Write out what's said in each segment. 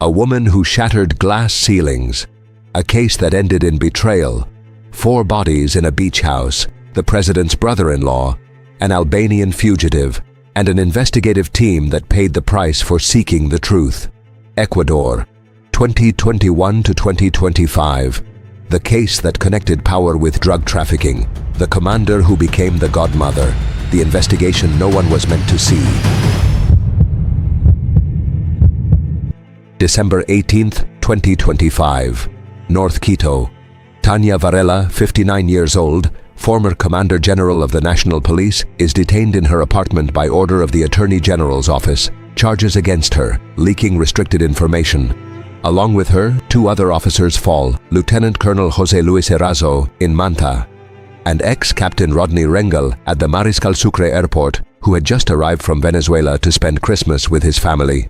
A woman who shattered glass ceilings. A case that ended in betrayal. 4 bodies in a beach house. The president's brother-in-law. An Albanian fugitive. And an investigative team that paid the price for seeking the truth. Ecuador, 2021 to 2025. The case that connected power with drug trafficking. The commander who became the godmother. The investigation no one was meant to see. December 18th, 2025. North Quito. Tannya Varela, 59 years old, former Commander General of the National Police, is detained in her apartment by order of the Attorney General's office. Charges against her, leaking restricted information. Along with her, 2 other officers fall, Lieutenant Colonel José Luis Erazo in Manta, and ex-Captain Rodney Rengel at the Mariscal Sucre airport, who had just arrived from Venezuela to spend Christmas with his family.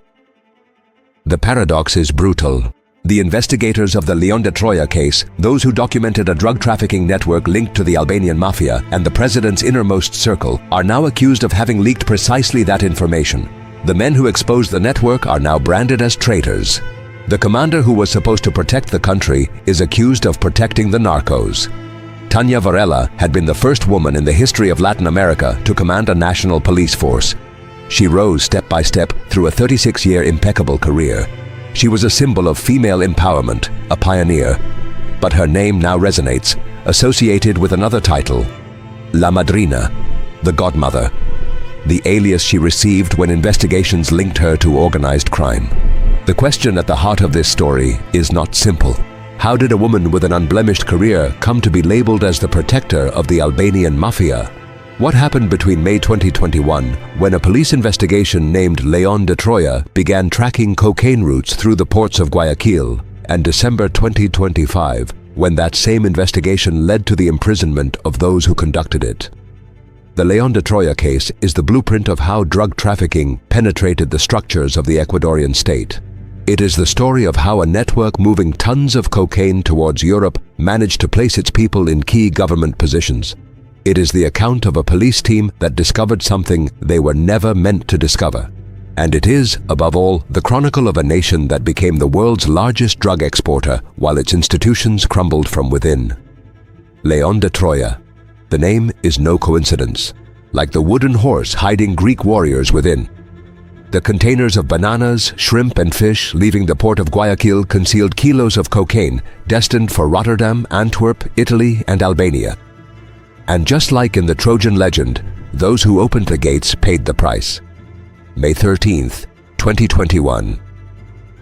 The paradox is brutal. The investigators of the León de Troya case, those who documented a drug trafficking network linked to the Albanian mafia and the president's innermost circle, are now accused of having leaked precisely that information. The men who exposed the network are now branded as traitors. The commander who was supposed to protect the country is accused of protecting the narcos. Tannya Varela had been the first woman in the history of Latin America to command a national police force. She rose step by step through a 36-year impeccable career. She was a symbol of female empowerment, a pioneer. But her name now resonates, associated with another title, La Madrina, the godmother, the alias she received when investigations linked her to organized crime. The question at the heart of this story is not simple. How did a woman with an unblemished career come to be labeled as the protector of the Albanian mafia? What happened between May 2021, when a police investigation named León de Troya began tracking cocaine routes through the ports of Guayaquil, and December 2025, when that same investigation led to the imprisonment of those who conducted it? The León de Troya case is the blueprint of how drug trafficking penetrated the structures of the Ecuadorian state. It is the story of how a network moving tons of cocaine towards Europe managed to place its people in key government positions. It is the account of a police team that discovered something they were never meant to discover. And it is, above all, the chronicle of a nation that became the world's largest drug exporter while its institutions crumbled from within. León de Troya. The name is no coincidence. Like the wooden horse hiding Greek warriors within. The containers of bananas, shrimp, and fish leaving the port of Guayaquil concealed kilos of cocaine destined for Rotterdam, Antwerp, Italy, and Albania. And just like in the Trojan legend, those who opened the gates paid the price. May 13th, 2021.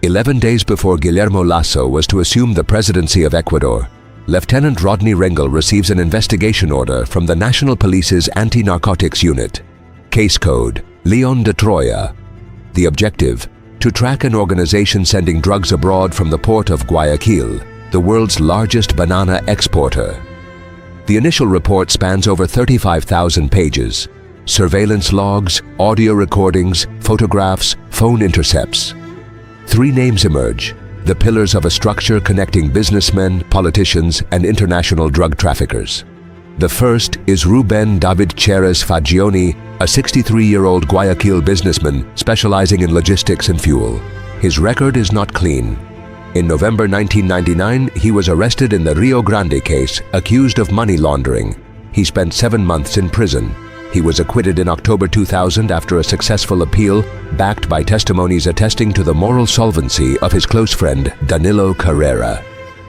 11 days before Guillermo Lasso was to assume the presidency of Ecuador, Lieutenant Rodney Rengel receives an investigation order from the National Police's Anti-Narcotics Unit. Case code, León de Troya. The objective, to track an organization sending drugs abroad from the port of Guayaquil, the world's largest banana exporter. The initial report spans over 35,000 pages. Surveillance logs, audio recordings, photographs, phone intercepts. 3 names emerge, the pillars of a structure connecting businessmen, politicians, and international drug traffickers. The first is Ruben David Cherez Fagioni, a 63-year-old Guayaquil businessman specializing in logistics and fuel. His record is not clean. In November 1999, he was arrested in the Rio Grande case, accused of money laundering. He spent 7 months in prison. He was acquitted in October 2000 after a successful appeal, backed by testimonies attesting to the moral solvency of his close friend, Danilo Carrera.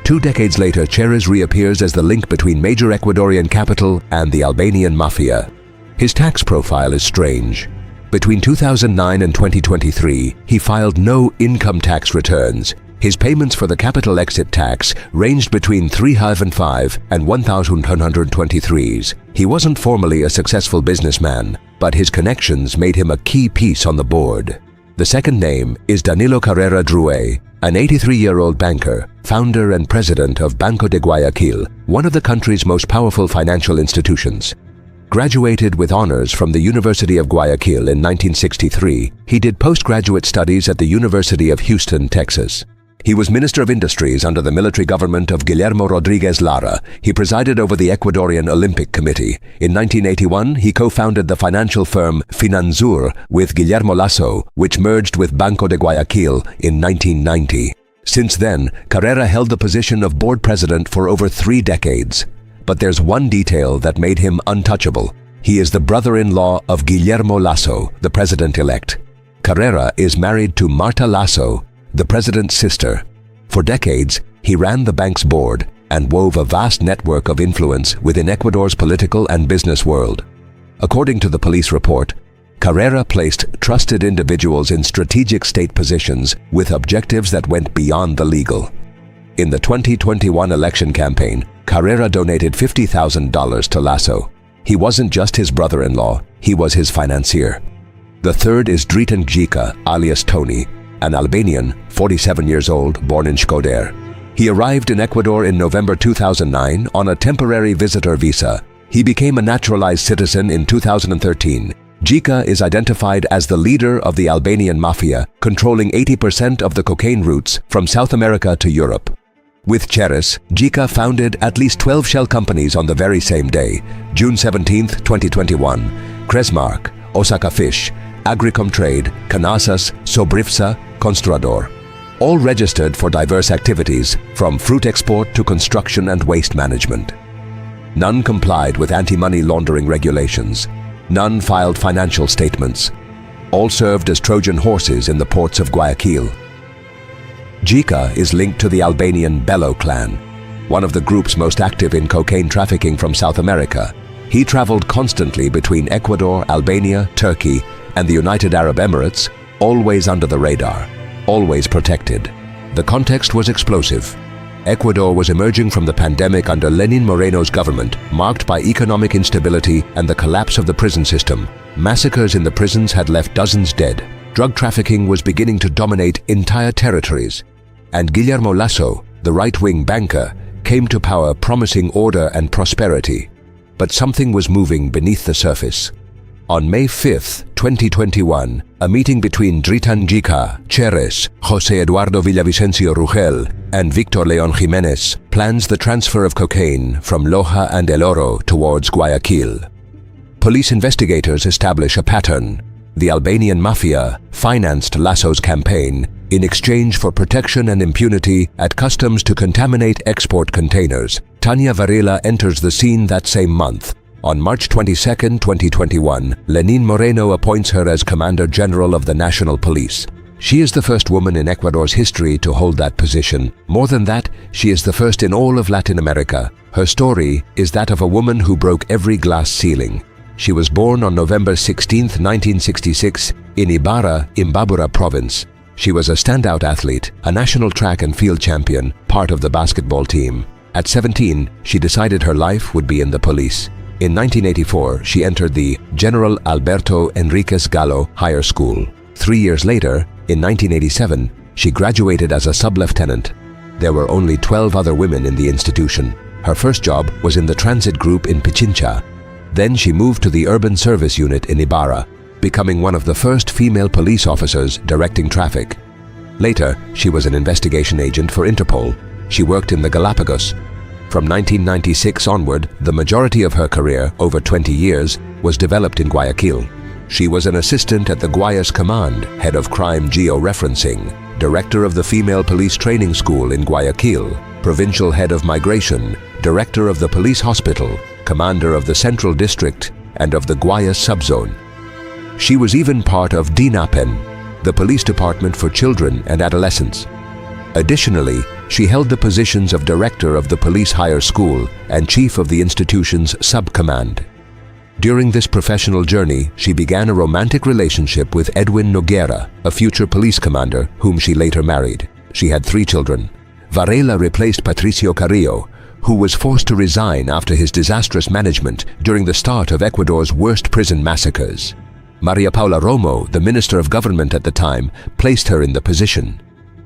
2 decades later, Cherez reappears as the link between major Ecuadorian capital and the Albanian mafia. His tax profile is strange. Between 2009 and 2023, he filed no income tax returns. His payments for the capital exit tax ranged between 305 and 1,123s. He wasn't formally a successful businessman, but his connections made him a key piece on the board. The second name is Danilo Carrera Drué, an 83-year-old banker, founder and president of Banco de Guayaquil, one of the country's most powerful financial institutions. Graduated with honors from the University of Guayaquil in 1963, he did postgraduate studies at the University of Houston, Texas. He was Minister of Industries under the military government of Guillermo Rodriguez Lara. He presided over the Ecuadorian Olympic Committee. In 1981, he co-founded the financial firm Finanzur with Guillermo Lasso, which merged with Banco de Guayaquil in 1990. Since then, Carrera held the position of board president for over 3 decades. But there's one detail that made him untouchable. He is the brother-in-law of Guillermo Lasso, the president-elect. Carrera is married to Marta Lasso, the president's sister. For decades, he ran the bank's board and wove a vast network of influence within Ecuador's political and business world. According to the police report, Carrera placed trusted individuals in strategic state positions with objectives that went beyond the legal. In the 2021 election campaign, Carrera donated $50,000 to Lasso. He wasn't just his brother-in-law, he was his financier. The third is Dritan Gjika, alias Tony, an Albanian, 47 years old, born in Ecuador. He arrived in Ecuador in November 2009 on a temporary visitor visa. He became a naturalized citizen in 2013. Gjika is identified as the leader of the Albanian mafia, controlling 80% of the cocaine routes from South America to Europe. With Cheris, Gjika founded at least 12 shell companies on the very same day, June 17, 2021, Kresmark, Osaka Fish, Agricom Trade, Canasas, Sobrifsa, Construador, all registered for diverse activities from fruit export to construction and waste management. None complied with anti-money laundering regulations. None filed financial statements. All served as Trojan horses in the ports of Guayaquil. Gjika is linked to the Albanian Bello clan, one of the groups most active in cocaine trafficking from South America. He traveled constantly between Ecuador, Albania, Turkey, and the United Arab Emirates, always under the radar, always protected. The context was explosive. Ecuador was emerging from the pandemic under Lenin Moreno's government, marked by economic instability and the collapse of the prison system. Massacres in the prisons had left dozens dead. Drug trafficking was beginning to dominate entire territories. And Guillermo Lasso, the right-wing banker, came to power promising order and prosperity. But something was moving beneath the surface. On May 5, 2021, a meeting between Dritan Gjika, Cheres, José Eduardo Villavicencio Rugel, and Victor Leon Jiménez plans the transfer of cocaine from Loja and El Oro towards Guayaquil. Police investigators establish a pattern. The Albanian mafia financed Lasso's campaign in exchange for protection and impunity at customs to contaminate export containers. Tannya Varela enters the scene that same month. On March 22, 2021, Lenin Moreno appoints her as Commander General of the National Police. She is the first woman in Ecuador's history to hold that position. More than that, she is the first in all of Latin America. Her story is that of a woman who broke every glass ceiling. She was born on November 16, 1966, in Ibarra, Imbabura province. She was a standout athlete, a national track and field champion, part of the basketball team. At 17, she decided her life would be in the police. In 1984, she entered the General Alberto Enriquez Gallo Higher School. 3 years later, in 1987, she graduated as a sub-lieutenant. There were only 12 other women in the institution. Her first job was in the transit group in Pichincha. Then she moved to the urban service unit in Ibarra, becoming one of the first female police officers directing traffic. Later, she was an investigation agent for Interpol. She worked in the Galapagos. From 1996 onward, the majority of her career, over 20 years, was developed in Guayaquil. She was an assistant at the Guayas Command, head of crime georeferencing, director of the Female Police Training School in Guayaquil, provincial head of migration, director of the police hospital, commander of the Central District, and of the Guayas subzone. She was even part of DINAPEN, the police department for children and adolescents. Additionally, she held the positions of director of the police higher school and chief of the institution's sub-command. During this professional journey, she began a romantic relationship with Edwin Noguera, a future police commander whom she later married. She had 3 children. Varela replaced Patricio Carrillo, who was forced to resign after his disastrous management during the start of Ecuador's worst prison massacres. Maria Paula Romo, the Minister of Government at the time, placed her in the position.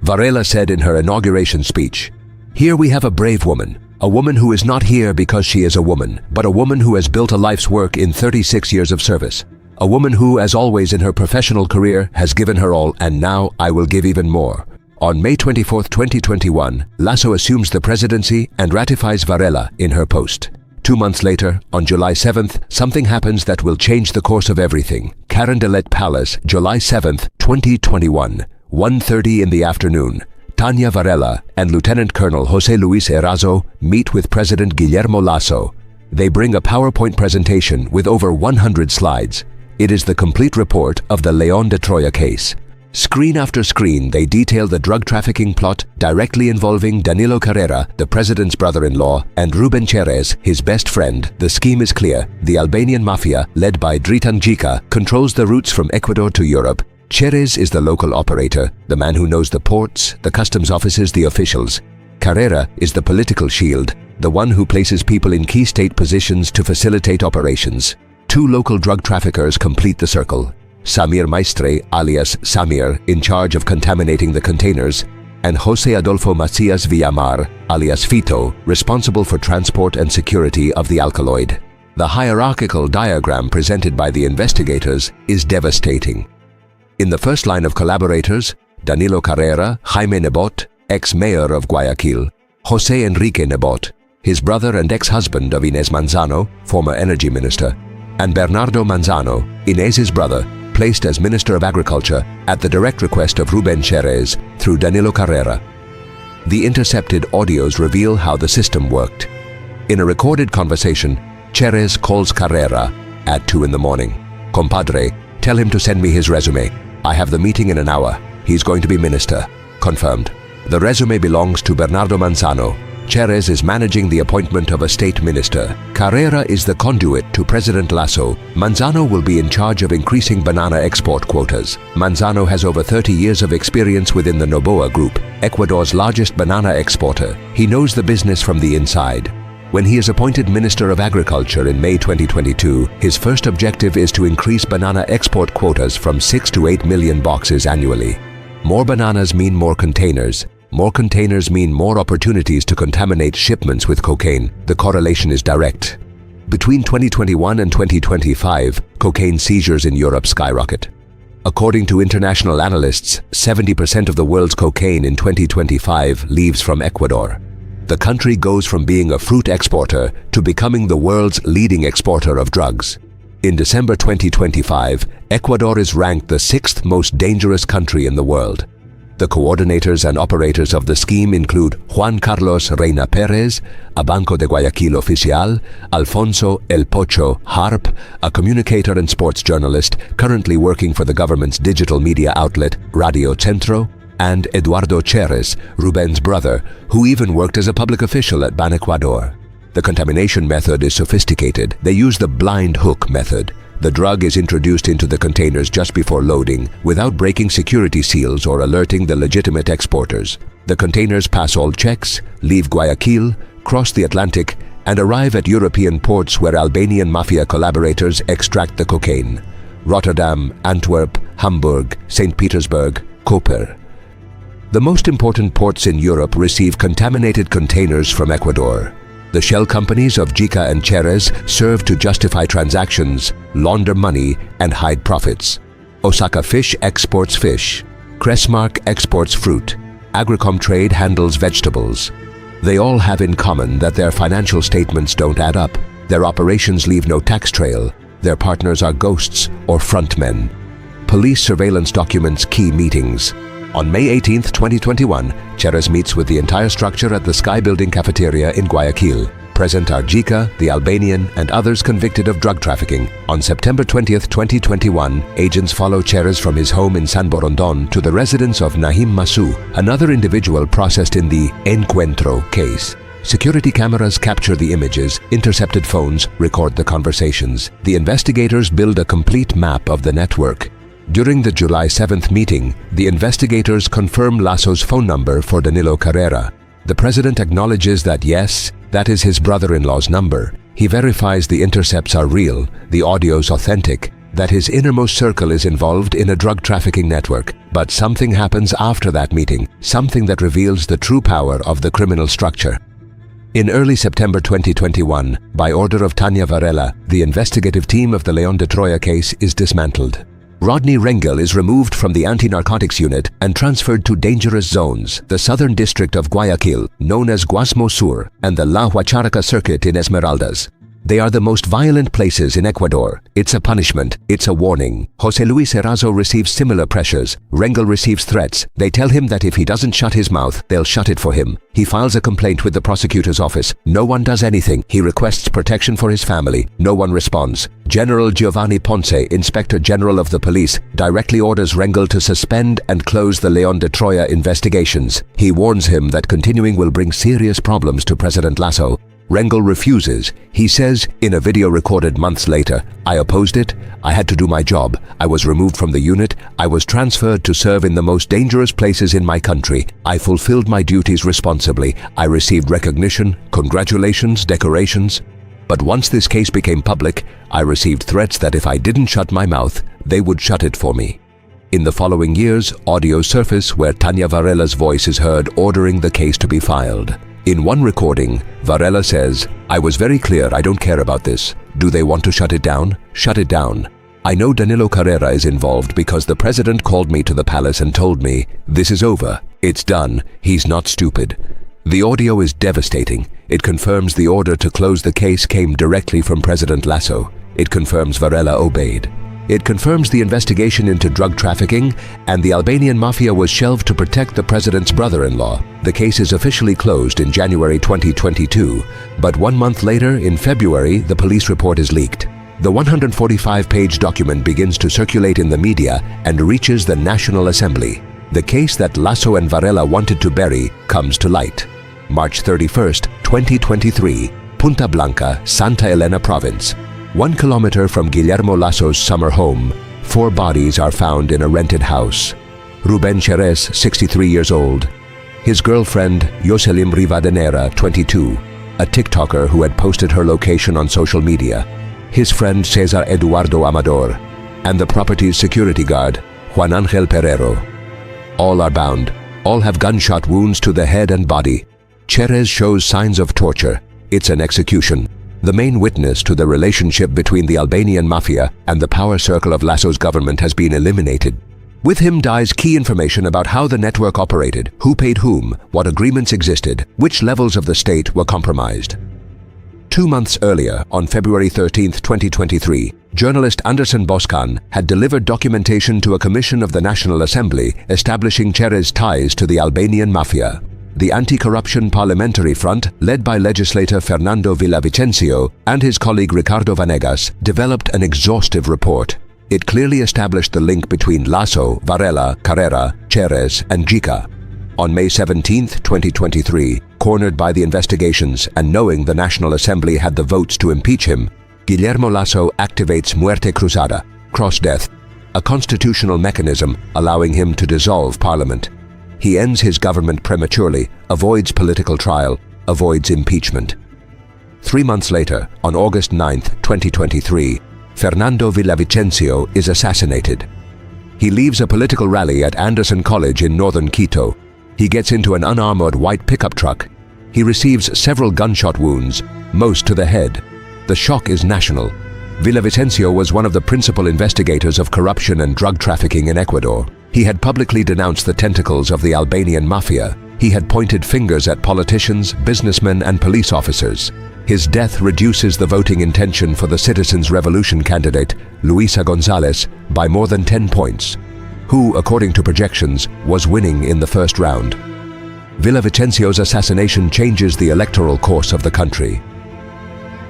Varela said in her inauguration speech, "Here we have a brave woman, a woman who is not here because she is a woman, but a woman who has built a life's work in 36 years of service. A woman who, as always in her professional career, has given her all, and now I will give even more. On May 24, 2021, Lasso assumes the presidency and ratifies Varela in her post. 2 months later, on July 7th, something happens that will change the course of everything. Carondelet Palace, July 7th, 2021, 1:30 in the afternoon. Tannya Varela and Lieutenant Colonel José Luis Erazo meet with President Guillermo Lasso. They bring a PowerPoint presentation with over 100 slides. It is the complete report of the León de Troya case. Screen after screen, they detail the drug trafficking plot directly involving Danilo Carrera, the president's brother-in-law, and Ruben Cherez, his best friend. The scheme is clear. The Albanian mafia, led by Dritan Gjika, controls the routes from Ecuador to Europe. Cherez is the local operator, the man who knows the ports, the customs offices, the officials. Carrera is the political shield, the one who places people in key state positions to facilitate operations. 2 local drug traffickers complete the circle. Samir Maestre, alias Samir, in charge of contaminating the containers, and José Adolfo Macias Villamar, alias Fito, responsible for transport and security of the alkaloid. The hierarchical diagram presented by the investigators is devastating. In the first line of collaborators, Danilo Carrera, Jaime Nebot, ex-mayor of Guayaquil, José Enrique Nebot, his brother and ex-husband of Inés Manzano, former energy minister, and Bernardo Manzano, Inés's brother, placed as Minister of Agriculture at the direct request of Ruben Cherez through Danilo Carrera. The intercepted audios reveal how the system worked. In a recorded conversation, Cherez calls Carrera at 2 in the morning. "Compadre, tell him to send me his resume. I have the meeting in an hour. He's going to be minister." Confirmed. The resume belongs to Bernardo Manzano. Cherez is managing the appointment of a state minister. Carrera is the conduit to President Lasso. Manzano will be in charge of increasing banana export quotas. Manzano has over 30 years of experience within the Noboa Group, Ecuador's largest banana exporter. He knows the business from the inside. When he is appointed Minister of Agriculture in May 2022, his first objective is to increase banana export quotas from 6 to 8 million boxes annually. More bananas mean more containers. More containers mean more opportunities to contaminate shipments with cocaine. The correlation is direct. Between 2021 and 2025, cocaine seizures in Europe skyrocket. According to international analysts, 70% of the world's cocaine in 2025 leaves from Ecuador. The country goes from being a fruit exporter to becoming the world's leading exporter of drugs. In December 2025, Ecuador is ranked the 6th most dangerous country in the world. The coordinators and operators of the scheme include Juan Carlos Reina Pérez, a Banco de Guayaquil oficial, Alfonso El Pocho Harp, a communicator and sports journalist currently working for the government's digital media outlet Radio Centro, and Eduardo Cherez, Ruben's brother, who even worked as a public official at Ban Ecuador. The contamination method is sophisticated. They use the blind hook method. The drug is introduced into the containers just before loading, without breaking security seals or alerting the legitimate exporters. The containers pass all checks, leave Guayaquil, cross the Atlantic, and arrive at European ports where Albanian mafia collaborators extract the cocaine. Rotterdam, Antwerp, Hamburg, St. Petersburg, Koper. The most important ports in Europe receive contaminated containers from Ecuador. The shell companies of Gjika and Cherez serve to justify transactions, launder money, and hide profits. Osaka Fish exports fish. Cressmark exports fruit. Agricom Trade handles vegetables. They all have in common that their financial statements don't add up. Their operations leave no tax trail. Their partners are ghosts or frontmen. Police surveillance documents key meetings. On May 18, 2021, Cherez meets with the entire structure at the Sky Building cafeteria in Guayaquil. Present are Gjika, the Albanian, and others convicted of drug trafficking. On September 20, 2021, agents follow Cherez from his home in San Borondon to the residence of Nahim Masu, another individual processed in the Encuentro case. Security cameras capture the images, intercepted phones record the conversations. The investigators build a complete map of the network. During the July 7th meeting, the investigators confirm Lasso's phone number for Danilo Carrera. The president acknowledges that yes, that is his brother-in-law's number. He verifies the intercepts are real, the audio's authentic, that his innermost circle is involved in a drug trafficking network. But something happens after that meeting, something that reveals the true power of the criminal structure. In early September 2021, by order of Tannya Varela, the investigative team of the León de Troya case is dismantled. Rodney Rengel is removed from the anti-narcotics unit and transferred to dangerous zones, the southern district of Guayaquil, known as Guasmo Sur, and the La Huacharaca circuit in Esmeraldas. They are the most violent places in Ecuador. It's a punishment. It's a warning. José Luis Erazo receives similar pressures. Rengel receives threats. They tell him that if he doesn't shut his mouth, they'll shut it for him. He files a complaint with the prosecutor's office. No one does anything. He requests protection for his family. No one responds. General Giovanni Ponce, Inspector General of the police, directly orders Rengel to suspend and close the León de Troya investigations. He warns him that continuing will bring serious problems to President Lasso. Rengel refuses. He says, in a video recorded months later, "I opposed it. I had to do my job. I was removed from the unit. I was transferred to serve in the most dangerous places in my country. I fulfilled my duties responsibly. I received recognition, congratulations, decorations. But once this case became public, I received threats that if I didn't shut my mouth, they would shut it for me." In the following years, audios surface where Tannya Varela's voice is heard ordering the case to be filed. In one recording, Varela says, "I was very clear, I don't care about this. Do they want to shut it down? Shut it down. I know Danilo Carrera is involved because the president called me to the palace and told me, this is over, it's done, he's not stupid." The audio is devastating. It confirms the order to close the case came directly from President Lasso. It confirms Varela obeyed. It confirms the investigation into drug trafficking, and the Albanian mafia was shelved to protect the president's brother-in-law. The case is officially closed in January 2022, but 1 month later, in February, the police report is leaked. The 145-page document begins to circulate in the media and reaches the National Assembly. The case that Lasso and Varela wanted to bury comes to light. March 31st, 2023, Punta Blanca, Santa Elena Province. 1 kilometer from Guillermo Lasso's summer home, 4 bodies are found in a rented house. Ruben Cherez, 63 years old. His girlfriend, Yoselim Rivadeneira, 22, a TikToker who had posted her location on social media. His friend Cesar Eduardo Amador, and the property's security guard, Juan Angel Perero. All are bound. All have gunshot wounds to the head and body. Cherez shows signs of torture. It's an execution. The main witness to the relationship between the Albanian mafia and the power circle of Lasso's government has been eliminated. With him dies key information about how the network operated, who paid whom, what agreements existed, which levels of the state were compromised. 2 months earlier, on February 13, 2023, journalist Anderson Boscan had delivered documentation to a commission of the National Assembly establishing Cherez's ties to the Albanian mafia. The Anti-Corruption Parliamentary Front, led by legislator Fernando Villavicencio and his colleague Ricardo Vanegas, developed an exhaustive report. It clearly established the link between Lasso, Varela, Carrera, Cherez, and Jica. On May 17, 2023, cornered by the investigations and knowing the National Assembly had the votes to impeach him, Guillermo Lasso activates Muerte Cruzada, cross-death, a constitutional mechanism allowing him to dissolve parliament. He ends his government prematurely, avoids political trial, avoids impeachment. 3 months later, on August 9, 2023, Fernando Villavicencio is assassinated. He leaves a political rally at Anderson College in northern Quito. He gets into an unarmored white pickup truck. He receives several gunshot wounds, most to the head. The shock is national. Villavicencio was one of the principal investigators of corruption and drug trafficking in Ecuador. He had publicly denounced the tentacles of the Albanian mafia. He had pointed fingers at politicians, businessmen, and police officers. His death reduces the voting intention for the Citizens' Revolution candidate, Luisa Gonzalez, by more than 10 points, who, according to projections, was winning in the first round. Villavicencio's assassination changes the electoral course of the country.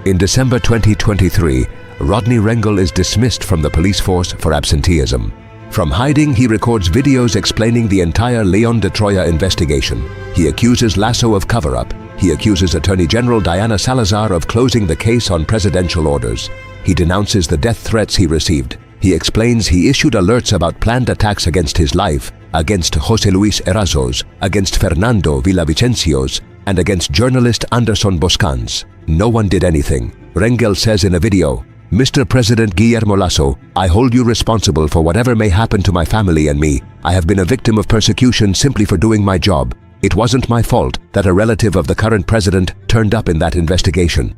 In December 2023, Rodney Rengel is dismissed from the police force for absenteeism. From hiding, he records videos explaining the entire León de Troya investigation. He accuses Lasso of cover-up. He accuses Attorney General Diana Salazar of closing the case on presidential orders. He denounces the death threats he received. He explains he issued alerts about planned attacks against his life, against José Luis Erazo's, against Fernando Villavicencio's, and against journalist Anderson Boscan's. No one did anything. Rengel says in a video, "Mr. President Guillermo Lasso, I hold you responsible for whatever may happen to my family and me. I have been a victim of persecution simply for doing my job. It wasn't my fault that a relative of the current president turned up in that investigation."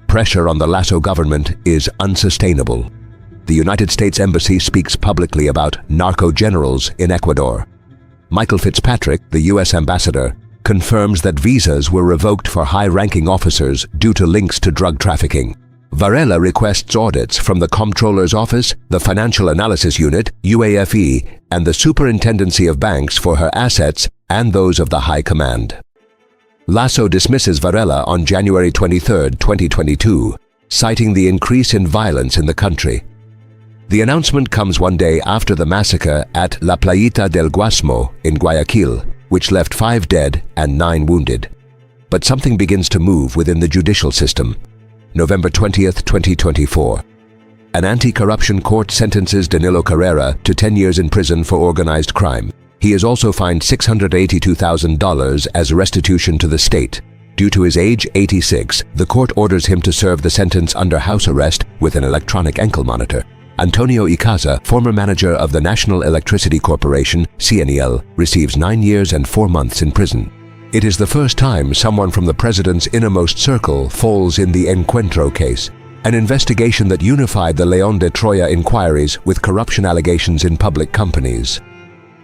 Pressure on the Lasso government is unsustainable. The United States Embassy speaks publicly about narco generals in Ecuador. Michael Fitzpatrick, the U.S. ambassador, confirms that visas were revoked for high-ranking officers due to links to drug trafficking. Varela requests audits from the Comptroller's Office, the Financial Analysis Unit, UAFE, and the Superintendency of Banks for her assets and those of the High Command. Lasso dismisses Varela on January 23, 2022, citing the increase in violence in the country. The announcement comes one day after the massacre at La Playita del Guasmo in Guayaquil, which left 5 dead and 9 wounded. But something begins to move within the judicial system. November 20, 2024. An anti-corruption court sentences Danilo Carrera to 10 years in prison for organized crime. He is also fined $682,000 as restitution to the state. Due to his age, 86, the court orders him to serve the sentence under house arrest with an electronic ankle monitor. Antonio Icaza, former manager of the National Electricity Corporation, CNEL, receives 9 years and 4 months in prison. It is the first time someone from the president's innermost circle falls in the Encuentro case, an investigation that unified the León de Troya inquiries with corruption allegations in public companies.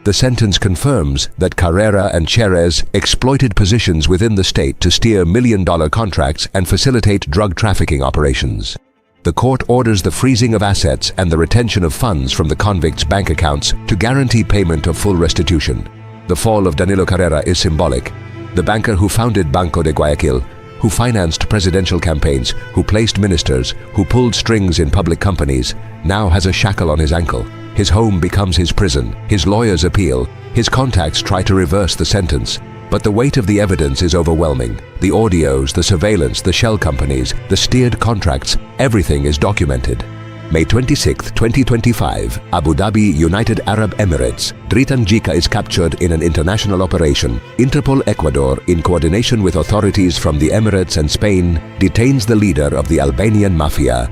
The sentence confirms that Carrera and Cherez exploited positions within the state to steer million-dollar contracts and facilitate drug trafficking operations. The court orders the freezing of assets and the retention of funds from the convicts' bank accounts to guarantee payment of full restitution. The fall of Danilo Carrera is symbolic. The banker who founded Banco de Guayaquil, who financed presidential campaigns, who placed ministers, who pulled strings in public companies, now has a shackle on his ankle. His home becomes his prison. His lawyers appeal. His contacts try to reverse the sentence. But the weight of the evidence is overwhelming. The audios, the surveillance, the shell companies, the steered contracts, everything is documented. May 26, 2025, Abu Dhabi, United Arab Emirates. Dritan Jika is captured in an international operation. Interpol Ecuador, in coordination with authorities from the Emirates and Spain, detains the leader of the Albanian mafia.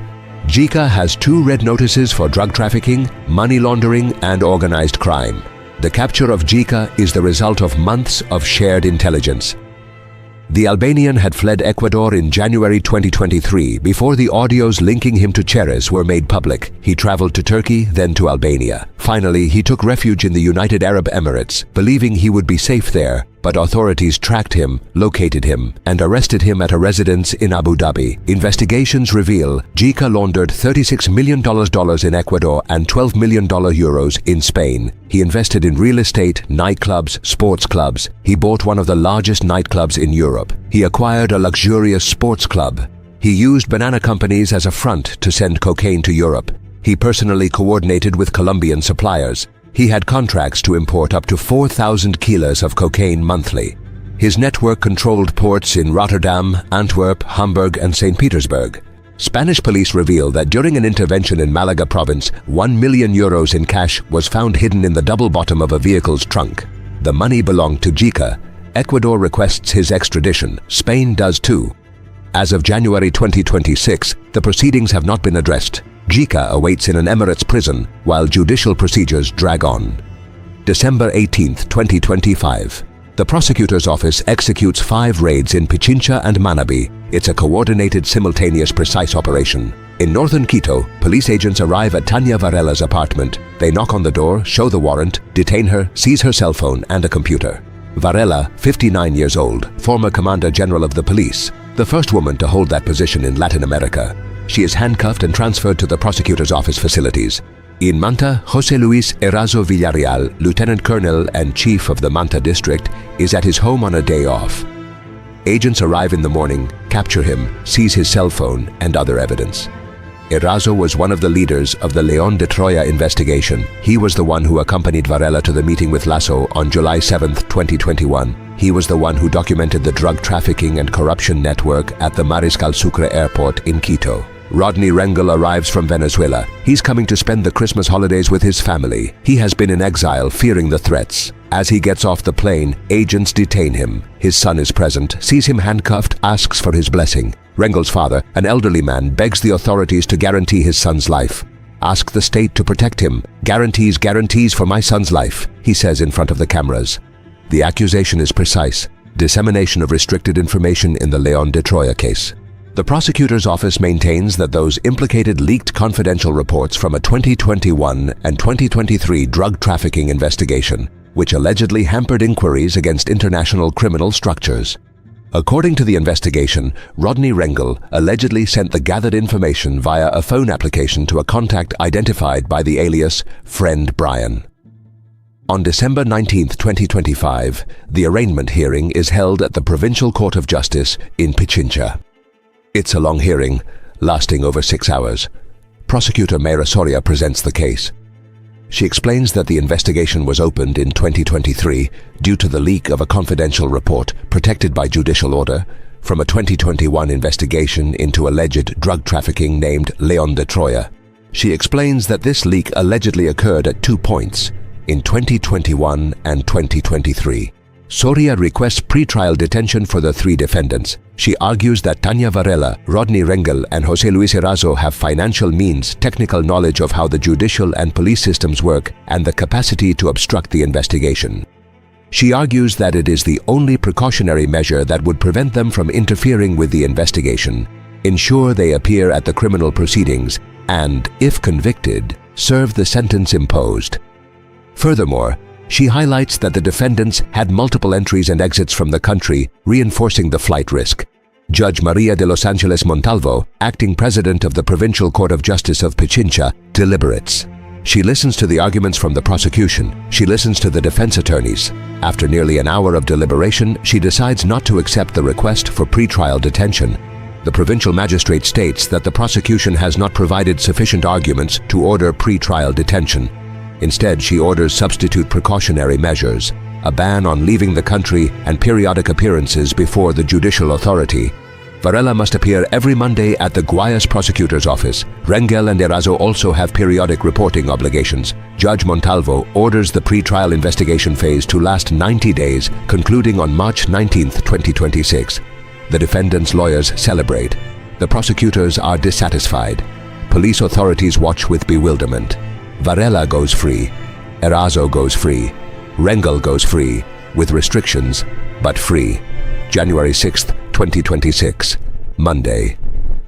Jika has 2 red notices for drug trafficking, money laundering, and organized crime. The capture of Jika is the result of months of shared intelligence. The Albanian had fled Ecuador in January 2023 before the audios linking him to Cherez were made public. He traveled to Turkey, then to Albania. Finally, he took refuge in the United Arab Emirates, believing he would be safe there, but authorities tracked him, located him, and arrested him at a residence in Abu Dhabi. Investigations reveal Jika laundered $36 million in Ecuador and €12 million in Spain. He invested in real estate, nightclubs, sports clubs. He bought one of the largest nightclubs in Europe. He acquired a luxurious sports club. He used banana companies as a front to send cocaine to Europe. He personally coordinated with Colombian suppliers. He had contracts to import up to 4,000 kilos of cocaine monthly. His network controlled ports in Rotterdam, Antwerp, Hamburg, and St. Petersburg. Spanish police reveal that during an intervention in Malaga province, €1 million in cash was found hidden in the double bottom of a vehicle's trunk. The money belonged to Jika. Ecuador requests his extradition. Spain does too. As of January 2026, the proceedings have not been addressed. Jika awaits in an Emirates prison while judicial procedures drag on. December 18, 2025. The prosecutor's office executes 5 raids in Pichincha and Manabi. It's a coordinated, simultaneous, precise operation. In northern Quito, police agents arrive at Tannya Varela's apartment. They knock on the door, show the warrant, detain her, seize her cell phone and a computer. Varela, 59 years old, former Commander General of the Police, the first woman to hold that position in Latin America. She is handcuffed and transferred to the prosecutor's office facilities. In Manta, José Luis Erazo Villarreal, Lieutenant Colonel and Chief of the Manta District, is at his home on a day off. Agents arrive in the morning, capture him, seize his cell phone and other evidence. Erazo was one of the leaders of the León de Troya investigation. He was the one who accompanied Varela to the meeting with Lasso on July 7, 2021. He was the one who documented the drug trafficking and corruption network at the Mariscal Sucre airport in Quito. Rodney Rengel arrives from Venezuela. He's coming to spend the Christmas holidays with his family. He has been in exile, fearing the threats. As he gets off the plane, agents detain him. His son is present, sees him handcuffed, asks for his blessing. Rengel's father, an elderly man, begs the authorities to guarantee his son's life. Ask the state to protect him. Guarantees for my son's life, he says in front of the cameras. The accusation is precise: dissemination of restricted information in the León de Troya case. The prosecutor's office maintains that those implicated leaked confidential reports from a 2021 and 2023 drug trafficking investigation, which allegedly hampered inquiries against international criminal structures. According to the investigation, Rodney Rengel allegedly sent the gathered information via a phone application to a contact identified by the alias Friend Brian. On December 19, 2025, the arraignment hearing is held at the Provincial Court of Justice in Pichincha. It's a long hearing, lasting over 6 hours. Prosecutor Mayra Soria presents the case. She explains that the investigation was opened in 2023 due to the leak of a confidential report protected by judicial order from a 2021 investigation into alleged drug trafficking named León de Troya. She explains that this leak allegedly occurred at 2 points, in 2021 and 2023. Soria requests pre-trial detention for the 3 defendants. She argues that Tannya Varela, Rodney Rengel, and José Luis Erazo have financial means, technical knowledge of how the judicial and police systems work, and the capacity to obstruct the investigation. She argues that it is the only precautionary measure that would prevent them from interfering with the investigation, ensure they appear at the criminal proceedings, and, if convicted, serve the sentence imposed. Furthermore, she highlights that the defendants had multiple entries and exits from the country, reinforcing the flight risk. Judge Maria de Los Angeles Montalvo, acting president of the Provincial Court of Justice of Pichincha, deliberates. She listens to the arguments from the prosecution. She listens to the defense attorneys. After nearly an hour of deliberation, she decides not to accept the request for pre-trial detention. The provincial magistrate states that the prosecution has not provided sufficient arguments to order pre-trial detention. Instead, she orders substitute precautionary measures, a ban on leaving the country and periodic appearances before the judicial authority. Varela must appear every Monday at the Guayas prosecutor's office. Rengel and Erazo also have periodic reporting obligations. Judge Montalvo orders the pre-trial investigation phase to last 90 days, concluding on March 19, 2026. The defendants' lawyers celebrate. The prosecutors are dissatisfied. Police authorities watch with bewilderment. Varela goes free, Erazo goes free, Rengel goes free, with restrictions, but free. January 6, 2026, Monday.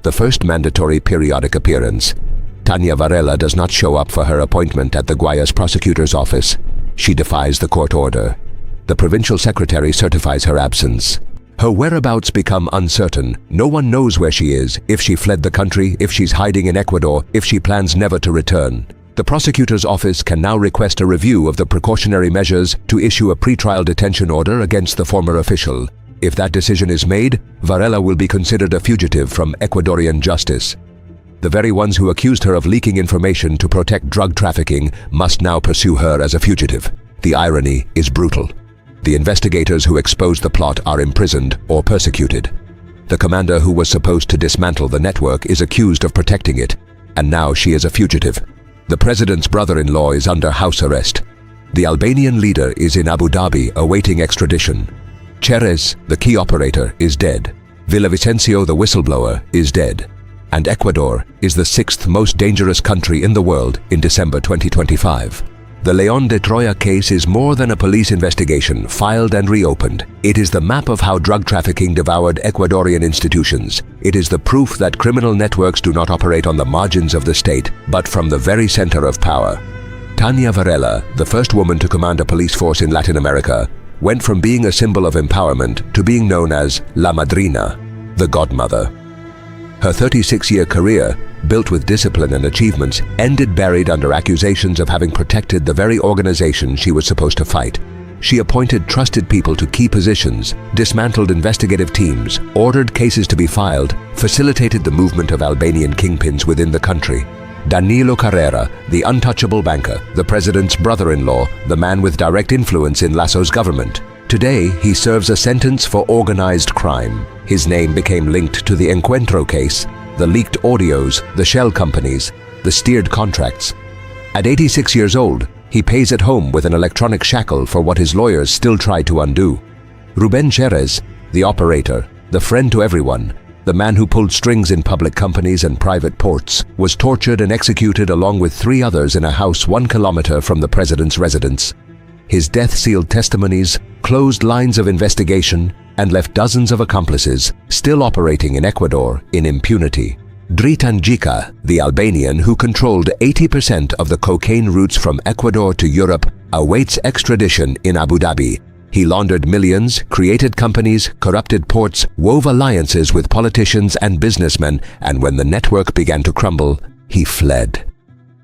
The first mandatory periodic appearance. Tannya Varela does not show up for her appointment at the Guayas prosecutor's office. She defies the court order. The provincial secretary certifies her absence. Her whereabouts become uncertain. No one knows where she is, if she fled the country, if she's hiding in Ecuador, if she plans never to return. The prosecutor's office can now request a review of the precautionary measures to issue a pretrial detention order against the former official. If that decision is made, Varela will be considered a fugitive from Ecuadorian justice. The very ones who accused her of leaking information to protect drug trafficking must now pursue her as a fugitive. The irony is brutal. The investigators who exposed the plot are imprisoned or persecuted. The commander who was supposed to dismantle the network is accused of protecting it, and now she is a fugitive. The president's brother-in-law is under house arrest. The Albanian leader is in Abu Dhabi awaiting extradition. Cherez, the key operator, is dead. Villavicencio, the whistleblower, is dead. And Ecuador is the 6th most dangerous country in the world in December 2025. The León de Troya case is more than a police investigation filed and reopened. It is the map of how drug trafficking devoured Ecuadorian institutions. It is the proof that criminal networks do not operate on the margins of the state, but from the very center of power. Tannya Varela, the first woman to command a police force in Latin America, went from being a symbol of empowerment to being known as La Madrina, the godmother. Her 36-year career, built with discipline and achievements, ended buried under accusations of having protected the very organization she was supposed to fight. She appointed trusted people to key positions, dismantled investigative teams, ordered cases to be filed, facilitated the movement of Albanian kingpins within the country. Danilo Carrera, the untouchable banker, the president's brother-in-law, the man with direct influence in Lasso's government. Today, he serves a sentence for organized crime. His name became linked to the Encuentro case, the leaked audios, the shell companies, the steered contracts. At 86 years old, he pays at home with an electronic shackle for what his lawyers still try to undo. Ruben Cherez, the operator, the friend to everyone, the man who pulled strings in public companies and private ports, was tortured and executed along with 3 others in a house 1 kilometer from the president's residence. His death sealed testimonies, closed lines of investigation, and left dozens of accomplices still operating in Ecuador in impunity. Tannya, the Albanian who controlled 80% of the cocaine routes from Ecuador to Europe, awaits extradition in Abu Dhabi. He laundered millions, created companies, corrupted ports, wove alliances with politicians and businessmen, and when the network began to crumble, he fled.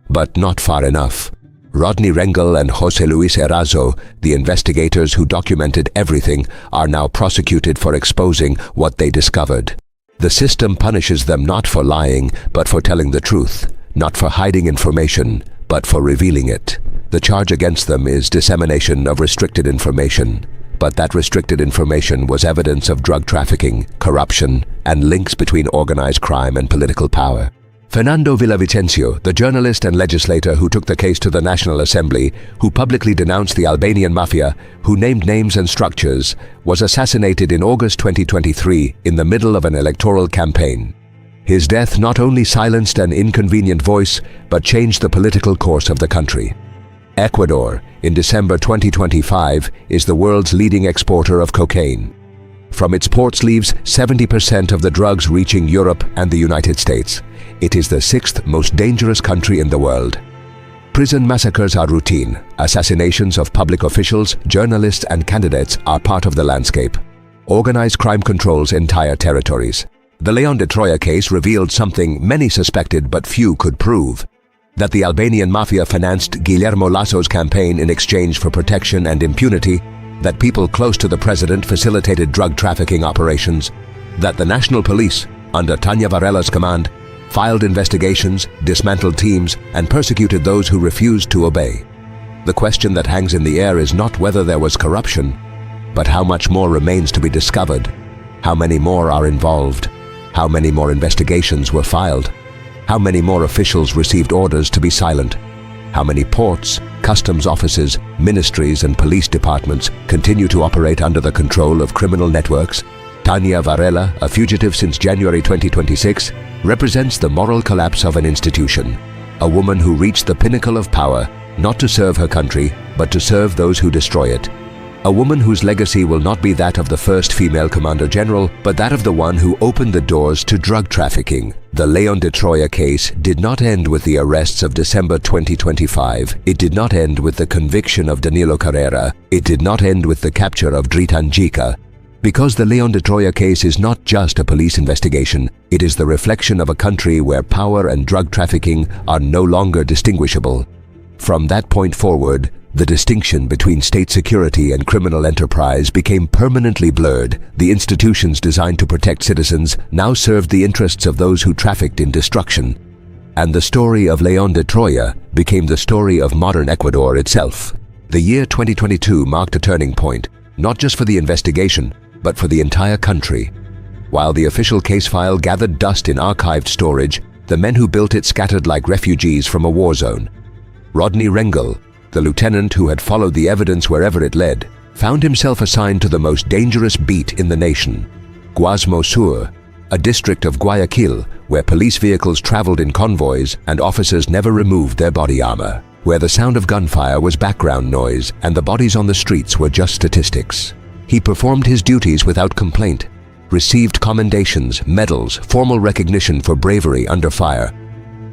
But not far enough. Rodney Rengel and José Luis Erazo, the investigators who documented everything, are now prosecuted for exposing what they discovered. The system punishes them not for lying, but for telling the truth, not for hiding information, but for revealing it. The charge against them is dissemination of restricted information, but that restricted information was evidence of drug trafficking, corruption, and links between organized crime and political power. Fernando Villavicencio, the journalist and legislator who took the case to the National Assembly, who publicly denounced the Albanian mafia, who named names and structures, was assassinated in August 2023 in the middle of an electoral campaign. His death not only silenced an inconvenient voice, but changed the political course of the country. Ecuador, in December 2025, is the world's leading exporter of cocaine. From its ports leaves 70% of the drugs reaching Europe and the United States. It is the 6th most dangerous country in the world. Prison massacres are routine. Assassinations of public officials, journalists, and candidates are part of the landscape. Organized crime controls entire territories. The León de Troya case revealed something many suspected but few could prove: that the Albanian mafia financed Guillermo Lasso's campaign in exchange for protection and impunity, that people close to the president facilitated drug trafficking operations, that the national police, under Tannya Varela's command, filed investigations, dismantled teams, and persecuted those who refused to obey. The question that hangs in the air is not whether there was corruption, but how much more remains to be discovered. How many more are involved? How many more investigations were filed? How many more officials received orders to be silent? How many ports, customs offices, ministries, and police departments continue to operate under the control of criminal networks? Tannya Varela, a fugitive since January 2026, represents the moral collapse of an institution. A woman who reached the pinnacle of power, not to serve her country, but to serve those who destroy it. A woman whose legacy will not be that of the first female Commander General, but that of the one who opened the doors to drug trafficking. The León de Troya case did not end with the arrests of December 2025. It did not end with the conviction of Danilo Carrera. It did not end with the capture of Tannya. Because the León de Troya case is not just a police investigation, it is the reflection of a country where power and drug trafficking are no longer distinguishable. From that point forward, the distinction between state security and criminal enterprise became permanently blurred. The institutions designed to protect citizens now served the interests of those who trafficked in destruction. And the story of León de Troya became the story of modern Ecuador itself. The year 2022 marked a turning point, not just for the investigation, but for the entire country. While the official case file gathered dust in archived storage, the men who built it scattered like refugees from a war zone. Rodney Rengel, the lieutenant who had followed the evidence wherever it led, found himself assigned to the most dangerous beat in the nation, Guasmo Sur, a district of Guayaquil where police vehicles traveled in convoys and officers never removed their body armor, where the sound of gunfire was background noise and the bodies on the streets were just statistics. He performed his duties without complaint, received commendations, medals, formal recognition for bravery under fire.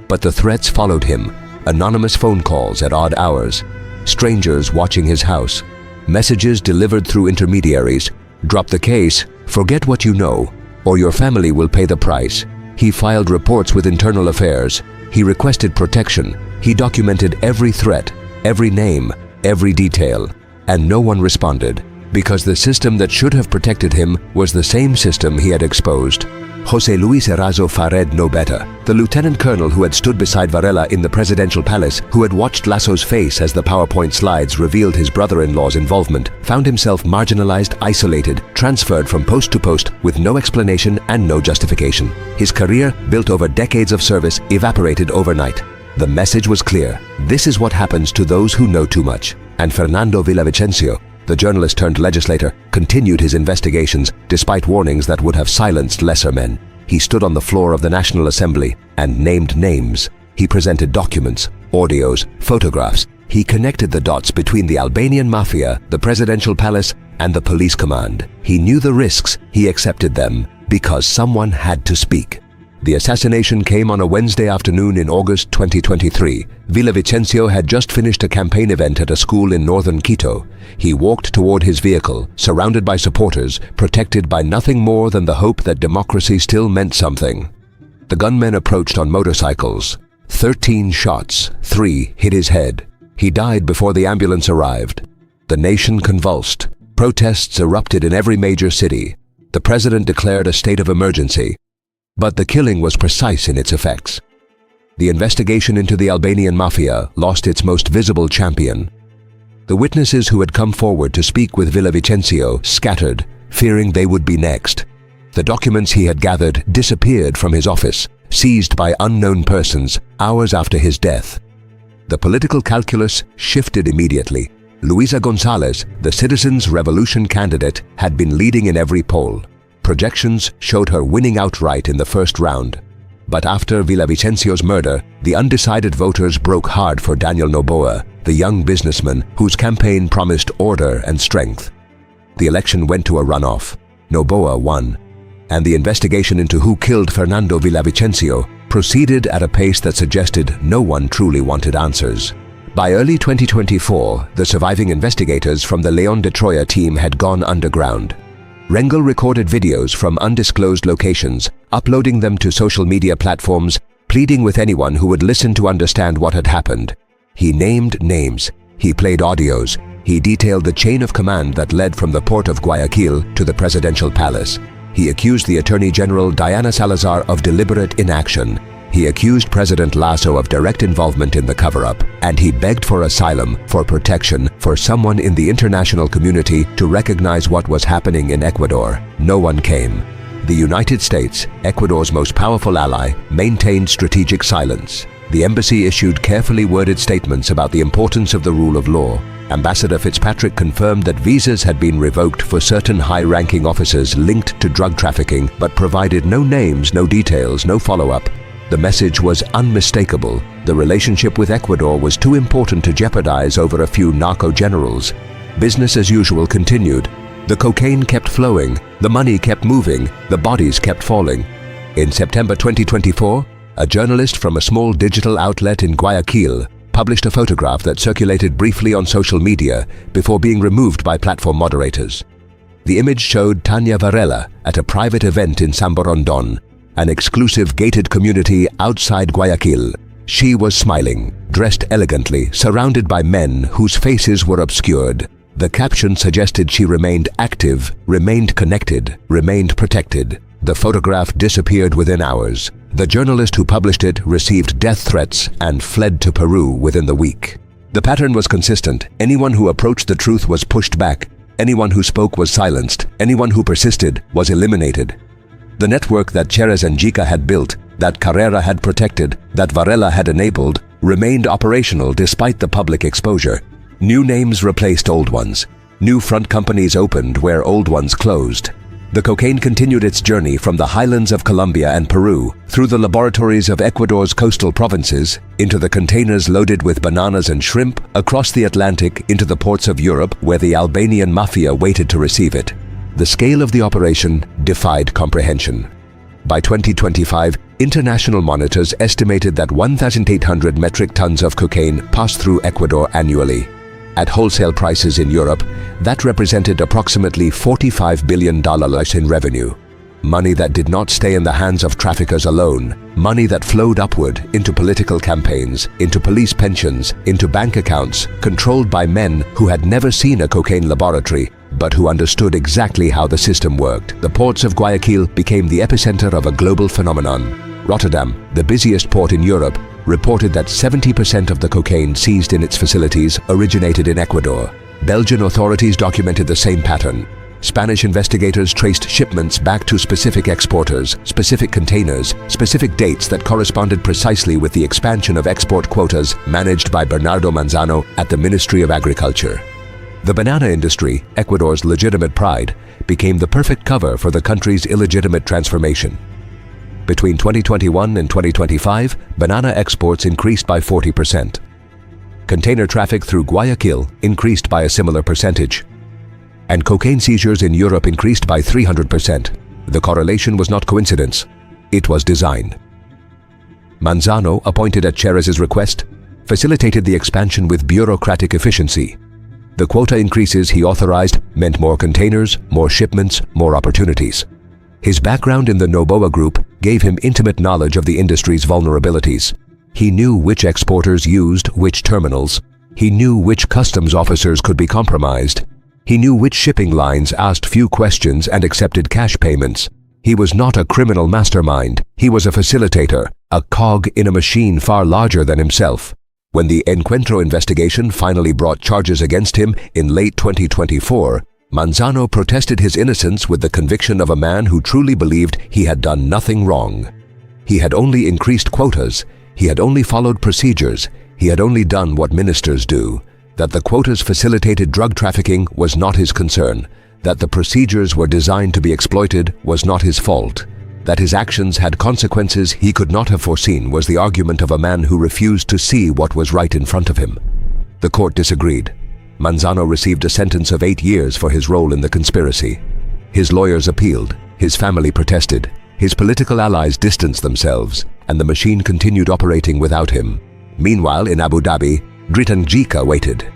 But the threats followed him. Anonymous phone calls at odd hours, strangers watching his house, messages delivered through intermediaries: drop the case, forget what you know, or your family will pay the price. He filed reports with Internal Affairs. He requested protection. He documented every threat, every name, every detail, and no one responded, because the system that should have protected him was the same system he had exposed. José Luis Erazo Fared no better, the lieutenant colonel who had stood beside Varela in the presidential palace, who had watched Lasso's face as the PowerPoint slides revealed his brother-in-law's involvement, found himself marginalized, isolated, transferred from post to post with no explanation and no justification. His career, built over decades of service, evaporated overnight. The message was clear: this is what happens to those who know too much. And Fernando Villavicencio, the journalist turned legislator, continued his investigations despite warnings that would have silenced lesser men. He stood on the floor of the National Assembly and named names. He presented documents, audios, photographs, He connected the dots between the Albanian mafia, the presidential palace, and the police command. He knew the risks, he accepted them, because someone had to speak. The assassination came on a Wednesday afternoon in August 2023. Villavicencio had just finished a campaign event at a school in northern Quito. He walked toward his vehicle, surrounded by supporters, protected by nothing more than the hope that democracy still meant something. The gunmen approached on motorcycles. 13 shots, 3 hit his head. He died before the ambulance arrived. The nation convulsed. Protests erupted in every major city. The president declared a state of emergency. But the killing was precise in its effects. The investigation into the Albanian mafia lost its most visible champion. The witnesses who had come forward to speak with Villavicencio scattered, fearing they would be next. The documents he had gathered disappeared from his office, seized by unknown persons hours after his death. The political calculus shifted immediately. Luisa Gonzalez, the Citizens' Revolution candidate, had been leading in every poll. Projections showed her winning outright in the first round. But after Villavicencio's murder, the undecided voters broke hard for Daniel Noboa, the young businessman whose campaign promised order and strength. The election went to a runoff. Noboa won, and the investigation into who killed Fernando Villavicencio proceeded at a pace that suggested no one truly wanted answers. By early 2024, the surviving investigators from the Leon de Troya team had gone underground. Rengel recorded videos from undisclosed locations, uploading them to social media platforms, pleading with anyone who would listen to understand what had happened. He named names, he played audios, he detailed the chain of command that led from the port of Guayaquil to the presidential palace. He accused the Attorney General Diana Salazar of deliberate inaction. He accused President Lasso of direct involvement in the cover-up, and he begged for asylum, for protection, for someone in the international community to recognize what was happening in Ecuador. No one came. The United States, Ecuador's most powerful ally, maintained strategic silence. The embassy issued carefully worded statements about the importance of the rule of law. Ambassador Fitzpatrick confirmed that visas had been revoked for certain high-ranking officers linked to drug trafficking, but provided no names, no details, no follow-up. The message was unmistakable. The relationship with Ecuador was too important to jeopardize over a few narco generals. Business as usual continued. The cocaine kept flowing, the money kept moving, the bodies kept falling. In September 2024, a journalist from a small digital outlet in Guayaquil published a photograph that circulated briefly on social media before being removed by platform moderators. The image showed Tannya Varela at a private event in San Borondon, an exclusive gated community outside Guayaquil. She was smiling, dressed elegantly, surrounded by men whose faces were obscured. The caption suggested she remained active, remained connected, remained protected. The photograph disappeared within hours. The journalist who published it received death threats and fled to Peru within the week. The pattern was consistent. Anyone who approached the truth was pushed back. Anyone who spoke was silenced. Anyone who persisted was eliminated. The network that Cherez and Jica had built, that Carrera had protected, that Varela had enabled, remained operational despite the public exposure. New names replaced old ones. New front companies opened where old ones closed. The cocaine continued its journey from the highlands of Colombia and Peru, through the laboratories of Ecuador's coastal provinces, into the containers loaded with bananas and shrimp, across the Atlantic into the ports of Europe where the Albanian mafia waited to receive it. The scale of the operation defied comprehension. By 2025, international monitors estimated that 1,800 metric tons of cocaine passed through Ecuador annually. At wholesale prices in Europe, that represented approximately $45 billion in revenue. Money that did not stay in the hands of traffickers alone, money that flowed upward into political campaigns, into police pensions, into bank accounts, controlled by men who had never seen a cocaine laboratory, but who understood exactly how the system worked. The ports of Guayaquil became the epicenter of a global phenomenon. Rotterdam, the busiest port in Europe, reported that 70% of the cocaine seized in its facilities originated in Ecuador. Belgian authorities documented the same pattern. Spanish investigators traced shipments back to specific exporters, specific containers, specific dates that corresponded precisely with the expansion of export quotas managed by Bernardo Manzano at the Ministry of Agriculture. The banana industry, Ecuador's legitimate pride, became the perfect cover for the country's illegitimate transformation. Between 2021 and 2025, banana exports increased by 40%. Container traffic through Guayaquil increased by a similar percentage. And cocaine seizures in Europe increased by 300%. The correlation was not coincidence. It was design. Manzano, appointed at Cherez's request, facilitated the expansion with bureaucratic efficiency. The quota increases he authorized meant more containers, more shipments, more opportunities. His background in the Noboa Group gave him intimate knowledge of the industry's vulnerabilities. He knew which exporters used which terminals. He knew which customs officers could be compromised. He knew which shipping lines asked few questions and accepted cash payments. He was not a criminal mastermind. He was a facilitator, a cog in a machine far larger than himself. When the Encuentro investigation finally brought charges against him in late 2024, Manzano protested his innocence with the conviction of a man who truly believed he had done nothing wrong. He had only increased quotas. He had only followed procedures. He had only done what ministers do. That the quotas facilitated drug trafficking was not his concern. That the procedures were designed to be exploited was not his fault. That his actions had consequences he could not have foreseen was the argument of a man who refused to see what was right in front of him. The court disagreed. Manzano received a sentence of 8 years for his role in the conspiracy. His lawyers appealed. His family protested. His political allies distanced themselves, and the machine continued operating without him. Meanwhile, in Abu Dhabi, Dritan Gjika waited.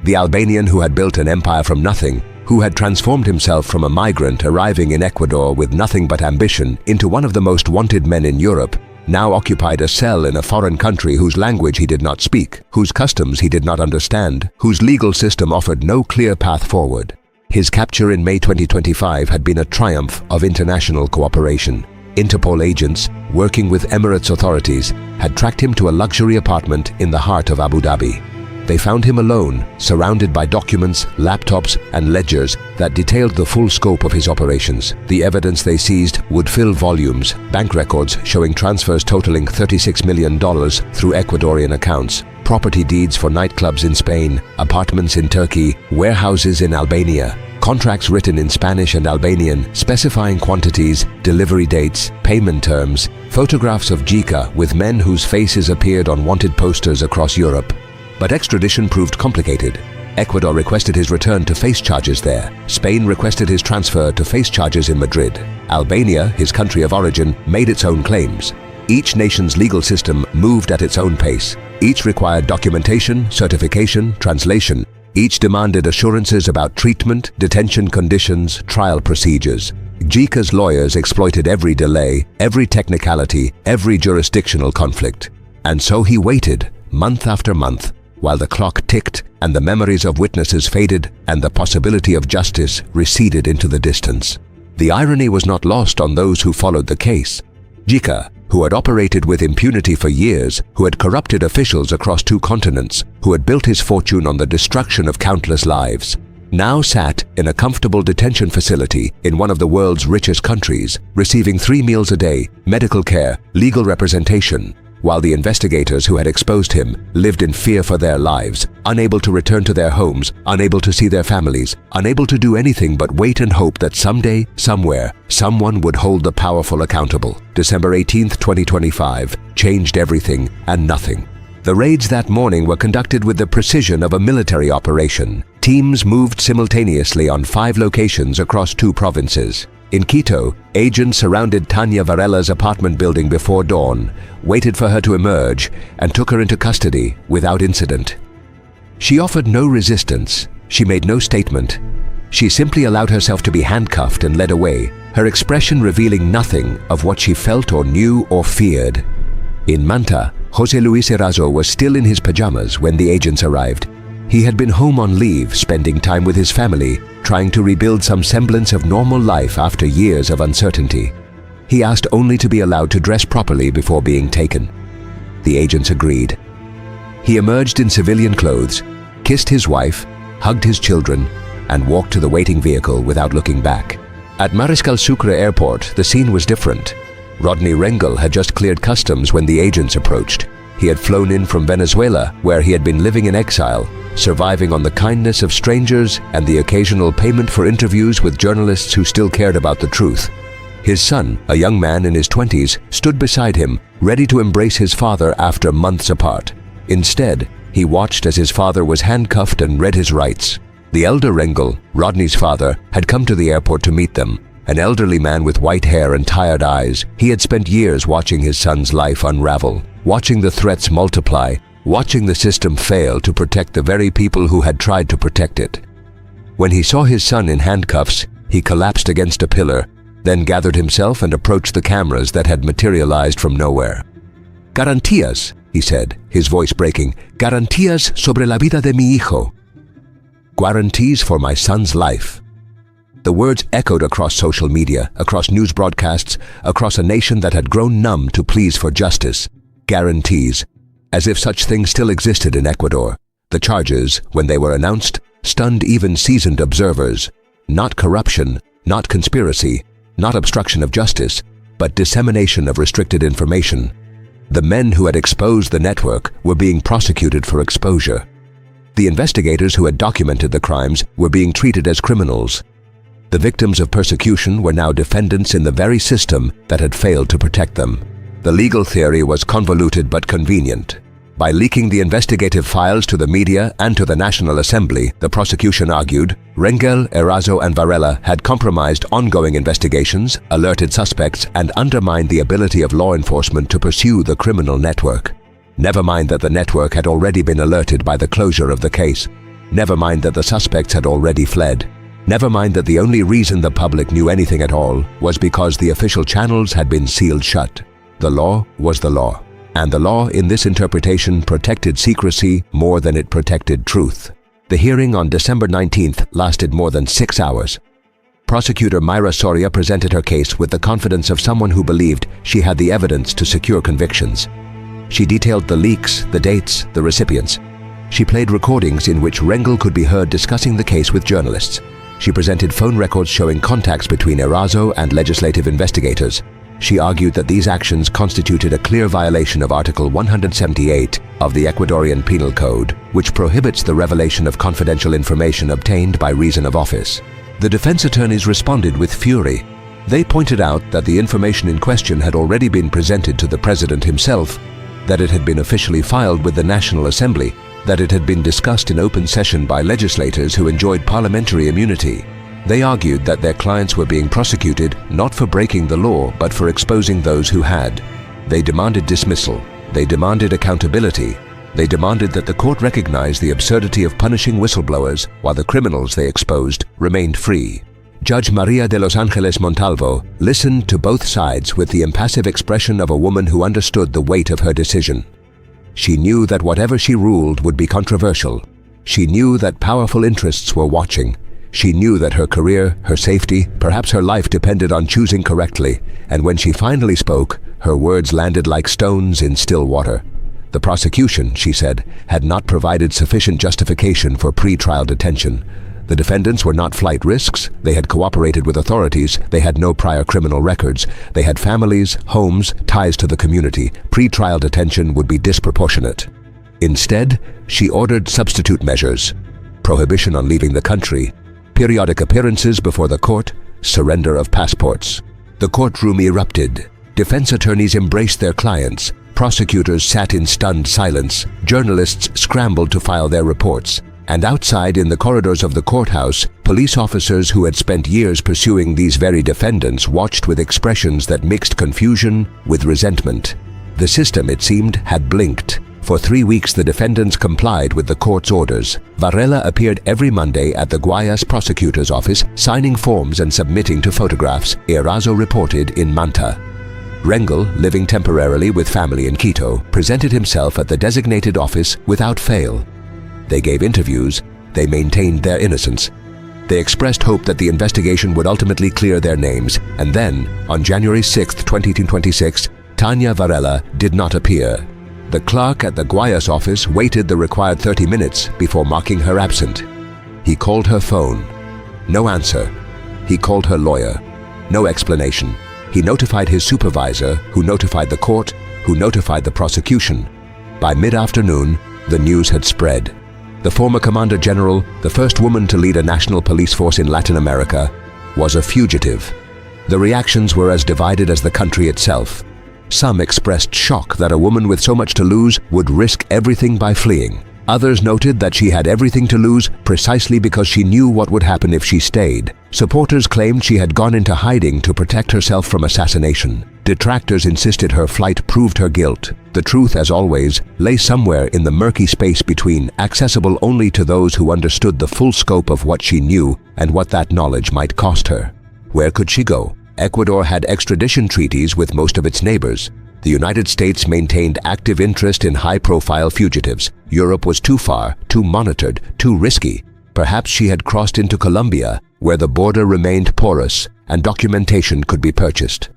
The Albanian who had built an empire from nothing, who had transformed himself from a migrant arriving in Ecuador with nothing but ambition into one of the most wanted men in Europe, now occupied a cell in a foreign country whose language he did not speak, whose customs he did not understand, whose legal system offered no clear path forward. His capture in May 2025 had been a triumph of international cooperation. Interpol agents, working with Emirates authorities, had tracked him to a luxury apartment in the heart of Abu Dhabi. They found him alone, surrounded by documents, laptops, and ledgers that detailed the full scope of his operations. The evidence they seized would fill volumes, bank records showing transfers totaling $36 million through Ecuadorian accounts, property deeds for nightclubs in Spain, apartments in Turkey, warehouses in Albania, contracts written in Spanish and Albanian specifying quantities, delivery dates, payment terms, photographs of Gjika with men whose faces appeared on wanted posters across Europe. But extradition proved complicated. Ecuador requested his return to face charges there. Spain requested his transfer to face charges in Madrid. Albania, his country of origin, made its own claims. Each nation's legal system moved at its own pace. Each required documentation, certification, translation. Each demanded assurances about treatment, detention conditions, trial procedures. Gjika's lawyers exploited every delay, every technicality, every jurisdictional conflict. And so he waited, month after month, while the clock ticked and the memories of witnesses faded and the possibility of justice receded into the distance. The irony was not lost on those who followed the case. Gjika, who had operated with impunity for years, who had corrupted officials across 2 continents, who had built his fortune on the destruction of countless lives, now sat in a comfortable detention facility in one of the world's richest countries, receiving 3 meals a day, medical care, legal representation, while the investigators who had exposed him lived in fear for their lives, unable to return to their homes, unable to see their families, unable to do anything but wait and hope that someday, somewhere, someone would hold the powerful accountable. December 18, 2025, changed everything and nothing. The raids that morning were conducted with the precision of a military operation. Teams moved simultaneously on 5 locations across 2 provinces. In Quito, agents surrounded Tannya Varela's apartment building before dawn, waited for her to emerge, and took her into custody without incident. She offered no resistance. She made no statement. She simply allowed herself to be handcuffed and led away, her expression revealing nothing of what she felt or knew or feared. In Manta, José Luis Erazo was still in his pajamas when the agents arrived. He had been home on leave, spending time with his family, trying to rebuild some semblance of normal life after years of uncertainty. He asked only to be allowed to dress properly before being taken. The agents agreed. He emerged in civilian clothes, kissed his wife, hugged his children, and walked to the waiting vehicle without looking back. At Mariscal Sucre Airport, the scene was different. Rodney Rengel had just cleared customs when the agents approached. He had flown in from Venezuela, where he had been living in exile, surviving on the kindness of strangers and the occasional payment for interviews with journalists who still cared about the truth. His son, a young man in his 20s, stood beside him, ready to embrace his father after months apart. Instead, He watched as his father was handcuffed and read his rights. The elder Rengel, Rodney's father, had come to the airport to meet them. An elderly man with white hair and tired eyes. He had spent years watching his son's life unravel, watching the threats multiply, watching the system fail to protect the very people who had tried to protect it. When he saw his son in handcuffs, he collapsed against a pillar, then gathered himself and approached the cameras that had materialized from nowhere. "Garantías," he said, his voice breaking. "Garantías sobre la vida de mi hijo." Guarantees for my son's life. The words echoed across social media, across news broadcasts, across a nation that had grown numb to pleas for justice. Guarantees. As if such things still existed in Ecuador. The charges, when they were announced, stunned even seasoned observers. Not corruption, not conspiracy, not obstruction of justice, but dissemination of restricted information. The men who had exposed the network were being prosecuted for exposure. The investigators who had documented the crimes were being treated as criminals. The victims of persecution were now defendants in the very system that had failed to protect them. The legal theory was convoluted but convenient. By leaking the investigative files to the media and to the National Assembly, the prosecution argued, Rengel, Erazo and Varela had compromised ongoing investigations, alerted suspects, and undermined the ability of law enforcement to pursue the criminal network. Never mind that the network had already been alerted by the closure of the case. Never mind that the suspects had already fled. Never mind that the only reason the public knew anything at all was because the official channels had been sealed shut. The law was the law, and the law in this interpretation protected secrecy more than it protected truth. The hearing on December 19th lasted more than 6 hours. Prosecutor Mayra Soria presented her case with the confidence of someone who believed she had the evidence to secure convictions. She detailed the leaks, the dates, the recipients. She played recordings in which Rengel could be heard discussing the case with journalists. She presented phone records showing contacts between Erazo and legislative investigators. She argued that these actions constituted a clear violation of Article 178 of the Ecuadorian Penal Code, which prohibits the revelation of confidential information obtained by reason of office. The defense attorneys responded with fury. They pointed out that the information in question had already been presented to the president himself, that it had been officially filed with the National Assembly, that it had been discussed in open session by legislators who enjoyed parliamentary immunity. They argued that their clients were being prosecuted not for breaking the law, but for exposing those who had. They demanded dismissal. They demanded accountability. They demanded that the court recognize the absurdity of punishing whistleblowers while the criminals they exposed remained free. Judge Maria de los Angeles Montalvo listened to both sides with the impassive expression of a woman who understood the weight of her decision. She knew that whatever she ruled would be controversial. She knew that powerful interests were watching. She knew that her career, her safety, perhaps her life depended on choosing correctly, and when she finally spoke, her words landed like stones in still water. The prosecution, she said, had not provided sufficient justification for pre-trial detention. The defendants were not flight risks. They had cooperated with authorities. They had no prior criminal records. They had families, homes, ties to the community. Pre-trial detention would be disproportionate. Instead, she ordered substitute measures: prohibition on leaving the country, periodic appearances before the court, surrender of passports. The courtroom erupted. Defense attorneys embraced their clients. Prosecutors sat in stunned silence. Journalists scrambled to file their reports. And outside in the corridors of the courthouse, police officers who had spent years pursuing these very defendants watched with expressions that mixed confusion with resentment. The system, it seemed, had blinked. For 3 weeks the defendants complied with the court's orders. Varela appeared every Monday at the Guayas prosecutor's office, signing forms and submitting to photographs, Erazo reported in Manta. Rengel, living temporarily with family in Quito, presented himself at the designated office without fail. They gave interviews. They maintained their innocence. They expressed hope that the investigation would ultimately clear their names. And then, on January 6, 2026, Tannya Varela did not appear. The clerk at the Guayas office waited the required 30 minutes before marking her absent. He called her phone. No answer. He called her lawyer. No explanation. He notified his supervisor, who notified the court, who notified the prosecution. By mid-afternoon, the news had spread. The former Commander General, the first woman to lead a national police force in Latin America, was a fugitive. The reactions were as divided as the country itself. Some expressed shock that a woman with so much to lose would risk everything by fleeing. Others noted that she had everything to lose precisely because she knew what would happen if she stayed. Supporters claimed she had gone into hiding to protect herself from assassination. Detractors insisted her flight proved her guilt. The truth, as always, lay somewhere in the murky space between, accessible only to those who understood the full scope of what she knew and what that knowledge might cost her. Where could she go? Ecuador had extradition treaties with most of its neighbors. The United States maintained active interest in high-profile fugitives. Europe was too far, too monitored, too risky. Perhaps she had crossed into Colombia, where the border remained porous and documentation could be purchased.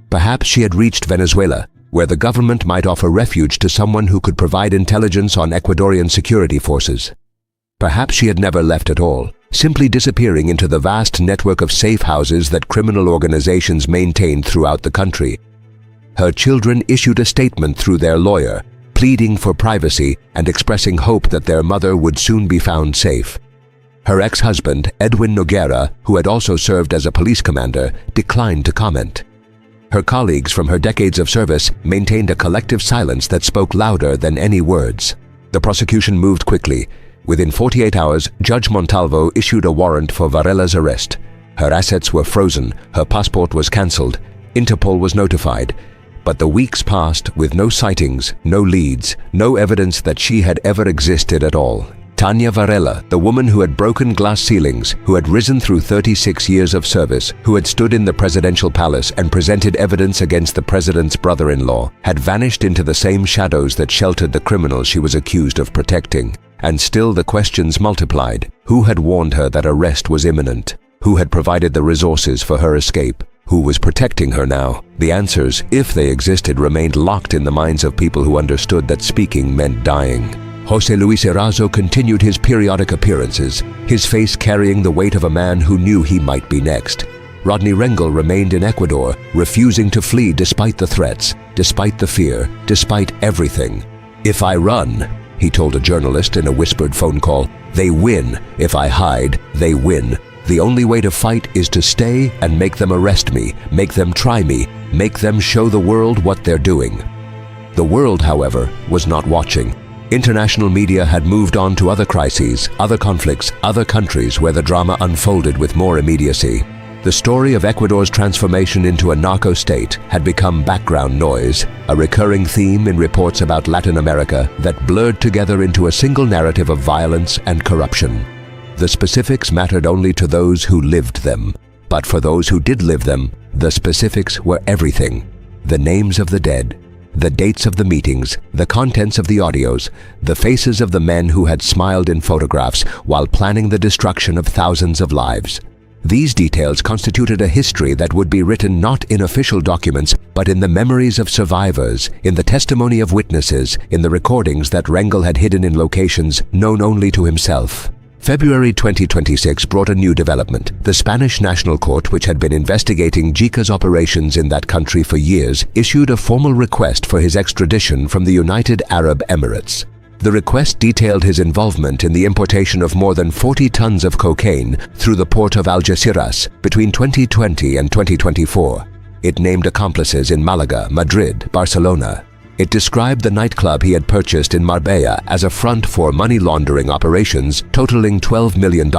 Perhaps she had reached Venezuela, where the government might offer refuge to someone who could provide intelligence on Ecuadorian security forces. Perhaps she had never left at all, simply disappearing into the vast network of safe houses that criminal organizations maintained throughout the country. Her children issued a statement through their lawyer, pleading for privacy and expressing hope that their mother would soon be found safe. Her ex-husband, Edwin Noguera, who had also served as a police commander, declined to comment. Her colleagues from her decades of service maintained a collective silence that spoke louder than any words. The prosecution moved quickly. Within 48 hours, Judge Montalvo issued a warrant for Varela's arrest. Her assets were frozen, her passport was cancelled, Interpol was notified. But the weeks passed with no sightings, no leads, no evidence that she had ever existed at all. Tannya Varela, the woman who had broken glass ceilings, who had risen through 36 years of service, who had stood in the presidential palace and presented evidence against the president's brother-in-law, had vanished into the same shadows that sheltered the criminal she was accused of protecting. And still the questions multiplied. Who had warned her that arrest was imminent? Who had provided the resources for her escape? Who was protecting her now? The answers, if they existed, remained locked in the minds of people who understood that speaking meant dying. José Luis Erazo continued his periodic appearances, his face carrying the weight of a man who knew he might be next. Rodney Rengel remained in Ecuador, refusing to flee despite the threats, despite the fear, despite everything. "If I run," he told a journalist in a whispered phone call, "they win. If I hide, they win. The only way to fight is to stay and make them arrest me, make them try me, make them show the world what they're doing." The world, however, was not watching. International media had moved on to other crises, other conflicts, other countries where the drama unfolded with more immediacy. The story of Ecuador's transformation into a narco state had become background noise, a recurring theme in reports about Latin America that blurred together into a single narrative of violence and corruption. The specifics mattered only to those who lived them. But for those who did live them, the specifics were everything. The names of the dead, the dates of the meetings, the contents of the audios, the faces of the men who had smiled in photographs while planning the destruction of thousands of lives. These details constituted a history that would be written not in official documents, but in the memories of survivors, in the testimony of witnesses, in the recordings that Rengel had hidden in locations known only to himself. February 2026 brought a new development. The Spanish National Court, which had been investigating Jica's operations in that country for years, issued a formal request for his extradition from the United Arab Emirates. The request detailed his involvement in the importation of more than 40 tons of cocaine through the port of Algeciras between 2020 and 2024. It named accomplices in Malaga, Madrid, Barcelona. It described the nightclub he had purchased in Marbella as a front for money laundering operations totaling $12 million,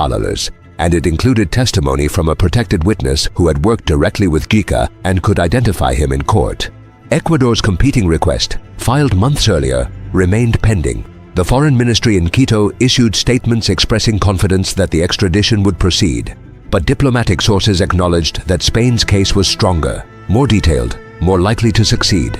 and it included testimony from a protected witness who had worked directly with Jica and could identify him in court. Ecuador's competing request, filed months earlier, remained pending. The Foreign Ministry in Quito issued statements expressing confidence that the extradition would proceed, but diplomatic sources acknowledged that Spain's case was stronger, more detailed, more likely to succeed.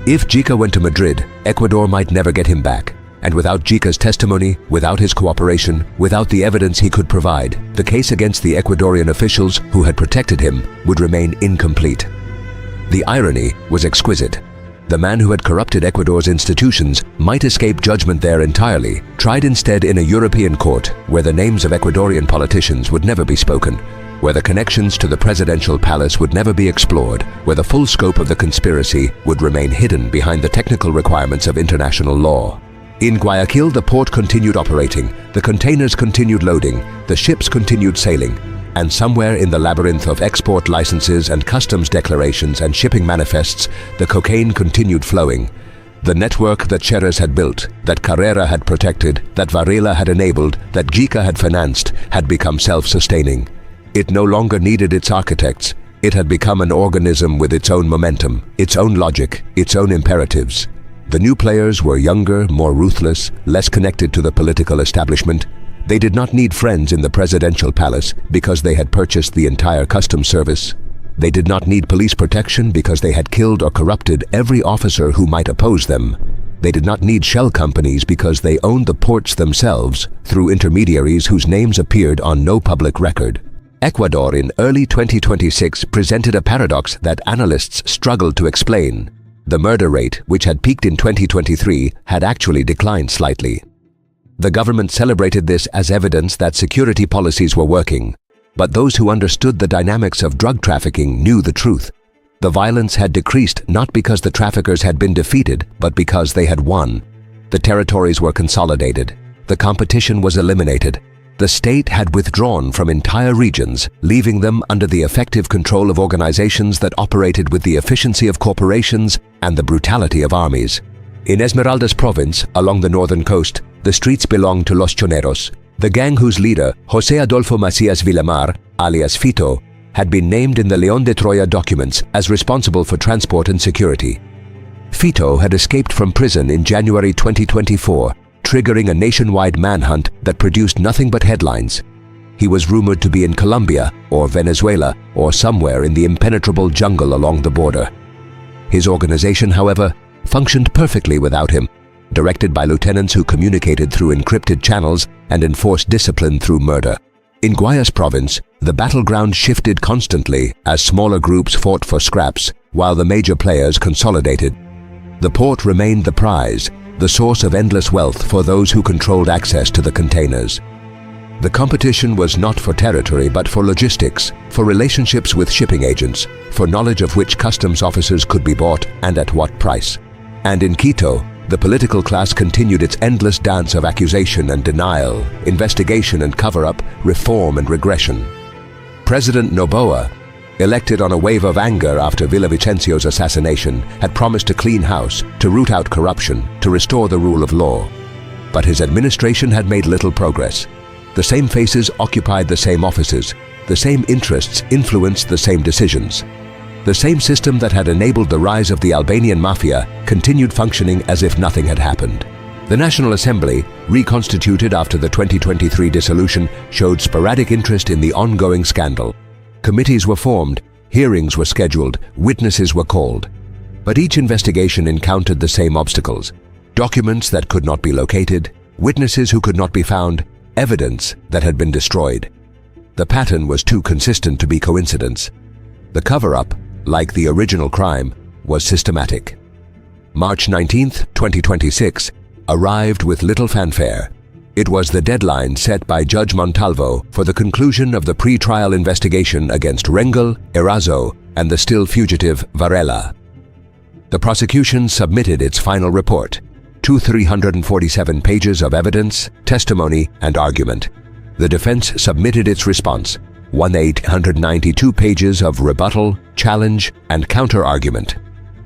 If Jica went to Madrid, Ecuador might never get him back. And without Jica's testimony, without his cooperation, without the evidence he could provide, the case against the Ecuadorian officials who had protected him would remain incomplete. The irony was exquisite. The man who had corrupted Ecuador's institutions might escape judgment there entirely, tried instead in a European court where the names of Ecuadorian politicians would never be spoken, where the connections to the presidential palace would never be explored, where the full scope of the conspiracy would remain hidden behind the technical requirements of international law. In Guayaquil, the port continued operating, the containers continued loading, the ships continued sailing, and somewhere in the labyrinth of export licenses and customs declarations and shipping manifests, the cocaine continued flowing. The network that Cheres had built, that Carrera had protected, that Varela had enabled, that Gica had financed, had become self-sustaining. It no longer needed its architects. It had become an organism with its own momentum, its own logic, its own imperatives. The new players were younger, more ruthless, less connected to the political establishment. They did not need friends in the presidential palace because they had purchased the entire customs service. They did not need police protection because they had killed or corrupted every officer who might oppose them. They did not need shell companies because they owned the ports themselves through intermediaries whose names appeared on no public record. Ecuador in early 2026 presented a paradox that analysts struggled to explain. The murder rate, which had peaked in 2023, had actually declined slightly. The government celebrated this as evidence that security policies were working. But those who understood the dynamics of drug trafficking knew the truth. The violence had decreased not because the traffickers had been defeated, but because they had won. The territories were consolidated. The competition was eliminated. The state had withdrawn from entire regions, leaving them under the effective control of organizations that operated with the efficiency of corporations and the brutality of armies. In Esmeraldas province, along the northern coast, the streets belonged to Los Choneros, the gang whose leader, José Adolfo Macías Villamar, alias Fito, had been named in the León de Troya documents as responsible for transport and security. Fito had escaped from prison in January 2024, triggering a nationwide manhunt that produced nothing but headlines. He was rumored to be in Colombia or Venezuela or somewhere in the impenetrable jungle along the border. His organization, however, functioned perfectly without him, directed by lieutenants who communicated through encrypted channels and enforced discipline through murder. In Guayas province, the battleground shifted constantly as smaller groups fought for scraps while the major players consolidated. The port remained the prize, the source of endless wealth for those who controlled access to the containers. The competition was not for territory but for logistics, for relationships with shipping agents, for knowledge of which customs officers could be bought and at what price. And in Quito, the political class continued its endless dance of accusation and denial, investigation and cover-up, reform and regression. President Noboa, elected on a wave of anger after Villavicencio's assassination, had promised a clean house, to root out corruption, to restore the rule of law. But his administration had made little progress. The same faces occupied the same offices, the same interests influenced the same decisions. The same system that had enabled the rise of the Albanian mafia continued functioning as if nothing had happened. The National Assembly, reconstituted after the 2023 dissolution, showed sporadic interest in the ongoing scandal. Committees were formed, hearings were scheduled, witnesses were called. But each investigation encountered the same obstacles: documents that could not be located, witnesses who could not be found, evidence that had been destroyed. The pattern was too consistent to be coincidence. The cover-up, like the original crime, was systematic. March 19, 2026, arrived with little fanfare. It was the deadline set by Judge Montalvo for the conclusion of the pre-trial investigation against Rengel, Erazo, and the still fugitive Varela. The prosecution submitted its final report, 347 pages of evidence, testimony, and argument. The defense submitted its response, 892 pages of rebuttal, challenge, and counter-argument.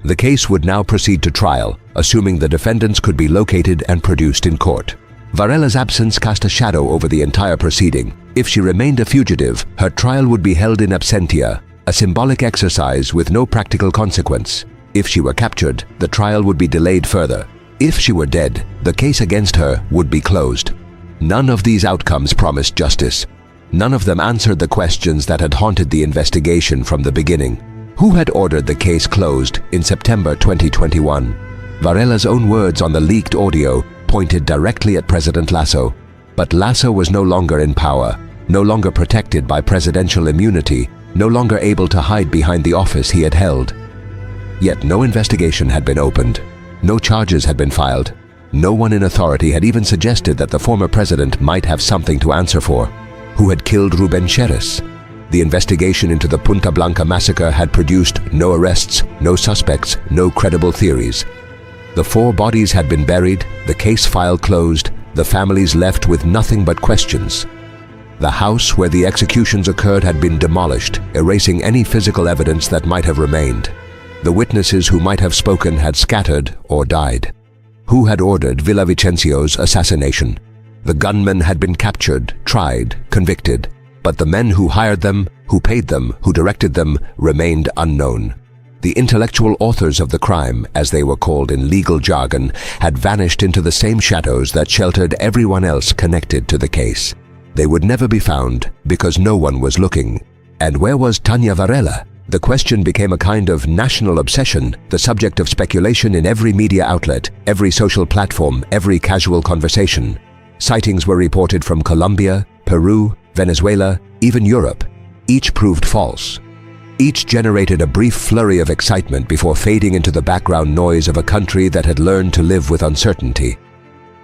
The case would now proceed to trial, assuming the defendants could be located and produced in court. Varela's absence cast a shadow over the entire proceeding. If she remained a fugitive, her trial would be held in absentia, a symbolic exercise with no practical consequence. If she were captured, the trial would be delayed further. If she were dead, the case against her would be closed. None of these outcomes promised justice. None of them answered the questions that had haunted the investigation from the beginning. Who had ordered the case closed in September 2021? Varela's own words on the leaked audio pointed directly at President Lasso. But Lasso was no longer in power, no longer protected by presidential immunity, no longer able to hide behind the office he had held. Yet no investigation had been opened. No charges had been filed. No one in authority had even suggested that the former president might have something to answer for. Who had killed Ruben Cheres? The investigation into the Punta Blanca massacre had produced no arrests, no suspects, no credible theories. The 4 bodies had been buried, the case file closed, the families left with nothing but questions. The house where the executions occurred had been demolished, erasing any physical evidence that might have remained. The witnesses who might have spoken had scattered or died. Who had ordered Villavicencio's assassination? The gunmen had been captured, tried, convicted, but the men who hired them, who paid them, who directed them, remained unknown. The intellectual authors of the crime, as they were called in legal jargon, had vanished into the same shadows that sheltered everyone else connected to the case. They would never be found because no one was looking. And where was Tannya Varela? The question became a kind of national obsession, the subject of speculation in every media outlet, every social platform, every casual conversation. Sightings were reported from Colombia, Peru, Venezuela, even Europe. Each proved false. Each generated a brief flurry of excitement before fading into the background noise of a country that had learned to live with uncertainty.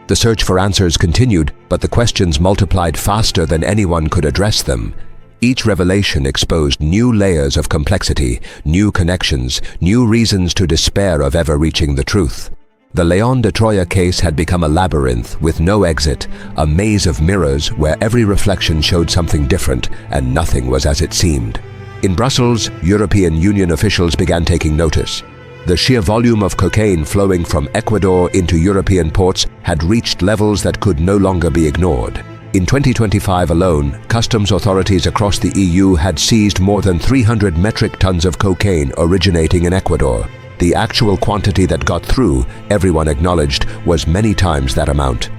The search for answers continued, but the questions multiplied faster than anyone could address them. Each revelation exposed new layers of complexity, new connections, new reasons to despair of ever reaching the truth. The León de Troya case had become a labyrinth with no exit, a maze of mirrors where every reflection showed something different and nothing was as it seemed. In Brussels, European Union officials began taking notice. The sheer volume of cocaine flowing from Ecuador into European ports had reached levels that could no longer be ignored. In 2025 alone, customs authorities across the EU had seized more than 300 metric tons of cocaine originating in Ecuador. The actual quantity that got through, everyone acknowledged, was many times that amount.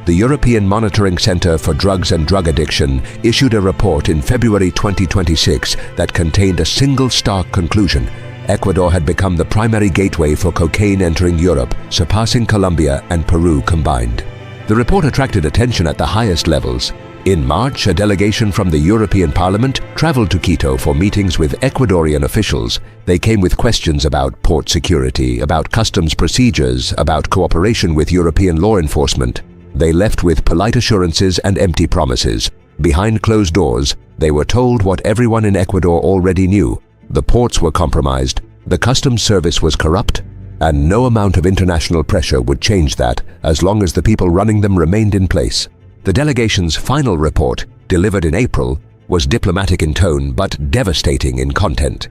The European Monitoring Center for Drugs and Drug Addiction issued a report in February 2026 that contained a single stark conclusion. Ecuador had become the primary gateway for cocaine entering Europe, surpassing Colombia and Peru combined. The report attracted attention at the highest levels. In March, a delegation from the European Parliament traveled to Quito for meetings with Ecuadorian officials. They came with questions about port security, about customs procedures, about cooperation with European law enforcement. They left with polite assurances and empty promises. Behind closed doors, they were told what everyone in Ecuador already knew. The ports were compromised, the customs service was corrupt, and no amount of international pressure would change that as long as the people running them remained in place. The delegation's final report, delivered in April, was diplomatic in tone but devastating in content.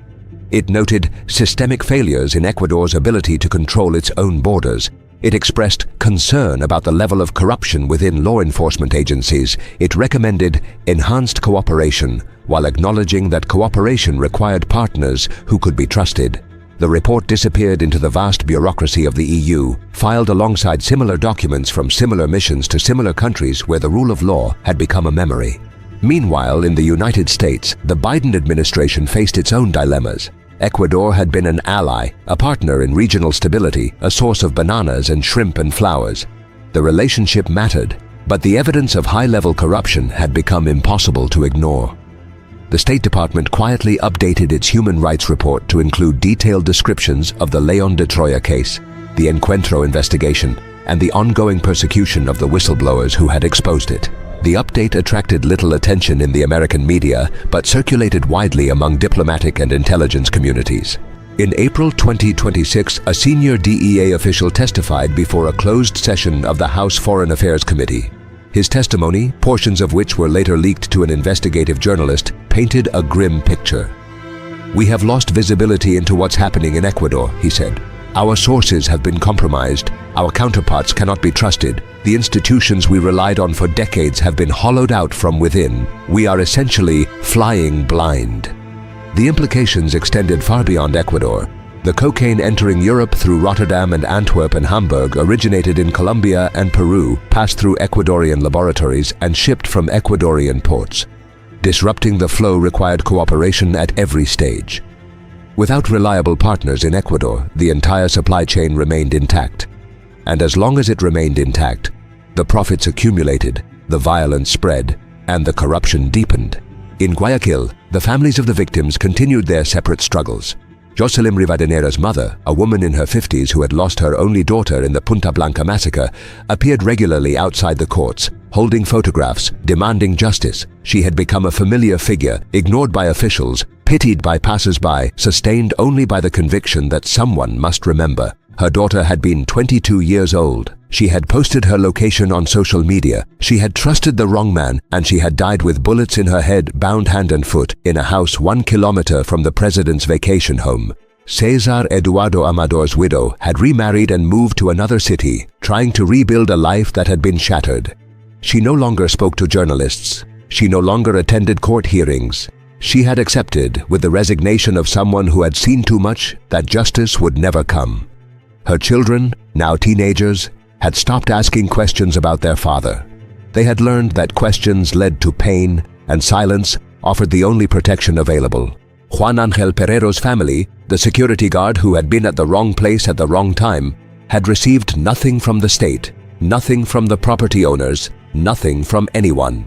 It noted systemic failures in Ecuador's ability to control its own borders. It expressed concern about the level of corruption within law enforcement agencies. It recommended enhanced cooperation, while acknowledging that cooperation required partners who could be trusted. The report disappeared into the vast bureaucracy of the EU, filed alongside similar documents from similar missions to similar countries where the rule of law had become a memory. Meanwhile, in the United States, the Biden administration faced its own dilemmas. Ecuador had been an ally, a partner in regional stability, a source of bananas and shrimp and flowers. The relationship mattered, but the evidence of high-level corruption had become impossible to ignore. The State Department quietly updated its human rights report to include detailed descriptions of the León de Troya case, the Encuentro investigation, and the ongoing persecution of the whistleblowers who had exposed it. The update attracted little attention in the American media, but circulated widely among diplomatic and intelligence communities. In April 2026, a senior DEA official testified before a closed session of the House Foreign Affairs Committee. His testimony, portions of which were later leaked to an investigative journalist, painted a grim picture. "We have lost visibility into what's happening in Ecuador," he said. "Our sources have been compromised. Our counterparts cannot be trusted. The institutions we relied on for decades have been hollowed out from within. We are essentially flying blind." The implications extended far beyond Ecuador. The cocaine entering Europe through Rotterdam and Antwerp and Hamburg originated in Colombia and Peru, passed through Ecuadorian laboratories, and shipped from Ecuadorian ports. Disrupting the flow required cooperation at every stage. Without reliable partners in Ecuador, the entire supply chain remained intact. And as long as it remained intact, the profits accumulated, the violence spread, and the corruption deepened. In Guayaquil, the families of the victims continued their separate struggles. Jocelyn Rivadeneira's mother, a woman in her 50s who had lost her only daughter in the Punta Blanca massacre, appeared regularly outside the courts, holding photographs, demanding justice. She had become a familiar figure, ignored by officials, pitied by passers-by, sustained only by the conviction that someone must remember. Her daughter had been 22 years old. She had posted her location on social media. She had trusted the wrong man, and she had died with bullets in her head, bound hand and foot, in a house 1 kilometer from the president's vacation home. Cesar Eduardo Amador's widow had remarried and moved to another city, trying to rebuild a life that had been shattered. She no longer spoke to journalists. She no longer attended court hearings. She had accepted, with the resignation of someone who had seen too much, that justice would never come. Her children, now teenagers, had stopped asking questions about their father. They had learned that questions led to pain, and silence offered the only protection available. Juan Angel Pereiro's family, the security guard who had been at the wrong place at the wrong time, had received nothing from the state, nothing from the property owners, nothing from anyone.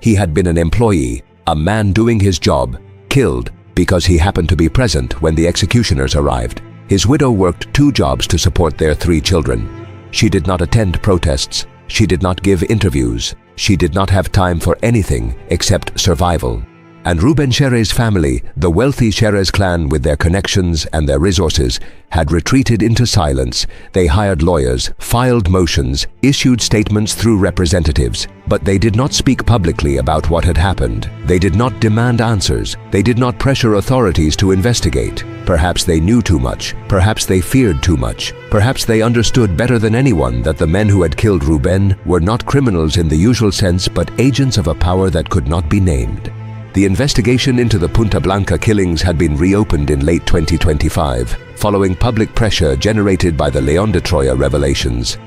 He had been an employee, a man doing his job, killed because he happened to be present when the executioners arrived. His widow worked 2 jobs to support their 3 children. She did not attend protests. She did not give interviews. She did not have time for anything except survival. And Ruben Cherez's family, the wealthy Cherez clan with their connections and their resources, had retreated into silence. They hired lawyers, filed motions, issued statements through representatives, but they did not speak publicly about what had happened. They did not demand answers. They did not pressure authorities to investigate. Perhaps they knew too much. Perhaps they feared too much. Perhaps they understood better than anyone that the men who had killed Ruben were not criminals in the usual sense, but agents of a power that could not be named. The investigation into the Punta Blanca killings had been reopened in late 2025, following public pressure generated by the León de Troya revelations.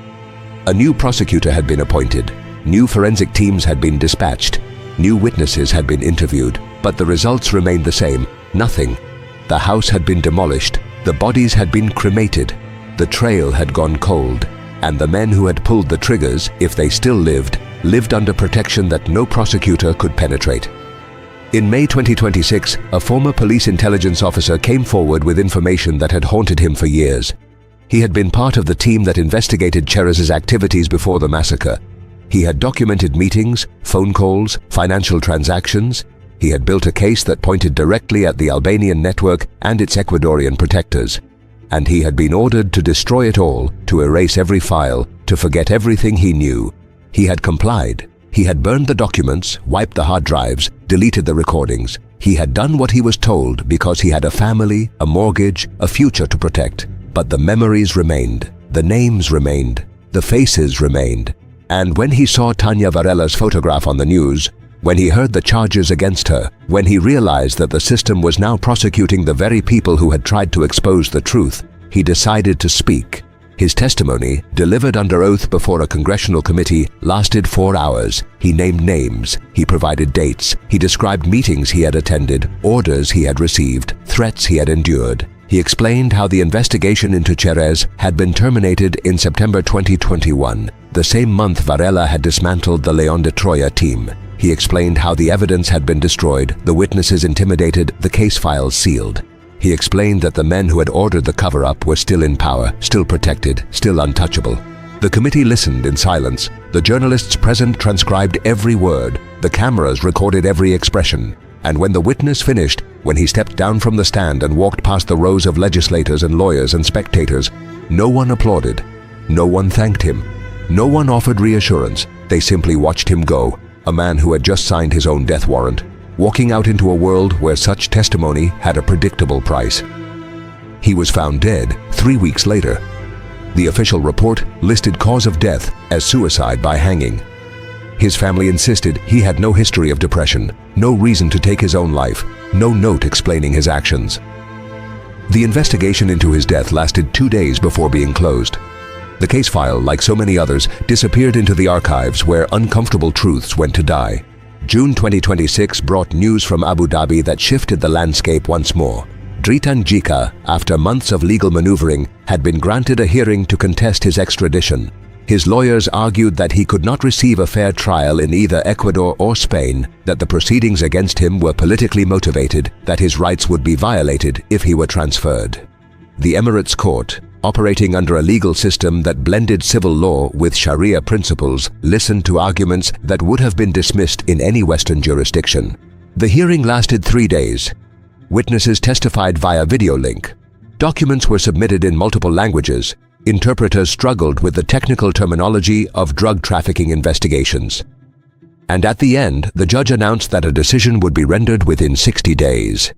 A new prosecutor had been appointed, new forensic teams had been dispatched, new witnesses had been interviewed, but the results remained the same: nothing. The house had been demolished, the bodies had been cremated, the trail had gone cold, and the men who had pulled the triggers, if they still lived under protection that no prosecutor could penetrate. In May 2026, a former police intelligence officer came forward with information that had haunted him for years. He had been part of the team that investigated Cherez's activities before the massacre. He had documented meetings, phone calls, financial transactions. He had built a case that pointed directly at the Albanian network and its Ecuadorian protectors. And he had been ordered to destroy it all, to erase every file, to forget everything he knew. He had complied. He had burned the documents, wiped the hard drives, deleted the recordings. He had done what he was told because he had a family, a mortgage, a future to protect. But the memories remained, the names remained, the faces remained. And when he saw Tannya Varela's photograph on the news, when he heard the charges against her, when he realized that the system was now prosecuting the very people who had tried to expose the truth, he decided to speak. His testimony, delivered under oath before a congressional committee, lasted 4 hours. He named names, he provided dates, he described meetings he had attended, orders he had received, threats he had endured. He explained how the investigation into Cherez had been terminated in September 2021, the same month Varela had dismantled the León de Troya team. He explained how the evidence had been destroyed, the witnesses intimidated, the case files sealed. He explained that the men who had ordered the cover-up were still in power, still protected, still untouchable. The committee listened in silence. The journalists present transcribed every word. The cameras recorded every expression. And when the witness finished, when he stepped down from the stand and walked past the rows of legislators and lawyers and spectators, no one applauded. No one thanked him. No one offered reassurance. They simply watched him go, a man who had just signed his own death warrant, walking out into a world where such testimony had a predictable price. He was found dead 3 weeks later. The official report listed cause of death as suicide by hanging. His family insisted he had no history of depression, no reason to take his own life, no note explaining his actions. The investigation into his death lasted 2 days before being closed. The case file, like so many others, disappeared into the archives where uncomfortable truths went to die. June 2026 brought news from Abu Dhabi that shifted the landscape once more. Dritan Jika, after months of legal maneuvering, had been granted a hearing to contest his extradition. His lawyers argued that he could not receive a fair trial in either Ecuador or Spain, that the proceedings against him were politically motivated, that his rights would be violated if he were transferred. The Emirates Court, operating under a legal system that blended civil law with Sharia principles, listened to arguments that would have been dismissed in any Western jurisdiction. The hearing lasted 3 days. Witnesses testified via video link. Documents were submitted in multiple languages. Interpreters struggled with the technical terminology of drug trafficking investigations. And at the end, the judge announced that a decision would be rendered within 60 days.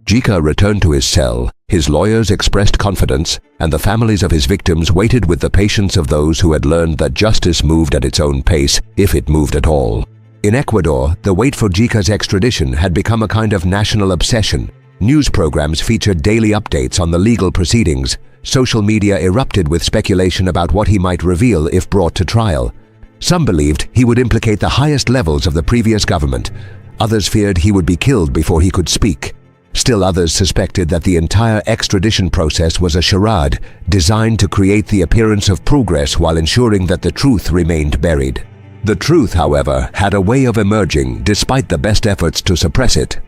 Jica returned to his cell, his lawyers expressed confidence, and the families of his victims waited with the patience of those who had learned that justice moved at its own pace, if it moved at all. In Ecuador, the wait for Jica's extradition had become a kind of national obsession. News programs featured daily updates on the legal proceedings. Social media erupted with speculation about what he might reveal if brought to trial. Some believed he would implicate the highest levels of the previous government. Others feared he would be killed before he could speak. Still others suspected that the entire extradition process was a charade designed to create the appearance of progress while ensuring that the truth remained buried. The truth, however, had a way of emerging despite the best efforts to suppress it.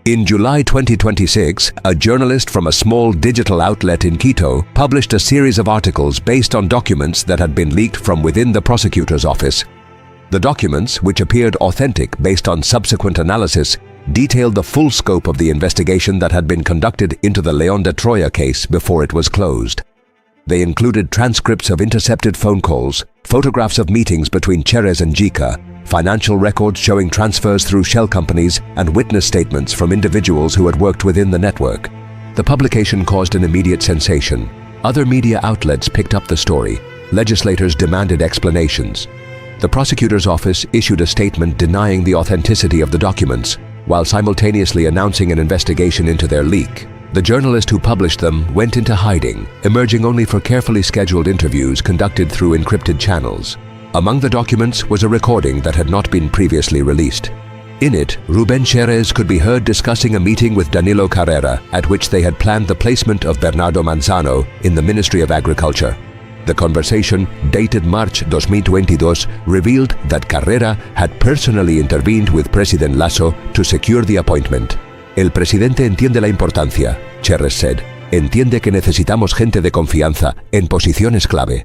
In July 2026, a journalist from a small digital outlet in Quito published a series of articles based on documents that had been leaked from within the prosecutor's office. The documents, which appeared authentic based on subsequent analysis, detailed the full scope of the investigation that had been conducted into the León de Troya case before it was closed. They included transcripts of intercepted phone calls, photographs of meetings between Cherez and Jica, financial records showing transfers through shell companies, and witness statements from individuals who had worked within the network. The publication caused an immediate sensation. Other media outlets picked up the story. Legislators demanded explanations. The prosecutor's office issued a statement denying the authenticity of the documents, while simultaneously announcing an investigation into their leak. The journalist who published them went into hiding, emerging only for carefully scheduled interviews conducted through encrypted channels. Among the documents was a recording that had not been previously released. In it, Rubén Cherez could be heard discussing a meeting with Danilo Carrera at which they had planned the placement of Bernardo Manzano in the Ministry of Agriculture. The conversation, dated March 2022, revealed that Carrera had personally intervened with President Lasso to secure the appointment. El presidente entiende la importancia, Cherez said. Entiende que necesitamos gente de confianza en posiciones clave.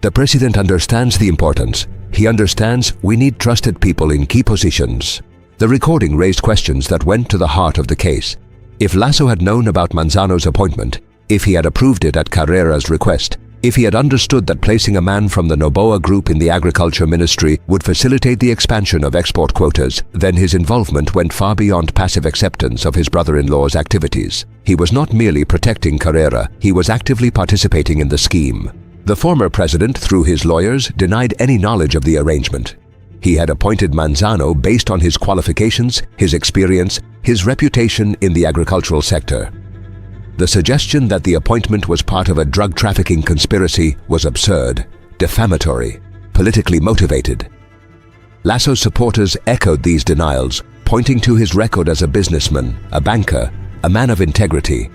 The president understands the importance. He understands we need trusted people in key positions. The recording raised questions that went to the heart of the case. If Lasso had known about Manzano's appointment, if he had approved it at Carrera's request, if he had understood that placing a man from the Noboa group in the agriculture ministry would facilitate the expansion of export quotas, then his involvement went far beyond passive acceptance of his brother-in-law's activities. He was not merely protecting Carrera, he was actively participating in the scheme. The former president, through his lawyers, denied any knowledge of the arrangement. He had appointed Manzano based on his qualifications, his experience, his reputation in the agricultural sector. The suggestion that the appointment was part of a drug trafficking conspiracy was absurd, defamatory, politically motivated. Lasso's supporters echoed these denials, pointing to his record as a businessman, a banker, a man of integrity.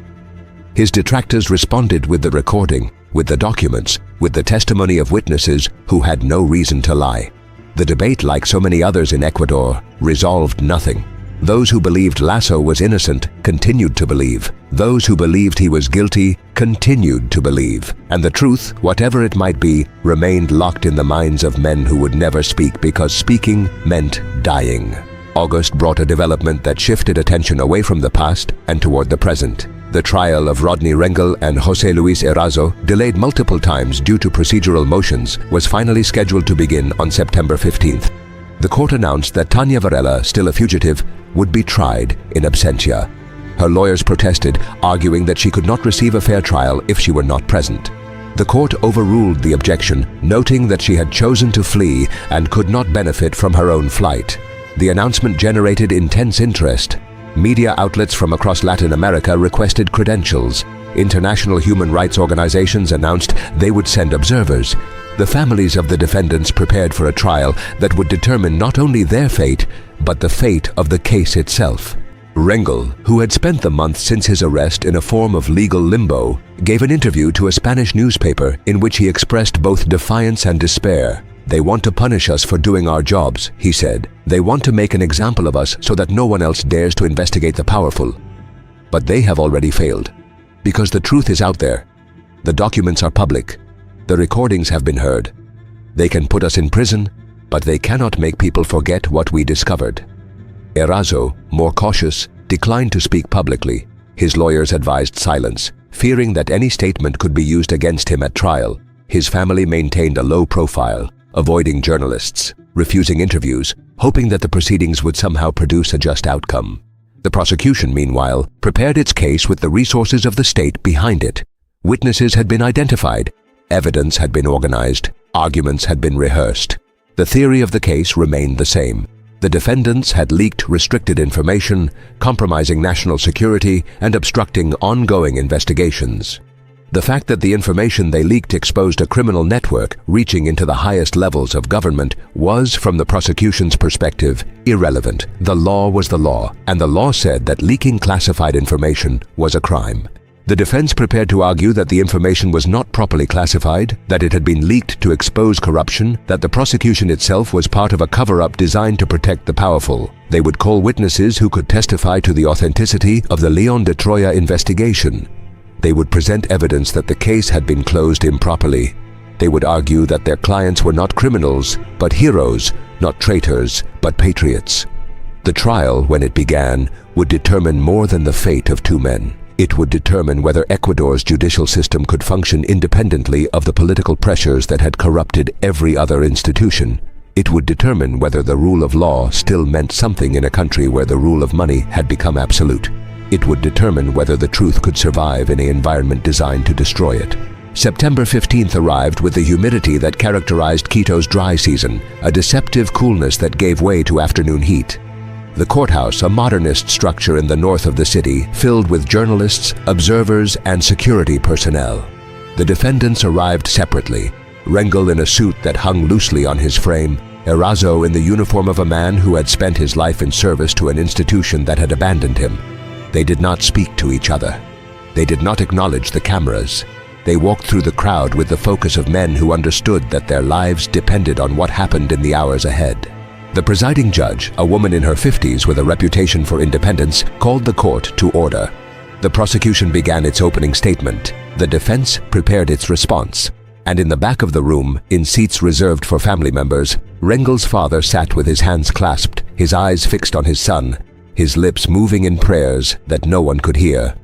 His detractors responded with the recording, with the documents, with the testimony of witnesses who had no reason to lie. The debate, like so many others in Ecuador, resolved nothing. Those who believed Lasso was innocent continued to believe. Those who believed he was guilty continued to believe. And the truth, whatever it might be, remained locked in the minds of men who would never speak because speaking meant dying. August brought a development that shifted attention away from the past and toward the present. The trial of Rodney Rengel and José Luis Erazo, delayed multiple times due to procedural motions, was finally scheduled to begin on September 15th. The court announced that Tannya Varela, still a fugitive, would be tried in absentia. Her lawyers protested, arguing that she could not receive a fair trial if she were not present. The court overruled the objection, noting that she had chosen to flee and could not benefit from her own flight. The announcement generated intense interest. Media outlets from across Latin America requested credentials. International human rights organizations announced they would send observers. The families of the defendants prepared for a trial that would determine not only their fate, but the fate of the case itself. Rengel, who had spent the month since his arrest in a form of legal limbo, gave an interview to a Spanish newspaper in which he expressed both defiance and despair. "They want to punish us for doing our jobs," he said. "They want to make an example of us so that no one else dares to investigate the powerful. But they have already failed. Because the truth is out there. The documents are public. The recordings have been heard. They can put us in prison, but they cannot make people forget what we discovered." Erazo, more cautious, declined to speak publicly. His lawyers advised silence, fearing that any statement could be used against him at trial. His family maintained a low profile, avoiding journalists, refusing interviews, hoping that the proceedings would somehow produce a just outcome. The prosecution, meanwhile, prepared its case with the resources of the state behind it. Witnesses had been identified, evidence had been organized, arguments had been rehearsed. The theory of the case remained the same. The defendants had leaked restricted information, compromising national security and obstructing ongoing investigations. The fact that the information they leaked exposed a criminal network reaching into the highest levels of government was, from the prosecution's perspective, irrelevant. The law was the law, and the law said that leaking classified information was a crime. The defense prepared to argue that the information was not properly classified, that it had been leaked to expose corruption, that the prosecution itself was part of a cover-up designed to protect the powerful. They would call witnesses who could testify to the authenticity of the León de Troya investigation. They would present evidence that the case had been closed improperly. They would argue that their clients were not criminals, but heroes, not traitors, but patriots. The trial, when it began, would determine more than the fate of two men. It would determine whether Ecuador's judicial system could function independently of the political pressures that had corrupted every other institution. It would determine whether the rule of law still meant something in a country where the rule of money had become absolute. It would determine whether the truth could survive in an environment designed to destroy it. September 15th arrived with the humidity that characterized Quito's dry season, a deceptive coolness that gave way to afternoon heat. The courthouse, a modernist structure in the north of the city, filled with journalists, observers, and security personnel. The defendants arrived separately, Rengel in a suit that hung loosely on his frame, Erazo in the uniform of a man who had spent his life in service to an institution that had abandoned him. They did not speak to each other. They did not acknowledge the cameras. They walked through the crowd with the focus of men who understood that their lives depended on what happened in the hours ahead. The presiding judge, a woman in her 50s with a reputation for independence, called the court to order. The prosecution began its opening statement. The defense prepared its response. And in the back of the room, in seats reserved for family members, Rengel's father sat with his hands clasped, his eyes fixed on his son, his lips moving in prayers that no one could hear.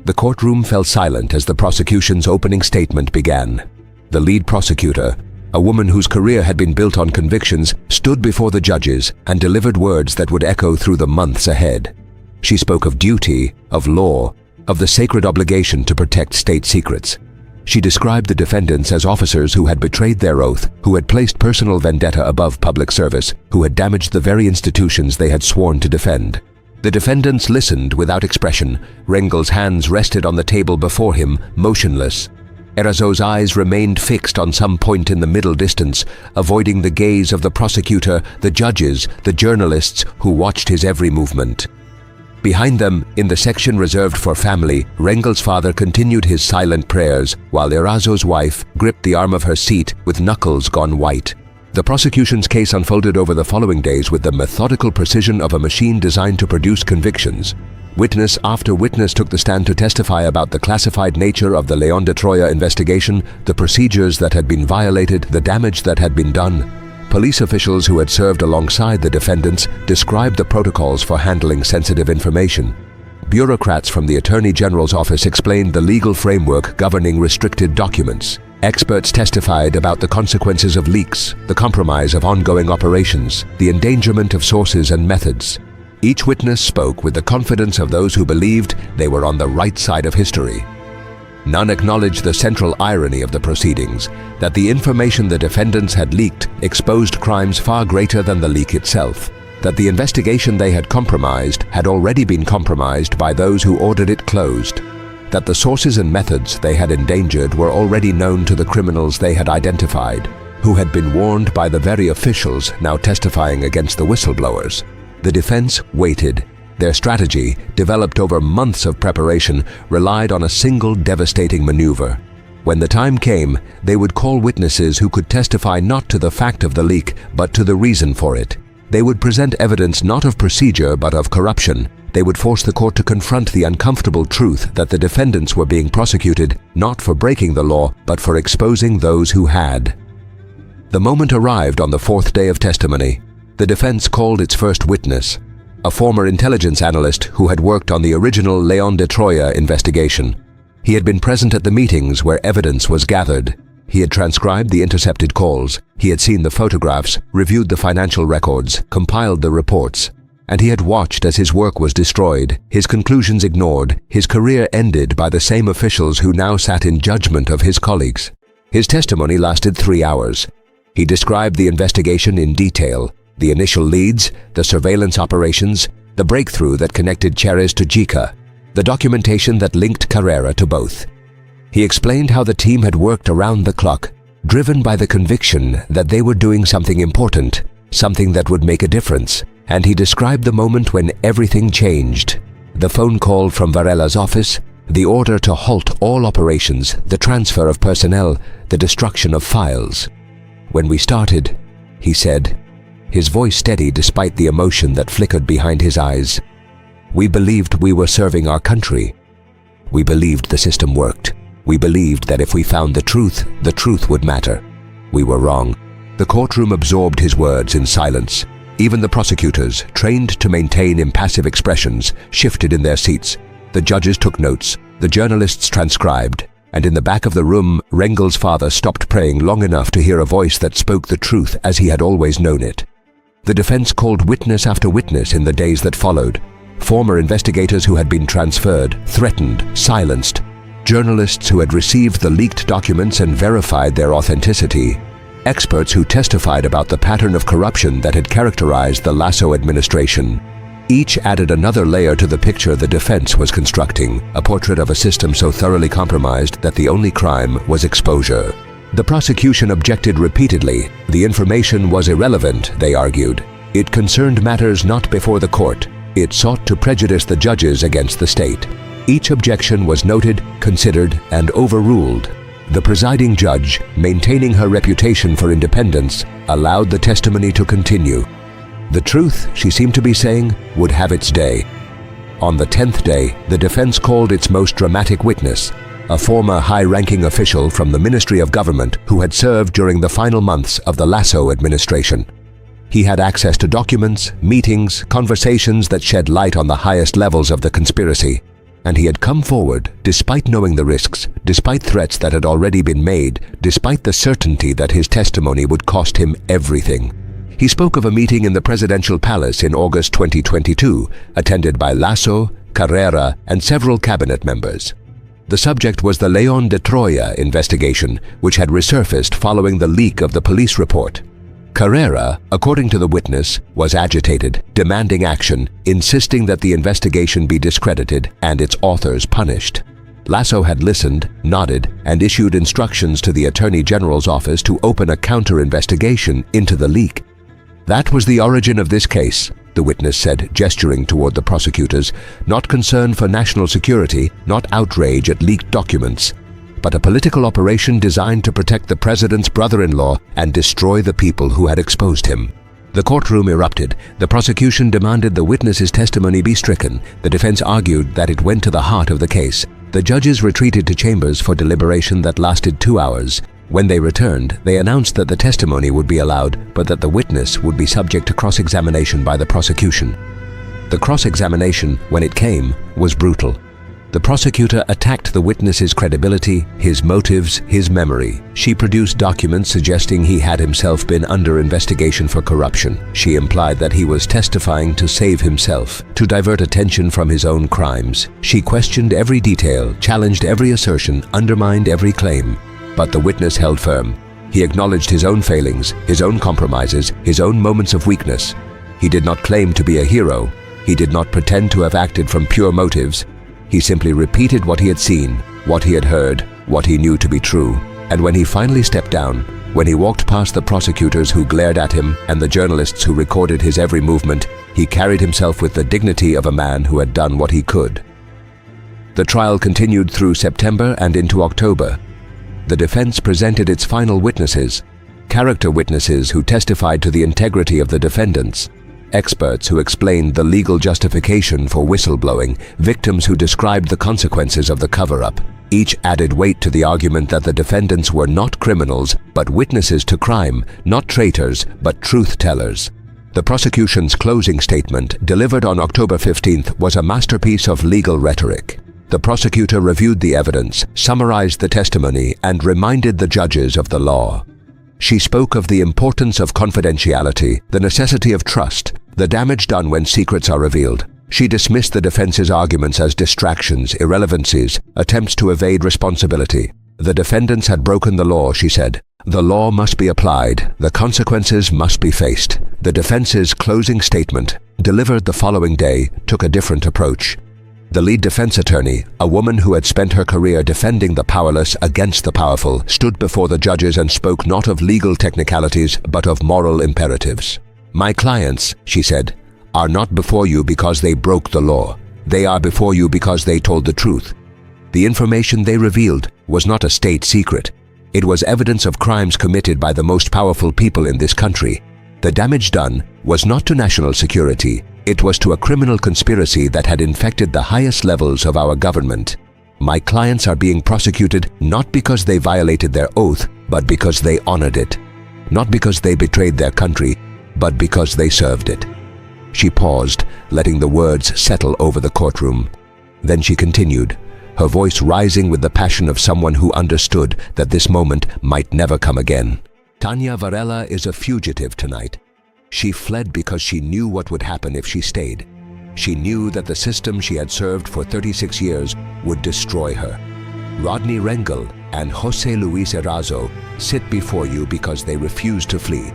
The courtroom fell silent as the prosecution's opening statement began. The lead prosecutor, a woman whose career had been built on convictions, stood before the judges and delivered words that would echo through the months ahead. She spoke of duty, of law, of the sacred obligation to protect state secrets. She described the defendants as officers who had betrayed their oath, who had placed personal vendetta above public service, who had damaged the very institutions they had sworn to defend. The defendants listened without expression. Rengel's hands rested on the table before him, motionless. Erazo's eyes remained fixed on some point in the middle distance, avoiding the gaze of the prosecutor, the judges, the journalists who watched his every movement. Behind them, in the section reserved for family, Rengel's father continued his silent prayers, while Erazo's wife gripped the arm of her seat with knuckles gone white. The prosecution's case unfolded over the following days with the methodical precision of a machine designed to produce convictions. Witness after witness took the stand to testify about the classified nature of the León de Troya investigation, the procedures that had been violated, the damage that had been done. Police officials who had served alongside the defendants described the protocols for handling sensitive information. Bureaucrats from the Attorney General's office explained the legal framework governing restricted documents. Experts testified about the consequences of leaks, the compromise of ongoing operations, the endangerment of sources and methods. Each witness spoke with the confidence of those who believed they were on the right side of history. None acknowledged the central irony of the proceedings, that the information the defendants had leaked exposed crimes far greater than the leak itself, that the investigation they had compromised had already been compromised by those who ordered it closed, that the sources and methods they had endangered were already known to the criminals they had identified, who had been warned by the very officials now testifying against the whistleblowers. The defense waited. Their strategy, developed over months of preparation, relied on a single devastating maneuver. When the time came, they would call witnesses who could testify not to the fact of the leak, but to the reason for it. They would present evidence not of procedure, but of corruption. They would force the court to confront the uncomfortable truth that the defendants were being prosecuted not for breaking the law, but for exposing those who had. The moment arrived on the fourth day of testimony. The defense called its first witness, a former intelligence analyst who had worked on the original León de Troya investigation. He had been present at the meetings where evidence was gathered. He had transcribed the intercepted calls. He had seen the photographs, reviewed the financial records, compiled the reports. and he had watched as his work was destroyed, his conclusions ignored, his career ended by the same officials who now sat in judgment of his colleagues. His testimony lasted 3 hours. He described the investigation in detail, the initial leads, the surveillance operations, the breakthrough that connected Cherez to Jica, the documentation that linked Carrera to both. He explained how the team had worked around the clock, driven by the conviction that they were doing something important, something that would make a difference, and he described the moment when everything changed. The phone call from Varela's office, the order to halt all operations, the transfer of personnel, the destruction of files. "When we started," he said, his voice steady despite the emotion that flickered behind his eyes, "we believed we were serving our country. We believed the system worked. We believed that if we found the truth would matter. We were wrong." The courtroom absorbed his words in silence. Even the prosecutors, trained to maintain impassive expressions, shifted in their seats. The judges took notes, the journalists transcribed, and in the back of the room, Rengel's father stopped praying long enough to hear a voice that spoke the truth as he had always known it. The defense called witness after witness in the days that followed. Former investigators who had been transferred, threatened, silenced. Journalists who had received the leaked documents and verified their authenticity. Experts who testified about the pattern of corruption that had characterized the Lasso administration. Each added another layer to the picture the defense was constructing, a portrait of a system so thoroughly compromised that the only crime was exposure. The prosecution objected repeatedly. The information was irrelevant, they argued. It concerned matters not before the court. It sought to prejudice the judges against the state. Each objection was noted, considered, and overruled. The presiding judge, maintaining her reputation for independence, allowed the testimony to continue. The truth, she seemed to be saying, would have its day. On the 10th day, the defense called its most dramatic witness, a former high-ranking official from the Ministry of Government who had served during the final months of the Lasso administration. He had access to documents, meetings, conversations that shed light on the highest levels of the conspiracy. And he had come forward, despite knowing the risks, despite threats that had already been made, despite the certainty that his testimony would cost him everything. He spoke of a meeting in the presidential palace in August 2022, attended by Lasso, Carrera, and several cabinet members. The subject was the León de Troya investigation, which had resurfaced following the leak of the police report. Carrera, according to the witness, was agitated, demanding action, insisting that the investigation be discredited and its authors punished. Lasso had listened, nodded, and issued instructions to the Attorney General's office to open a counter-investigation into the leak. "That was the origin of this case," the witness said, gesturing toward the prosecutors, "not concern for national security, not outrage at leaked documents, but a political operation designed to protect the president's brother-in-law and destroy the people who had exposed him." The courtroom erupted. The prosecution demanded the witness's testimony be stricken. The defense argued that it went to the heart of the case. The judges retreated to chambers for deliberation that lasted 2 hours. When they returned, they announced that the testimony would be allowed, but that the witness would be subject to cross-examination by the prosecution. The cross-examination, when it came, was brutal. The prosecutor attacked the witness's credibility, his motives, his memory. She produced documents suggesting he had himself been under investigation for corruption. She implied that he was testifying to save himself, to divert attention from his own crimes. She questioned every detail, challenged every assertion, undermined every claim. But the witness held firm. He acknowledged his own failings, his own compromises, his own moments of weakness. He did not claim to be a hero. He did not pretend to have acted from pure motives. He simply repeated what he had seen, what he had heard, what he knew to be true. And when he finally stepped down, when he walked past the prosecutors who glared at him and the journalists who recorded his every movement, he carried himself with the dignity of a man who had done what he could. The trial continued through September and into October. The defense presented its final witnesses, character witnesses who testified to the integrity of the defendants, experts who explained the legal justification for whistleblowing, victims who described the consequences of the cover-up. Each added weight to the argument that the defendants were not criminals, but witnesses to crime, not traitors, but truth-tellers. The prosecution's closing statement, delivered on October 15th, was a masterpiece of legal rhetoric. The prosecutor reviewed the evidence, summarized the testimony, and reminded the judges of the law. She spoke of the importance of confidentiality, the necessity of trust, The damage done when secrets are revealed. She dismissed the defense's arguments as distractions, irrelevancies, attempts to evade responsibility. The defendants had broken the law, she said. The law must be applied. The consequences must be faced. The defense's closing statement, delivered the following day, took a different approach. The lead defense attorney, a woman who had spent her career defending the powerless against the powerful, stood before the judges and spoke not of legal technicalities but of moral imperatives. "My clients," she said, "are not before you because they broke the law. They are before you because they told the truth. The information they revealed was not a state secret. It was evidence of crimes committed by the most powerful people in this country. The damage done was not to national security. It was to a criminal conspiracy that had infected the highest levels of our government. My clients are being prosecuted not because they violated their oath, but because they honored it. Not because they betrayed their country, but because they served it." She paused, letting the words settle over the courtroom. Then she continued, her voice rising with the passion of someone who understood that this moment might never come again. "Tannya Varela is a fugitive tonight. She fled because she knew what would happen if she stayed. She knew that the system she had served for 36 years would destroy her. Rodney Rengel and Jose Luis Erazo sit before you because they refused to flee.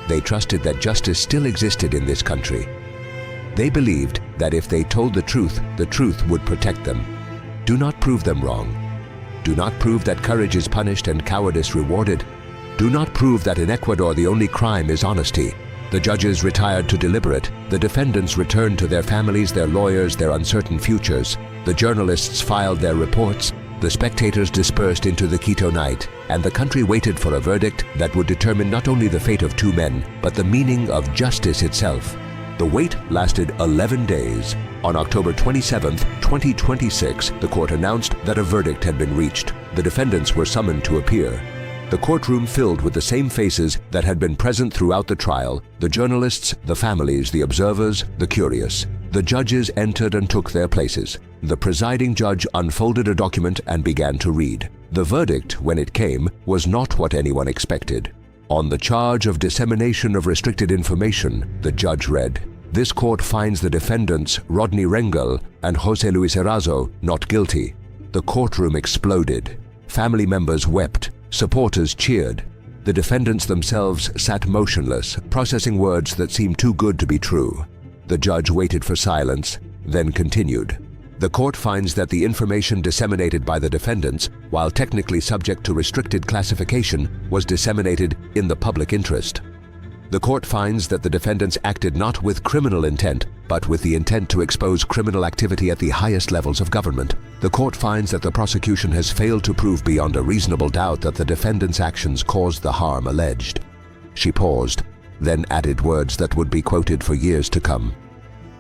They trusted that justice still existed in this country. They believed that if they told the truth would protect them. Do not prove them wrong. Do not prove that courage is punished and cowardice rewarded. Do not prove that in Ecuador the only crime is honesty." The judges retired to deliberate. The defendants returned to their families, their lawyers, their uncertain futures. The journalists filed their reports. The spectators dispersed into the Quito night, and the country waited for a verdict that would determine not only the fate of two men, but the meaning of justice itself. The wait lasted 11 days. On October 27, 2026, the court announced that a verdict had been reached. The defendants were summoned to appear. The courtroom filled with the same faces that had been present throughout the trial: the journalists, the families, the observers, the curious. The judges entered and took their places. The presiding judge unfolded a document and began to read. The verdict, when it came, was not what anyone expected. On the charge of dissemination of restricted information, the judge read, "This court finds the defendants, Rodney Rengel and Jose Luis Erazo, not guilty." The courtroom exploded. Family members wept. Supporters cheered. The defendants themselves sat motionless, processing words that seemed too good to be true. The judge waited for silence, then continued. "The court finds that the information disseminated by the defendants, while technically subject to restricted classification, was disseminated in the public interest. The court finds that the defendants acted not with criminal intent, but with the intent to expose criminal activity at the highest levels of government. The court finds that the prosecution has failed to prove beyond a reasonable doubt that the defendants' actions caused the harm alleged." She paused, then added words that would be quoted for years to come.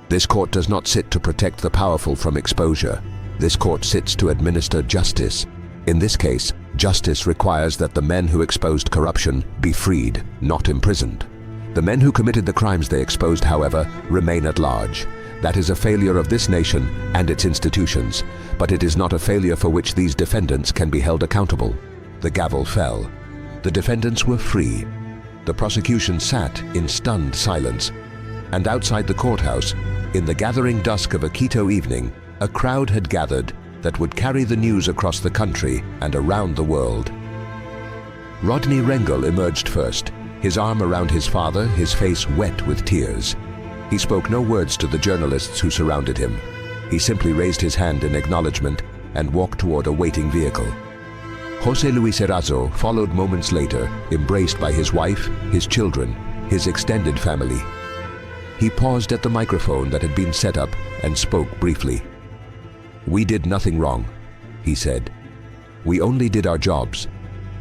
"This court does not sit to protect the powerful from exposure. This court sits to administer justice. In this case, justice requires that the men who exposed corruption be freed, not imprisoned. The men who committed the crimes they exposed, however, remain at large. That is a failure of this nation and its institutions, but it is not a failure for which these defendants can be held accountable." The gavel fell. The defendants were free. The prosecution sat in stunned silence. And outside the courthouse, in the gathering dusk of a Quito evening, a crowd had gathered that would carry the news across the country and around the world. Rodney Rengel emerged first, his arm around his father, his face wet with tears. He spoke no words to the journalists who surrounded him. He simply raised his hand in acknowledgement and walked toward a waiting vehicle. Jose Luis Erazo followed moments later, embraced by his wife, his children, his extended family. He paused at the microphone that had been set up and spoke briefly. "We did nothing wrong," he said. "We only did our jobs.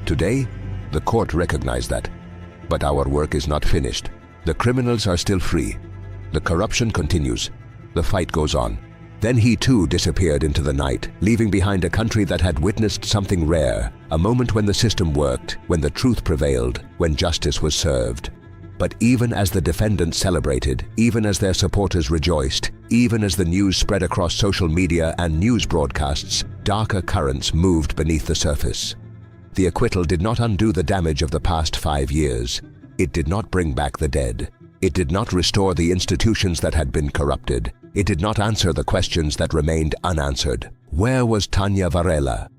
Today, the court recognized that. But our work is not finished. The criminals are still free. The corruption continues. The fight goes on." Then he too disappeared into the night, leaving behind a country that had witnessed something rare, a moment when the system worked, when the truth prevailed, when justice was served. But even as the defendants celebrated, even as their supporters rejoiced, even as the news spread across social media and news broadcasts, darker currents moved beneath the surface. The acquittal did not undo the damage of the past 5 years. It did not bring back the dead. It did not restore the institutions that had been corrupted. It did not answer the questions that remained unanswered. Where was Tannya Varela?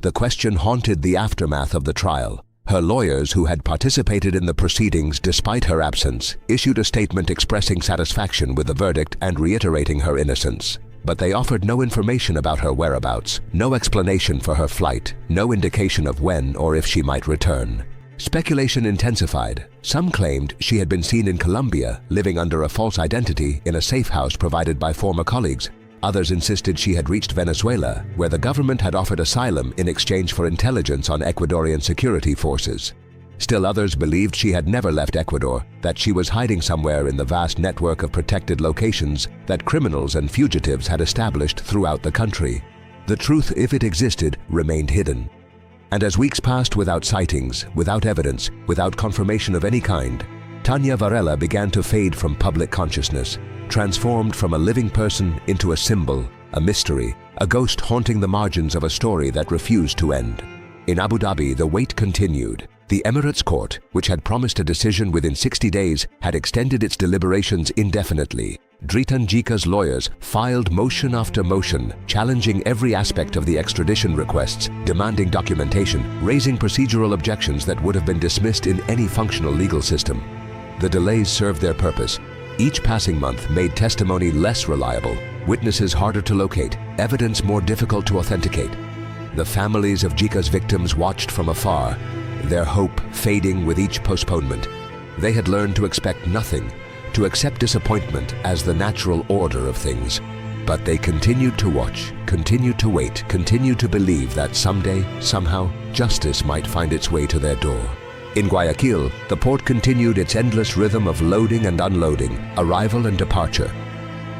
The question haunted the aftermath of the trial. Her lawyers, who had participated in the proceedings despite her absence, issued a statement expressing satisfaction with the verdict and reiterating her innocence. But they offered no information about her whereabouts, no explanation for her flight, no indication of when or if she might return. Speculation intensified. Some claimed she had been seen in Colombia, living under a false identity in a safe house provided by former colleagues. Others insisted she had reached Venezuela, where the government had offered asylum in exchange for intelligence on Ecuadorian security forces. Still others believed she had never left Ecuador, that she was hiding somewhere in the vast network of protected locations that criminals and fugitives had established throughout the country. The truth, if it existed, remained hidden. And as weeks passed without sightings, without evidence, without confirmation of any kind, Tannya Varela began to fade from public consciousness, transformed from a living person into a symbol, a mystery, a ghost haunting the margins of a story that refused to end. In Abu Dhabi, the wait continued. The Emirates Court, which had promised a decision within 60 days, had extended its deliberations indefinitely. Dritan Jika's lawyers filed motion after motion, challenging every aspect of the extradition requests, demanding documentation, raising procedural objections that would have been dismissed in any functional legal system. The delays served their purpose. Each passing month made testimony less reliable, witnesses harder to locate, evidence more difficult to authenticate. The families of Jika's victims watched from afar, their hope fading with each postponement. They had learned to expect nothing, to accept disappointment as the natural order of things. But they continued to watch, continued to wait, continued to believe that someday, somehow, justice might find its way to their door. In Guayaquil, the port continued its endless rhythm of loading and unloading, arrival and departure.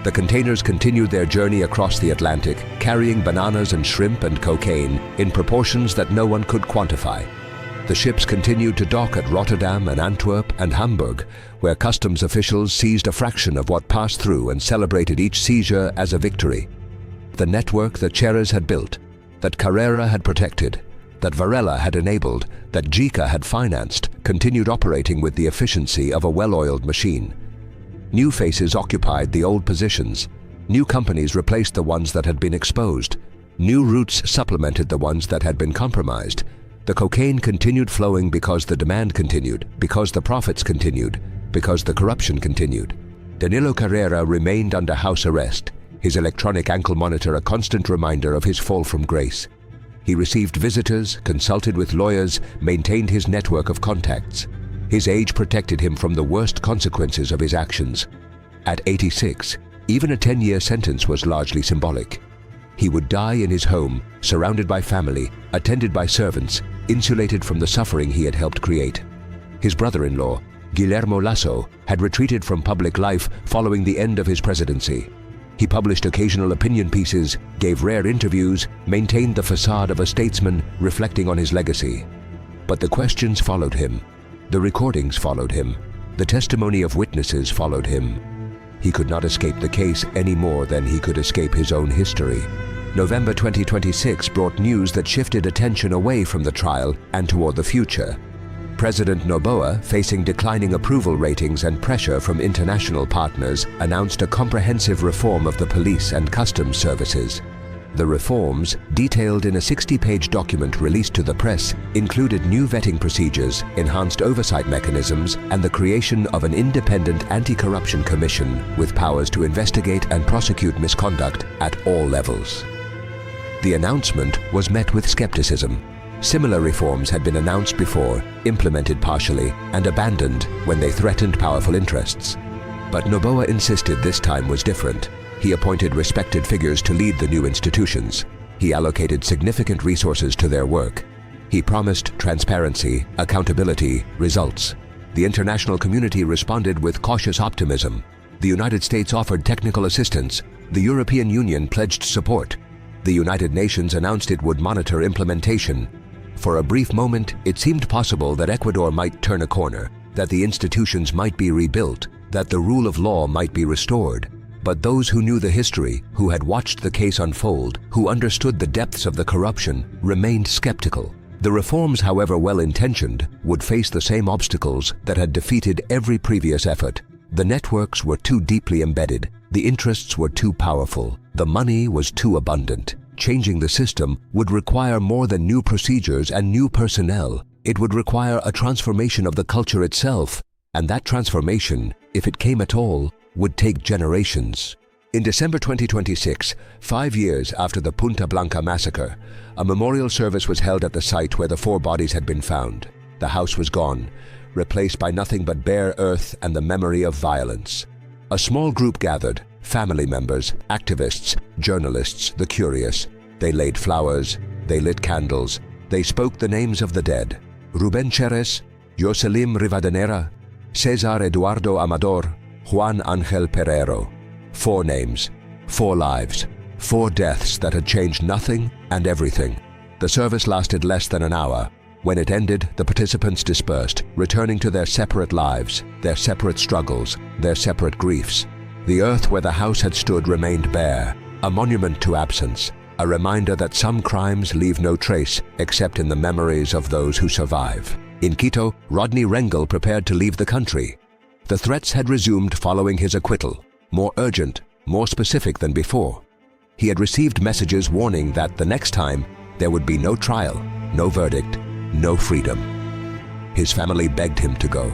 The containers continued their journey across the Atlantic, carrying bananas and shrimp and cocaine in proportions that no one could quantify. The ships continued to dock at Rotterdam and Antwerp and Hamburg, where customs officials seized a fraction of what passed through and celebrated each seizure as a victory. The network that Cherez had built, that Carrera had protected, that Varela had enabled, that Jika had financed, continued operating with the efficiency of a well-oiled machine. New faces occupied the old positions. New companies replaced the ones that had been exposed. New routes supplemented the ones that had been compromised. The cocaine continued flowing because the demand continued, because the profits continued, because the corruption continued. Danilo Carrera remained under house arrest, his electronic ankle monitor a constant reminder of his fall from grace. He received visitors, consulted with lawyers, maintained his network of contacts. His age protected him from the worst consequences of his actions. At 86, even a 10-year sentence was largely symbolic. He would die in his home, surrounded by family, attended by servants, insulated from the suffering he had helped create. His brother-in-law, Guillermo Lasso, had retreated from public life following the end of his presidency. He published occasional opinion pieces, gave rare interviews, maintained the facade of a statesman reflecting on his legacy. But the questions followed him. The recordings followed him. The testimony of witnesses followed him. He could not escape the case any more than he could escape his own history. November 2026 brought news that shifted attention away from the trial and toward the future. President Noboa, facing declining approval ratings and pressure from international partners, announced a comprehensive reform of the police and customs services. The reforms, detailed in a 60-page document released to the press, included new vetting procedures, enhanced oversight mechanisms, and the creation of an independent anti-corruption commission with powers to investigate and prosecute misconduct at all levels. The announcement was met with skepticism. Similar reforms had been announced before, implemented partially, and abandoned when they threatened powerful interests. But Noboa insisted this time was different. He appointed respected figures to lead the new institutions. He allocated significant resources to their work. He promised transparency, accountability, results. The international community responded with cautious optimism. The United States offered technical assistance. The European Union pledged support. The United Nations announced it would monitor implementation. For a brief moment, it seemed possible that Ecuador might turn a corner, that the institutions might be rebuilt, that the rule of law might be restored. But those who knew the history, who had watched the case unfold, who understood the depths of the corruption, remained skeptical. The reforms, however well-intentioned, would face the same obstacles that had defeated every previous effort: The networks were too deeply embedded, the interests were too powerful, the money was too abundant. Changing the system would require more than new procedures and new personnel. It would require a transformation of the culture itself, and that transformation, if it came at all, would take generations. In December 2026, 5 years after the Punta Blanca massacre, a memorial service was held at the site where the 4 bodies had been found. The house was gone, replaced by nothing but bare earth and the memory of violence. A small group gathered, family members, activists, journalists, the curious. They laid flowers, they lit candles, they spoke the names of the dead. Rubén Cherés, Joselim Rivadeneira, César Eduardo Amador, Juan Ángel Pereiro. 4 names, 4 lives, 4 deaths that had changed nothing and everything. The service lasted less than an hour. When it ended, the participants dispersed, returning to their separate lives, their separate struggles, their separate griefs. The earth where the house had stood remained bare, a monument to absence, a reminder that some crimes leave no trace except in the memories of those who survive. In Quito, Rodney Rengel prepared to leave the country. The threats had resumed following his acquittal, more urgent, more specific than before. He had received messages warning that the next time there would be no trial, no verdict, no freedom. His family begged him to go.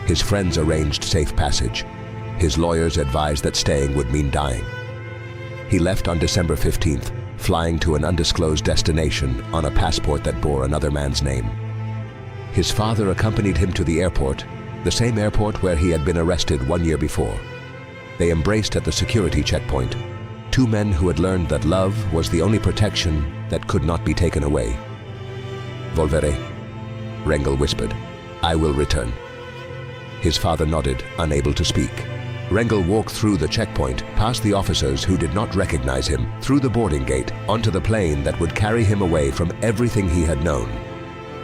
His friends arranged safe passage. His lawyers advised that staying would mean dying. He left on December 15th, flying to an undisclosed destination on a passport that bore another man's name. His father accompanied him to the airport, the same airport where he had been arrested 1 year before. They embraced at the security checkpoint, 2 men who had learned that love was the only protection that could not be taken away. Volveré, Rengel whispered. I will return. His father nodded, unable to speak. Rengel walked through the checkpoint, past the officers who did not recognize him, through the boarding gate, onto the plane that would carry him away from everything he had known.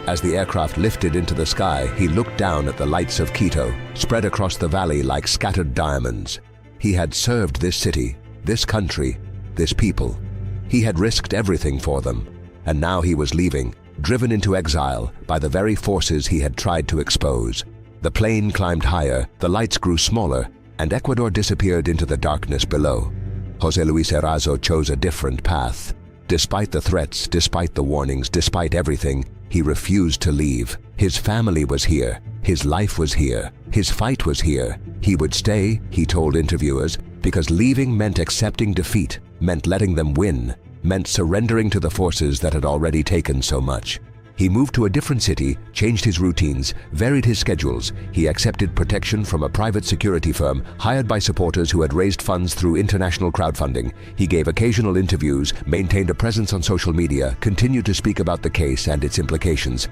As the aircraft lifted into the sky, he looked down at the lights of Quito, spread across the valley like scattered diamonds. He had served this city, this country, this people. He had risked everything for them, and now he was leaving, driven into exile by the very forces he had tried to expose. The plane climbed higher, the lights grew smaller, and Ecuador disappeared into the darkness below. José Luis Erazo chose a different path. Despite the threats, despite the warnings, despite everything, he refused to leave. His family was here, his life was here, his fight was here. He would stay, he told interviewers, because leaving meant accepting defeat, meant letting them win, meant surrendering to the forces that had already taken so much. He moved to a different city, changed his routines, varied his schedules. He accepted protection from a private security firm hired by supporters who had raised funds through international crowdfunding. He gave occasional interviews, maintained a presence on social media, continued to speak about the case and its implications.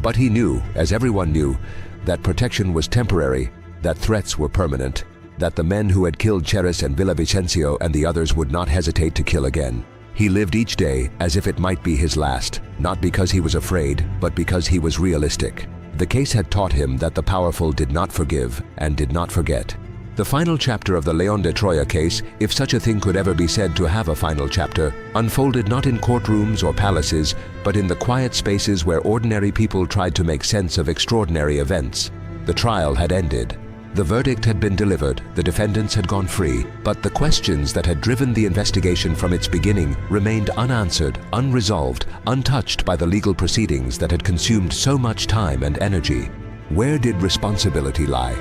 But he knew, as everyone knew, that protection was temporary, that threats were permanent, that the men who had killed Cherés and Villavicencio and the others would not hesitate to kill again. He lived each day as if it might be his last, not because he was afraid, but because he was realistic. The case had taught him that the powerful did not forgive and did not forget. The final chapter of the León de Troya case, if such a thing could ever be said to have a final chapter, unfolded not in courtrooms or palaces, but in the quiet spaces where ordinary people tried to make sense of extraordinary events. The trial had ended. The verdict had been delivered, the defendants had gone free, but the questions that had driven the investigation from its beginning remained unanswered, unresolved, untouched by the legal proceedings that had consumed so much time and energy. Where did responsibility lie?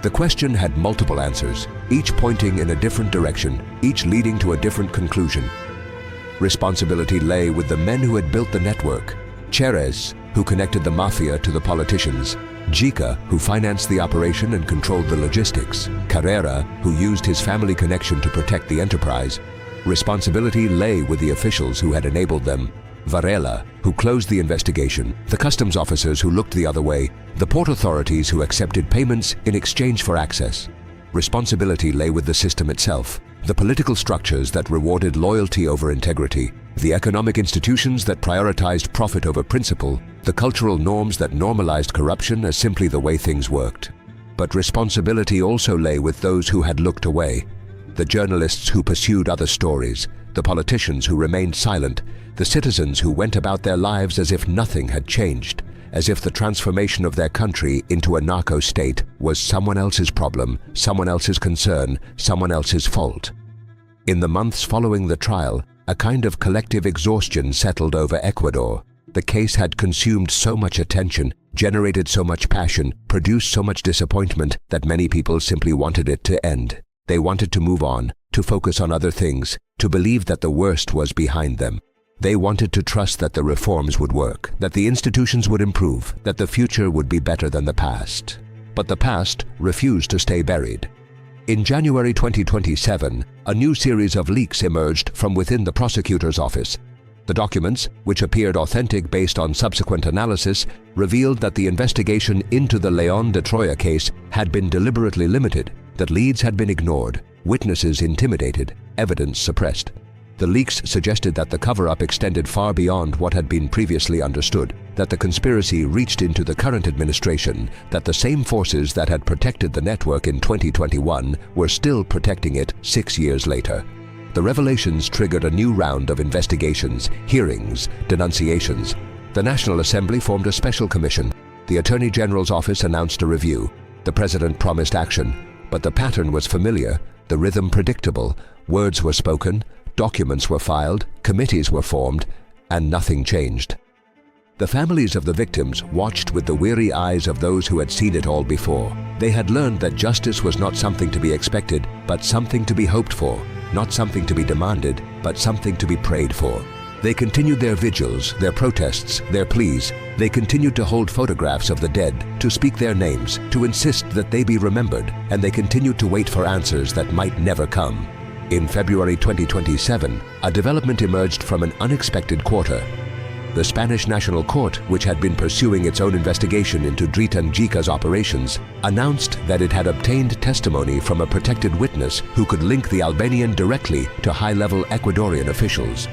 The question had multiple answers, each pointing in a different direction, each leading to a different conclusion. Responsibility lay with the men who had built the network. Cherés, who connected the mafia to the politicians. Jica, who financed the operation and controlled the logistics. Carrera, who used his family connection to protect the enterprise. Responsibility lay with the officials who had enabled them. Varela, who closed the investigation, the customs officers who looked the other way, the port authorities who accepted payments in exchange for access. Responsibility lay with the system itself, the political structures that rewarded loyalty over integrity, the economic institutions that prioritized profit over principle, the cultural norms that normalized corruption as simply the way things worked. But responsibility also lay with those who had looked away, the journalists who pursued other stories, the politicians who remained silent, the citizens who went about their lives as if nothing had changed. as if the transformation of their country into a narco state was someone else's problem, someone else's concern, someone else's fault. In the months following the trial, a kind of collective exhaustion settled over Ecuador. The case had consumed so much attention, generated so much passion, produced so much disappointment that many people simply wanted it to end. They wanted to move on, to focus on other things, to believe that the worst was behind them. They wanted to trust that the reforms would work, that the institutions would improve, that the future would be better than the past. But the past refused to stay buried. In January 2027, a new series of leaks emerged from within the prosecutor's office. The documents, which appeared authentic based on subsequent analysis, revealed that the investigation into the León de Troya case had been deliberately limited, that leads had been ignored, witnesses intimidated, evidence suppressed. The leaks suggested that the cover-up extended far beyond what had been previously understood, that the conspiracy reached into the current administration, that the same forces that had protected the network in 2021 were still protecting it 6 years later. The revelations triggered a new round of investigations, hearings, denunciations. The National Assembly formed a special commission. The Attorney General's office announced a review. The President promised action. But the pattern was familiar, the rhythm predictable. Words were spoken, documents were filed, committees were formed, and nothing changed. The families of the victims watched with the weary eyes of those who had seen it all before. They had learned that justice was not something to be expected, but something to be hoped for. Not something to be demanded, but something to be prayed for. They continued their vigils, their protests, their pleas. They continued to hold photographs of the dead, to speak their names, to insist that they be remembered, and they continued to wait for answers that might never come. In February 2027, a development emerged from an unexpected quarter. The Spanish National Court, which had been pursuing its own investigation into Jica's operations, announced that it had obtained testimony from a protected witness who could link the Albanian directly to high-level Ecuadorian officials.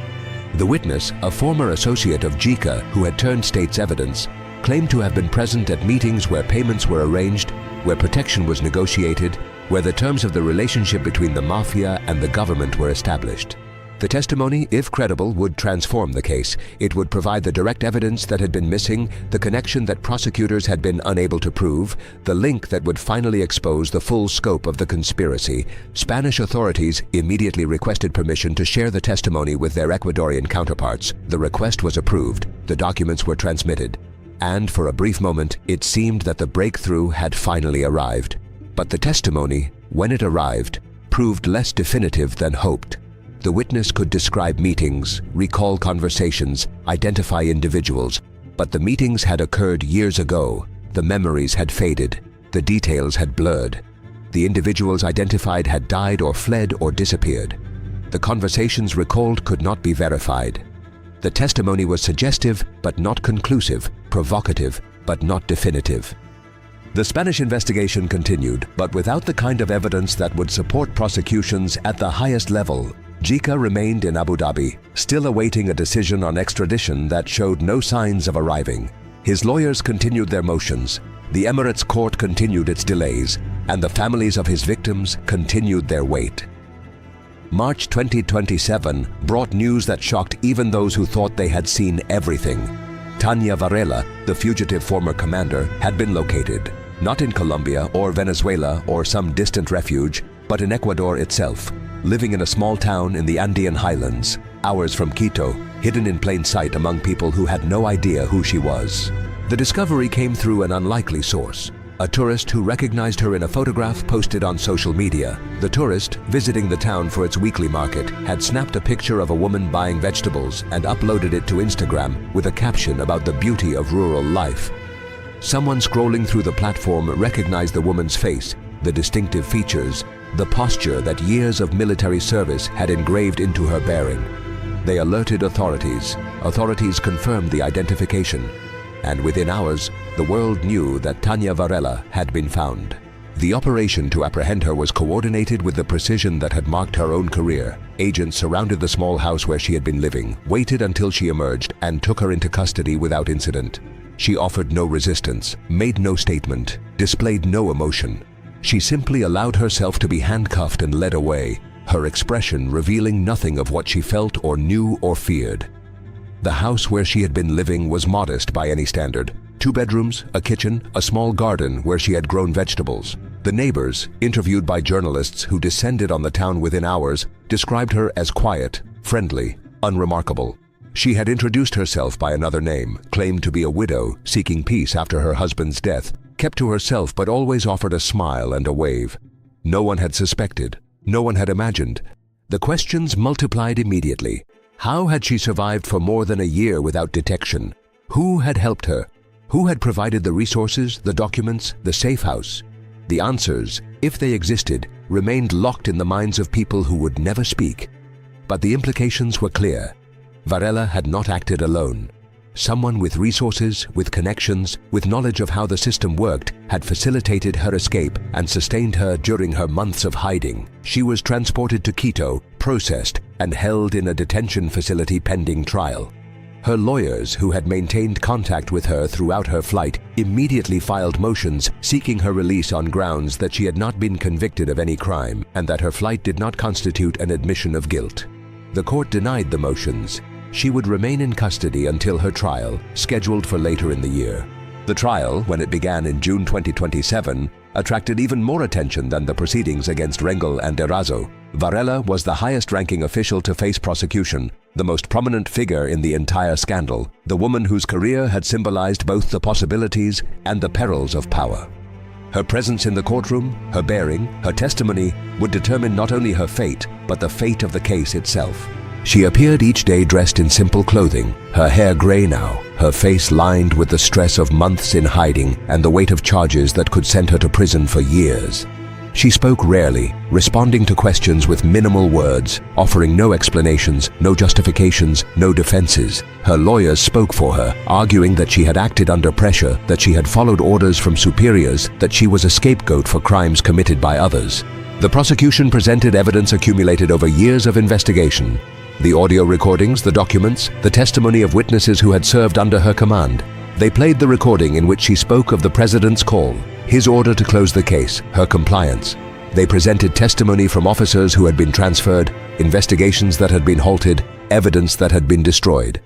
The witness, a former associate of Jica who had turned state's evidence, claimed to have been present at meetings where payments were arranged, where protection was negotiated, where the terms of the relationship between the mafia and the government were established. The testimony, if credible, would transform the case. It would provide the direct evidence that had been missing, the connection that prosecutors had been unable to prove, the link that would finally expose the full scope of the conspiracy. Spanish authorities immediately requested permission to share the testimony with their Ecuadorian counterparts. The request was approved. The documents were transmitted. And for a brief moment, it seemed that the breakthrough had finally arrived. But the testimony, when it arrived, proved less definitive than hoped. The witness could describe meetings, recall conversations, identify individuals, but the meetings had occurred years ago. The memories had faded. The details had blurred. The individuals identified had died or fled or disappeared. The conversations recalled could not be verified. The testimony was suggestive but not conclusive, provocative but not definitive. The Spanish investigation continued, but without the kind of evidence that would support prosecutions at the highest level. Jica remained in Abu Dhabi, still awaiting a decision on extradition that showed no signs of arriving. His lawyers continued their motions, the Emirates court continued its delays, and the families of his victims continued their wait. March 2027 brought news that shocked even those who thought they had seen everything. Tannya Varela, the fugitive former commander, had been located, not in Colombia or Venezuela or some distant refuge, but in Ecuador itself, living in a small town in the Andean highlands, hours from Quito, hidden in plain sight among people who had no idea who she was. The discovery came through an unlikely source, a tourist who recognized her in a photograph posted on social media. The tourist, visiting the town for its weekly market, had snapped a picture of a woman buying vegetables and uploaded it to Instagram with a caption about the beauty of rural life. Someone scrolling through the platform recognized the woman's face, the distinctive features, the posture that years of military service had engraved into her bearing. They alerted authorities. Authorities confirmed the identification. And within hours, the world knew that Tannya Varela had been found. The operation to apprehend her was coordinated with the precision that had marked her own career. Agents surrounded the small house where she had been living, waited until she emerged, and took her into custody without incident. She offered no resistance, made no statement, displayed no emotion. She simply allowed herself to be handcuffed and led away, her expression revealing nothing of what she felt or knew or feared. The house where she had been living was modest by any standard. 2 bedrooms, a kitchen, a small garden where she had grown vegetables. The neighbors, interviewed by journalists who descended on the town within hours, described her as quiet, friendly, unremarkable. She had introduced herself by another name, claimed to be a widow seeking peace after her husband's death, kept to herself but always offered a smile and a wave. No one had suspected. No one had imagined. The questions multiplied immediately. How had she survived for more than a year without detection? Who had helped her? Who had provided the resources, the documents, the safe house? The answers, if they existed, remained locked in the minds of people who would never speak. But the implications were clear. Varela had not acted alone. Someone with resources, with connections, with knowledge of how the system worked, had facilitated her escape and sustained her during her months of hiding. She was transported to Quito, processed, and held in a detention facility pending trial. Her lawyers, who had maintained contact with her throughout her flight, immediately filed motions seeking her release on grounds that she had not been convicted of any crime and that her flight did not constitute an admission of guilt. The court denied the motions. She would remain in custody until her trial, scheduled for later in the year. The trial, when it began in June 2027, attracted even more attention than the proceedings against Rengel and Erazo. Varela was the highest-ranking official to face prosecution, the most prominent figure in the entire scandal, the woman whose career had symbolized both the possibilities and the perils of power. Her presence in the courtroom, her bearing, her testimony would determine not only her fate, but the fate of the case itself. She appeared each day dressed in simple clothing, her hair gray now, her face lined with the stress of months in hiding and the weight of charges that could send her to prison for years. She spoke rarely, responding to questions with minimal words, offering no explanations, no justifications, no defenses. Her lawyers spoke for her, arguing that she had acted under pressure, that she had followed orders from superiors, that she was a scapegoat for crimes committed by others. The prosecution presented evidence accumulated over years of investigation. The audio recordings, the documents, the testimony of witnesses who had served under her command. They played the recording in which she spoke of the president's call, his order to close the case, her compliance. They presented testimony from officers who had been transferred, investigations that had been halted, evidence that had been destroyed.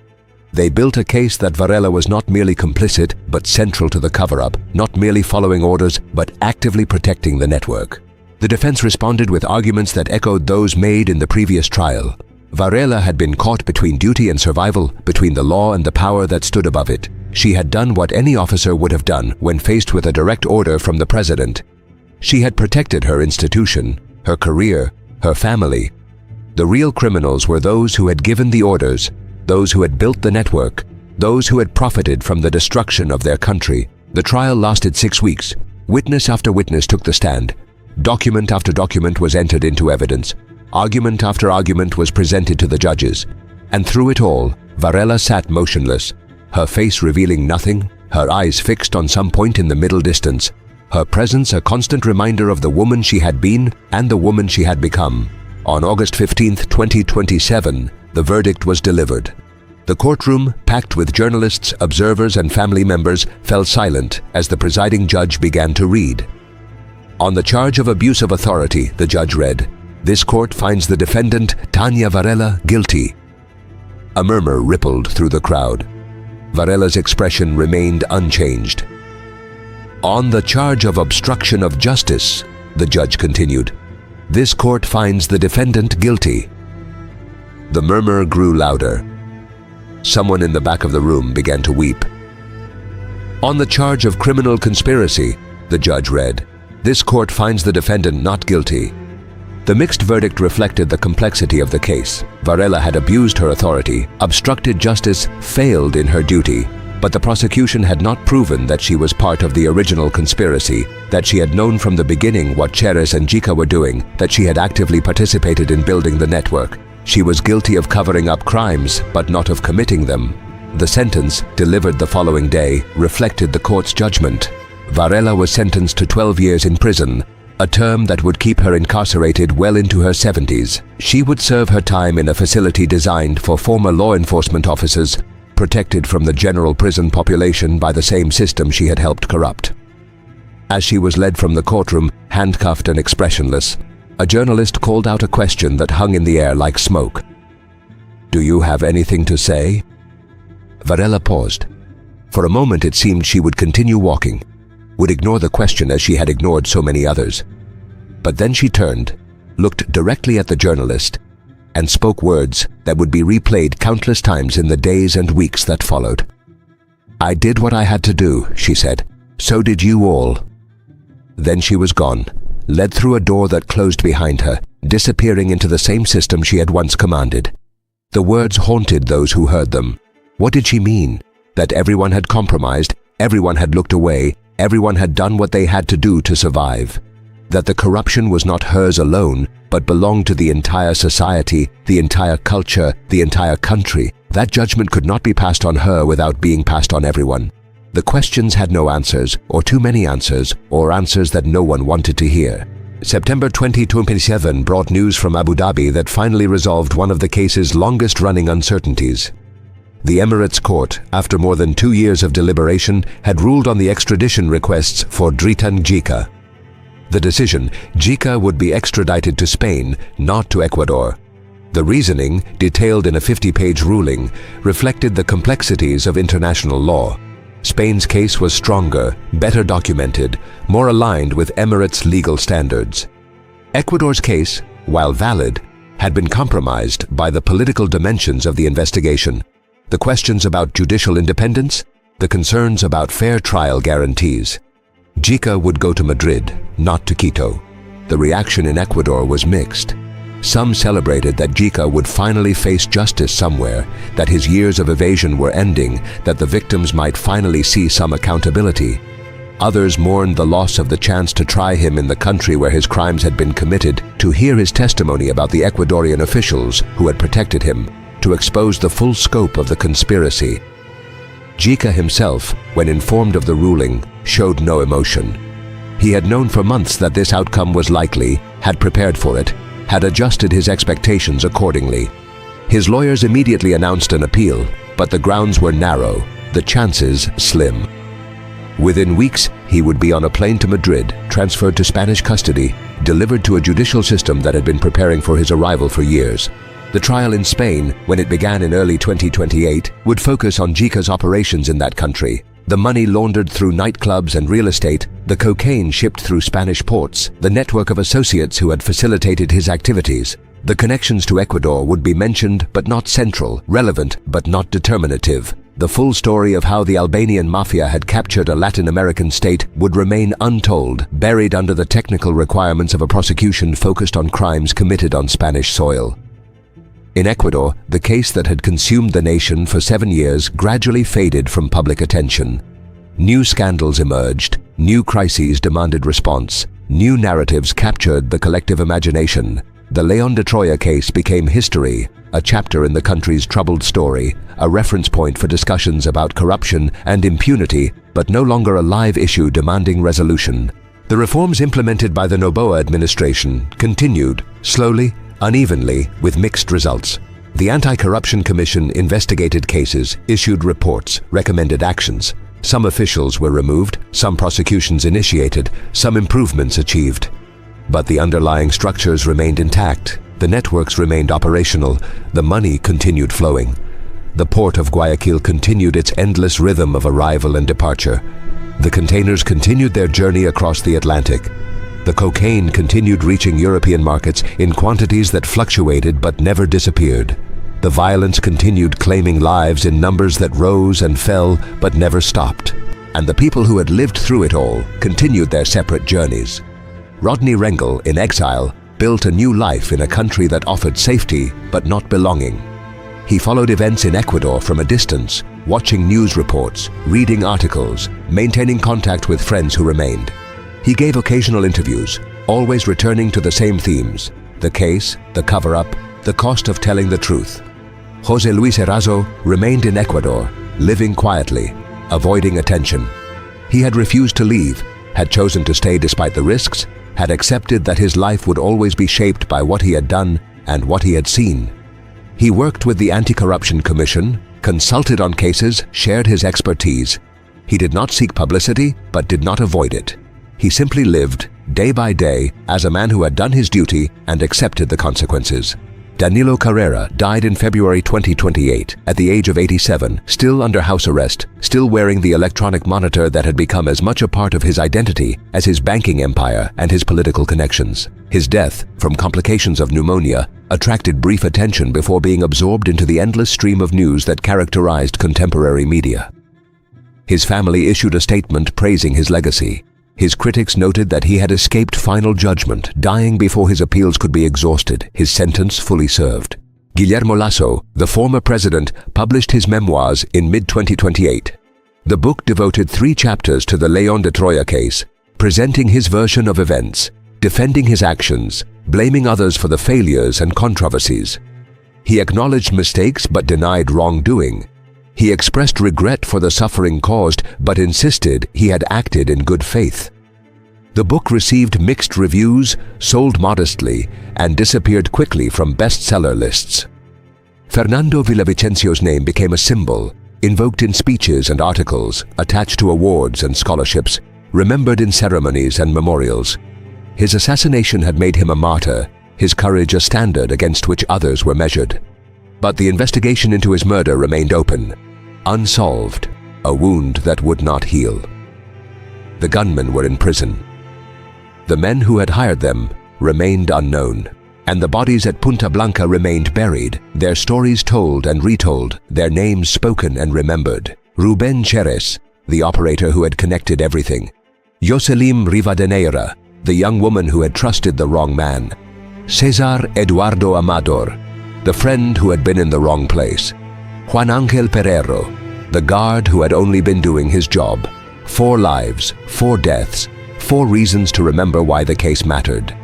They built a case that Varela was not merely complicit, but central to the cover-up, not merely following orders, but actively protecting the network. The defense responded with arguments that echoed those made in the previous trial. Varela had been caught between duty and survival, between the law and the power that stood above it. She had done what any officer would have done when faced with a direct order from the president. She had protected her institution, her career, her family. The real criminals were those who had given the orders, those who had built the network, those who had profited from the destruction of their country. The trial lasted 6 weeks. Witness after witness took the stand. Document after document was entered into evidence. Argument after argument was presented to the judges. And through it all, Varela sat motionless, her face revealing nothing, her eyes fixed on some point in the middle distance, her presence a constant reminder of the woman she had been and the woman she had become. On August 15, 2027, the verdict was delivered. The courtroom, packed with journalists, observers, and family members, fell silent as the presiding judge began to read. On the charge of abuse of authority, the judge read, "This court finds the defendant, Tannya Varela, guilty." A murmur rippled through the crowd. Varela's expression remained unchanged. On the charge of obstruction of justice, the judge continued, "This court finds the defendant guilty." The murmur grew louder. Someone in the back of the room began to weep. On the charge of criminal conspiracy, the judge read, "This court finds the defendant not guilty." The mixed verdict reflected the complexity of the case. Varela had abused her authority, obstructed justice, failed in her duty, but the prosecution had not proven that she was part of the original conspiracy, that she had known from the beginning what Cheres and Jika were doing, that she had actively participated in building the network. She was guilty of covering up crimes, but not of committing them. The sentence, delivered the following day, reflected the court's judgment. Varela was sentenced to 12 years in prison, a term that would keep her incarcerated well into her 70s. She would serve her time in a facility designed for former law enforcement officers, protected from the general prison population by the same system she had helped corrupt. As she was led from the courtroom, handcuffed and expressionless, a journalist called out a question that hung in the air like smoke. "Do you have anything to say?" Varela paused. For a moment it seemed she would continue walking, would ignore the question as she had ignored so many others. But then she turned, looked directly at the journalist, and spoke words that would be replayed countless times in the days and weeks that followed. "I did what I had to do," she said. "So did you all." Then she was gone, led through a door that closed behind her, disappearing into the same system she had once commanded. The words haunted those who heard them. What did she mean? That everyone had compromised, everyone had looked away, everyone had done what they had to do to survive. That the corruption was not hers alone, but belonged to the entire society, the entire culture, the entire country. That judgment could not be passed on her without being passed on everyone. The questions had no answers, or too many answers, or answers that no one wanted to hear. September 2027 brought news from Abu Dhabi that finally resolved one of the case's longest-running uncertainties. The Emirates court, after more than 2 years of deliberation, had ruled on the extradition requests for Dritan Jika. The decision, Jika would be extradited to Spain, not to Ecuador. The reasoning, detailed in a 50-page ruling, reflected the complexities of international law. Spain's case was stronger, better documented, more aligned with Emirates' legal standards. Ecuador's case, while valid, had been compromised by the political dimensions of the investigation. The questions about judicial independence, the concerns about fair trial guarantees. Jika would go to Madrid, not to Quito. The reaction in Ecuador was mixed. Some celebrated that Jika would finally face justice somewhere, that his years of evasion were ending, that the victims might finally see some accountability. Others mourned the loss of the chance to try him in the country where his crimes had been committed, to hear his testimony about the Ecuadorian officials who had protected him, to expose the full scope of the conspiracy. Jika himself, when informed of the ruling, showed no emotion. He had known for months that this outcome was likely, had prepared for it, had adjusted his expectations accordingly. His lawyers immediately announced an appeal, but the grounds were narrow, the chances slim. Within weeks, he would be on a plane to Madrid, transferred to Spanish custody, delivered to a judicial system that had been preparing for his arrival for years. The trial in Spain, when it began in early 2028, would focus on Jika's operations in that country. The money laundered through nightclubs and real estate, the cocaine shipped through Spanish ports, the network of associates who had facilitated his activities. The connections to Ecuador would be mentioned but not central, relevant but not determinative. The full story of how the Albanian mafia had captured a Latin American state would remain untold, buried under the technical requirements of a prosecution focused on crimes committed on Spanish soil. In Ecuador, the case that had consumed the nation for 7 years gradually faded from public attention. New scandals emerged, new crises demanded response, new narratives captured the collective imagination. The Leon de Troya case became history, a chapter in the country's troubled story, a reference point for discussions about corruption and impunity, but no longer a live issue demanding resolution. The reforms implemented by the Noboa administration continued, slowly, unevenly, with mixed results. The Anti-Corruption Commission investigated cases, issued reports, recommended actions. Some officials were removed, some prosecutions initiated, some improvements achieved. But the underlying structures remained intact, the networks remained operational, the money continued flowing. The port of Guayaquil continued its endless rhythm of arrival and departure. The containers continued their journey across the Atlantic. The cocaine continued reaching European markets in quantities that fluctuated but never disappeared. The violence continued claiming lives in numbers that rose and fell but never stopped. And the people who had lived through it all continued their separate journeys. Rodney Rengel, in exile, built a new life in a country that offered safety but not belonging. He followed events in Ecuador from a distance, watching news reports, reading articles, maintaining contact with friends who remained. He gave occasional interviews, always returning to the same themes: the case, the cover-up, the cost of telling the truth. José Luis Erazo remained in Ecuador, living quietly, avoiding attention. He had refused to leave, had chosen to stay despite the risks, had accepted that his life would always be shaped by what he had done and what he had seen. He worked with the Anti-Corruption Commission, consulted on cases, shared his expertise. He did not seek publicity, but did not avoid it. He simply lived, day by day, as a man who had done his duty and accepted the consequences. Danilo Carrera died in February 2028 at the age of 87, still under house arrest, still wearing the electronic monitor that had become as much a part of his identity as his banking empire and his political connections. His death, from complications of pneumonia, attracted brief attention before being absorbed into the endless stream of news that characterized contemporary media. His family issued a statement praising his legacy. His critics noted that he had escaped final judgment, dying before his appeals could be exhausted, his sentence fully served. Guillermo Lasso, the former president, published his memoirs in mid-2028. The book devoted 3 chapters to the León de Troya case, presenting his version of events, defending his actions, blaming others for the failures and controversies. He acknowledged mistakes but denied wrongdoing. He expressed regret for the suffering caused, but insisted he had acted in good faith. The book received mixed reviews, sold modestly, and disappeared quickly from bestseller lists. Fernando Villavicencio's name became a symbol, invoked in speeches and articles, attached to awards and scholarships, remembered in ceremonies and memorials. His assassination had made him a martyr, his courage a standard against which others were measured. But the investigation into his murder remained open, unsolved, a wound that would not heal. The gunmen were in prison. The men who had hired them remained unknown, and the bodies at Punta Blanca remained buried, their stories told and retold, their names spoken and remembered. Rubén Cherés, the operator who had connected everything. Joselim Rivadeneira, the young woman who had trusted the wrong man. César Eduardo Amador, the friend who had been in the wrong place. Juan Ángel Pereiro, the guard who had only been doing his job. 4 lives, 4 deaths, 4 reasons to remember why the case mattered.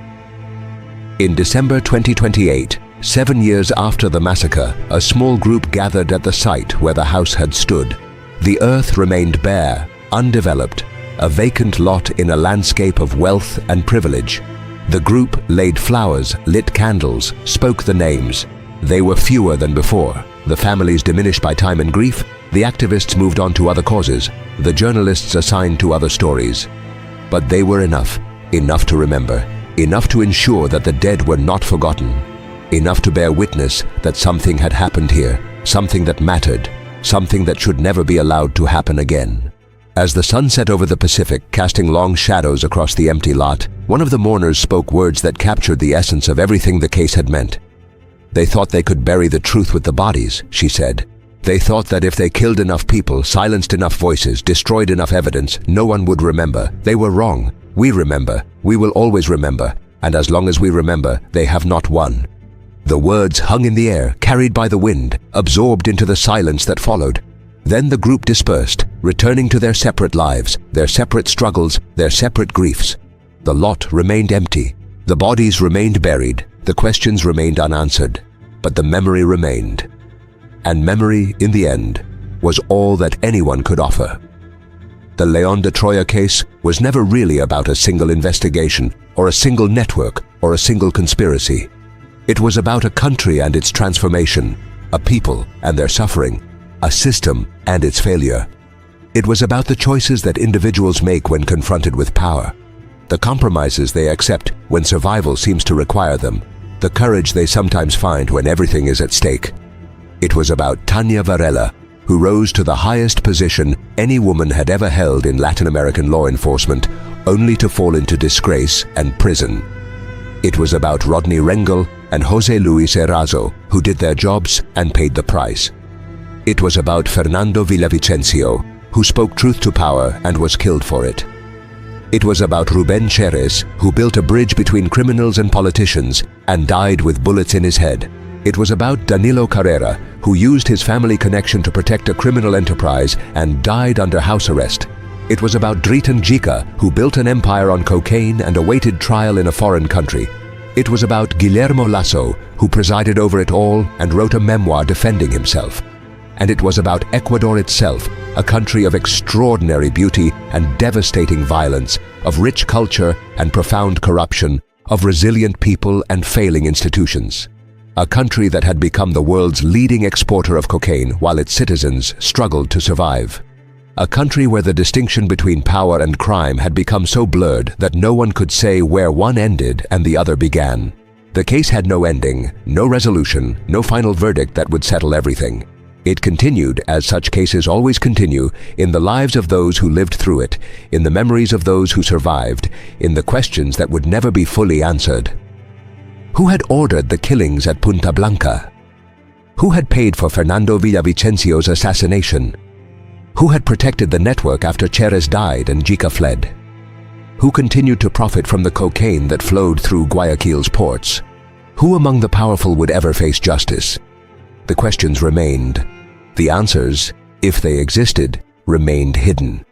In December 2028, 7 years after the massacre, a small group gathered at the site where the house had stood. The earth remained bare, undeveloped, a vacant lot in a landscape of wealth and privilege. The group laid flowers, lit candles, spoke the names. They were fewer than before, the families diminished by time and grief, the activists moved on to other causes, the journalists assigned to other stories. But they were enough to remember, enough to ensure that the dead were not forgotten, enough to bear witness that something had happened here, something that mattered, something that should never be allowed to happen again. As the sun set over the Pacific, casting long shadows across the empty lot, one of the mourners spoke words that captured the essence of everything the case had meant. They thought they could bury the truth with the bodies, she said. They thought that if they killed enough people, silenced enough voices, destroyed enough evidence, no one would remember. They were wrong. We remember. We will always remember. And as long as we remember, they have not won. The words hung in the air, carried by the wind, absorbed into the silence that followed. Then the group dispersed, returning to their separate lives, their separate struggles, their separate griefs. The lot remained empty. The bodies remained buried. The questions remained unanswered. But the memory remained. And memory, in the end, was all that anyone could offer. The León de Troya case was never really about a single investigation, or a single network, or a single conspiracy. It was about a country and its transformation, a people and their suffering, a system and its failure. It was about the choices that individuals make when confronted with power, the compromises they accept when survival seems to require them, the courage they sometimes find when everything is at stake. It was about Tannya Varela, who rose to the highest position any woman had ever held in Latin American law enforcement, only to fall into disgrace and prison. It was about Rodney Rengel and José Luis Erazo, who did their jobs and paid the price. It was about Fernando Villavicencio, who spoke truth to power and was killed for it. It was about Rubén Cherés, who built a bridge between criminals and politicians and died with bullets in his head. It was about Danilo Carrera, who used his family connection to protect a criminal enterprise and died under house arrest. It was about Dritan Jika, who built an empire on cocaine and awaited trial in a foreign country. It was about Guillermo Lasso, who presided over it all and wrote a memoir defending himself. And it was about Ecuador itself, a country of extraordinary beauty and devastating violence, of rich culture and profound corruption, of resilient people and failing institutions. A country that had become the world's leading exporter of cocaine while its citizens struggled to survive. A country where the distinction between power and crime had become so blurred that no one could say where one ended and the other began. The case had no ending, no resolution, no final verdict that would settle everything. It continued, as such cases always continue, in the lives of those who lived through it, in the memories of those who survived, in the questions that would never be fully answered. Who had ordered the killings at Punta Blanca? Who had paid for Fernando Villavicencio's assassination? Who had protected the network after Cherez died and Jica fled? Who continued to profit from the cocaine that flowed through Guayaquil's ports? Who among the powerful would ever face justice? The questions remained. The answers, if they existed, remained hidden.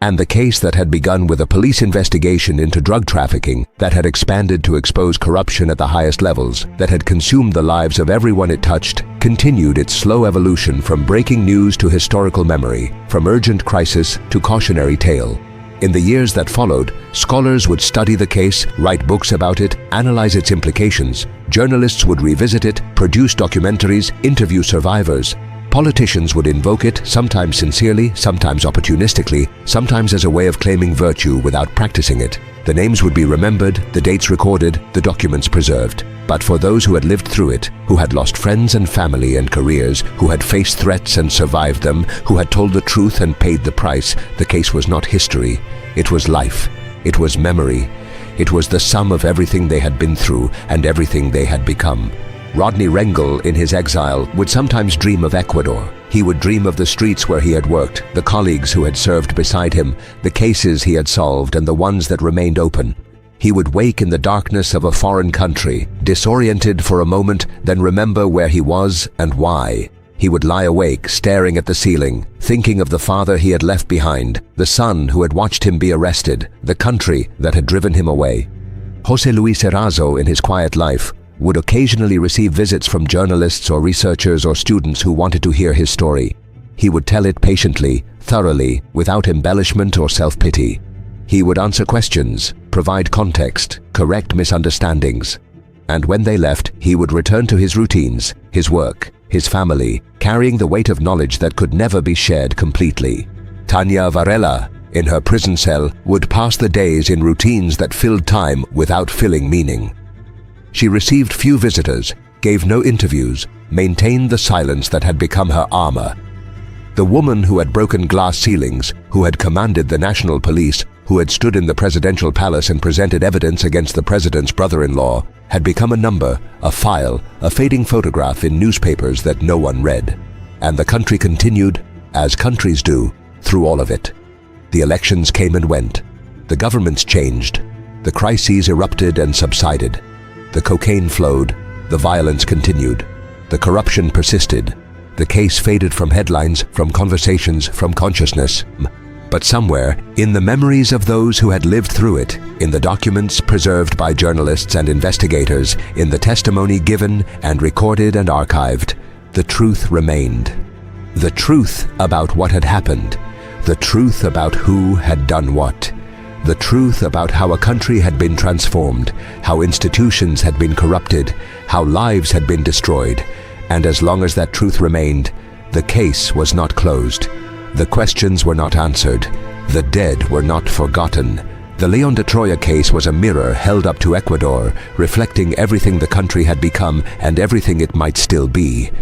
And the case that had begun with a police investigation into drug trafficking, that had expanded to expose corruption at the highest levels, that had consumed the lives of everyone it touched, continued its slow evolution from breaking news to historical memory, from urgent crisis to cautionary tale. In the years that followed, scholars would study the case, write books about it, analyze its implications. Journalists would revisit it, produce documentaries, interview survivors. Politicians would invoke it, sometimes sincerely, sometimes opportunistically, sometimes as a way of claiming virtue without practicing it. The names would be remembered, the dates recorded, the documents preserved. But for those who had lived through it, who had lost friends and family and careers, who had faced threats and survived them, who had told the truth and paid the price, the case was not history. It was life. It was memory. It was the sum of everything they had been through and everything they had become. Rodney Rengel, in his exile, would sometimes dream of Ecuador. He would dream of the streets where he had worked, the colleagues who had served beside him, the cases he had solved and the ones that remained open. He would wake in the darkness of a foreign country, disoriented for a moment, then remember where he was and why. He would lie awake, staring at the ceiling, thinking of the father he had left behind, the son who had watched him be arrested, the country that had driven him away. José Luis Erazo, in his quiet life, would occasionally receive visits from journalists or researchers or students who wanted to hear his story. He would tell it patiently, thoroughly, without embellishment or self-pity. He would answer questions, provide context, correct misunderstandings. And when they left, he would return to his routines, his work, his family, carrying the weight of knowledge that could never be shared completely. Tannya Varela, in her prison cell, would pass the days in routines that filled time without filling meaning. She received few visitors, gave no interviews, maintained the silence that had become her armor. The woman who had broken glass ceilings, who had commanded the national police, who had stood in the presidential palace and presented evidence against the president's brother-in-law, had become a number, a file, a fading photograph in newspapers that no one read. And the country continued, as countries do, through all of it. The elections came and went. The governments changed. The crises erupted and subsided. The cocaine flowed, the violence continued, the corruption persisted, the case faded from headlines, from conversations, from consciousness. But somewhere, in the memories of those who had lived through it, in the documents preserved by journalists and investigators, in the testimony given and recorded and archived, the truth remained. The truth about what had happened, the truth about who had done what. The truth about how a country had been transformed, how institutions had been corrupted, how lives had been destroyed. And as long as that truth remained, the case was not closed. The questions were not answered. The dead were not forgotten. The Leon de Troya case was a mirror held up to Ecuador, reflecting everything the country had become and everything it might still be.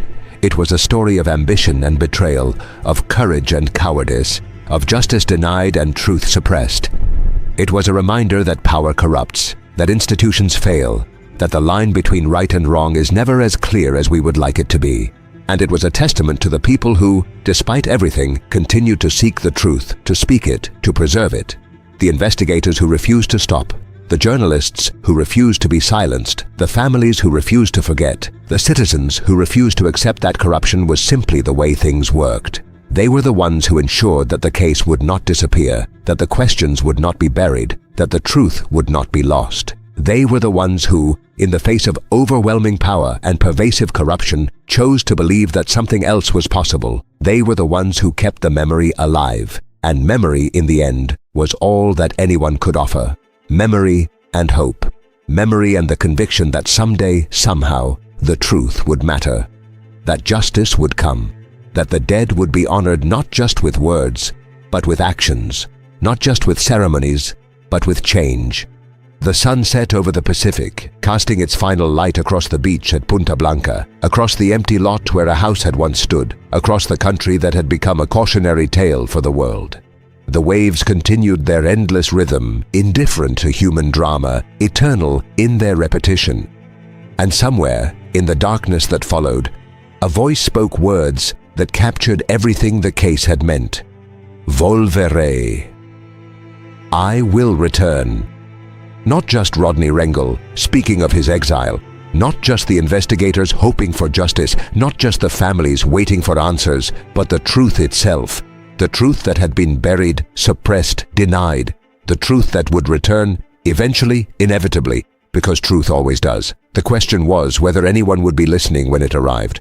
It was a story of ambition and betrayal, of courage and cowardice, of justice denied and truth suppressed. It was a reminder that power corrupts, that institutions fail, that the line between right and wrong is never as clear as we would like it to be. And it was a testament to the people who, despite everything, continued to seek the truth, to speak it, to preserve it. The investigators who refused to stop, the journalists who refused to be silenced, the families who refused to forget, the citizens who refused to accept that corruption was simply the way things worked. They were the ones who ensured that the case would not disappear, that the questions would not be buried, that the truth would not be lost. They were the ones who, in the face of overwhelming power and pervasive corruption, chose to believe that something else was possible. They were the ones who kept the memory alive. And memory, in the end, was all that anyone could offer. Memory and hope. Memory and the conviction that someday, somehow, the truth would matter. That justice would come. That the dead would be honored not just with words, but with actions. Not just with ceremonies, but with change. The sun set over the Pacific, casting its final light across the beach at Punta Blanca, across the empty lot where a house had once stood, across the country that had become a cautionary tale for the world. The waves continued their endless rhythm, indifferent to human drama, eternal in their repetition. And somewhere, in the darkness that followed, a voice spoke words that captured everything the case had meant. Volveré. I will return. Not just Rodney Rengel, speaking of his exile, not just the investigators hoping for justice, not just the families waiting for answers, but the truth itself. The truth that had been buried, suppressed, denied. The truth that would return, eventually, inevitably, because truth always does. The question was whether anyone would be listening when it arrived.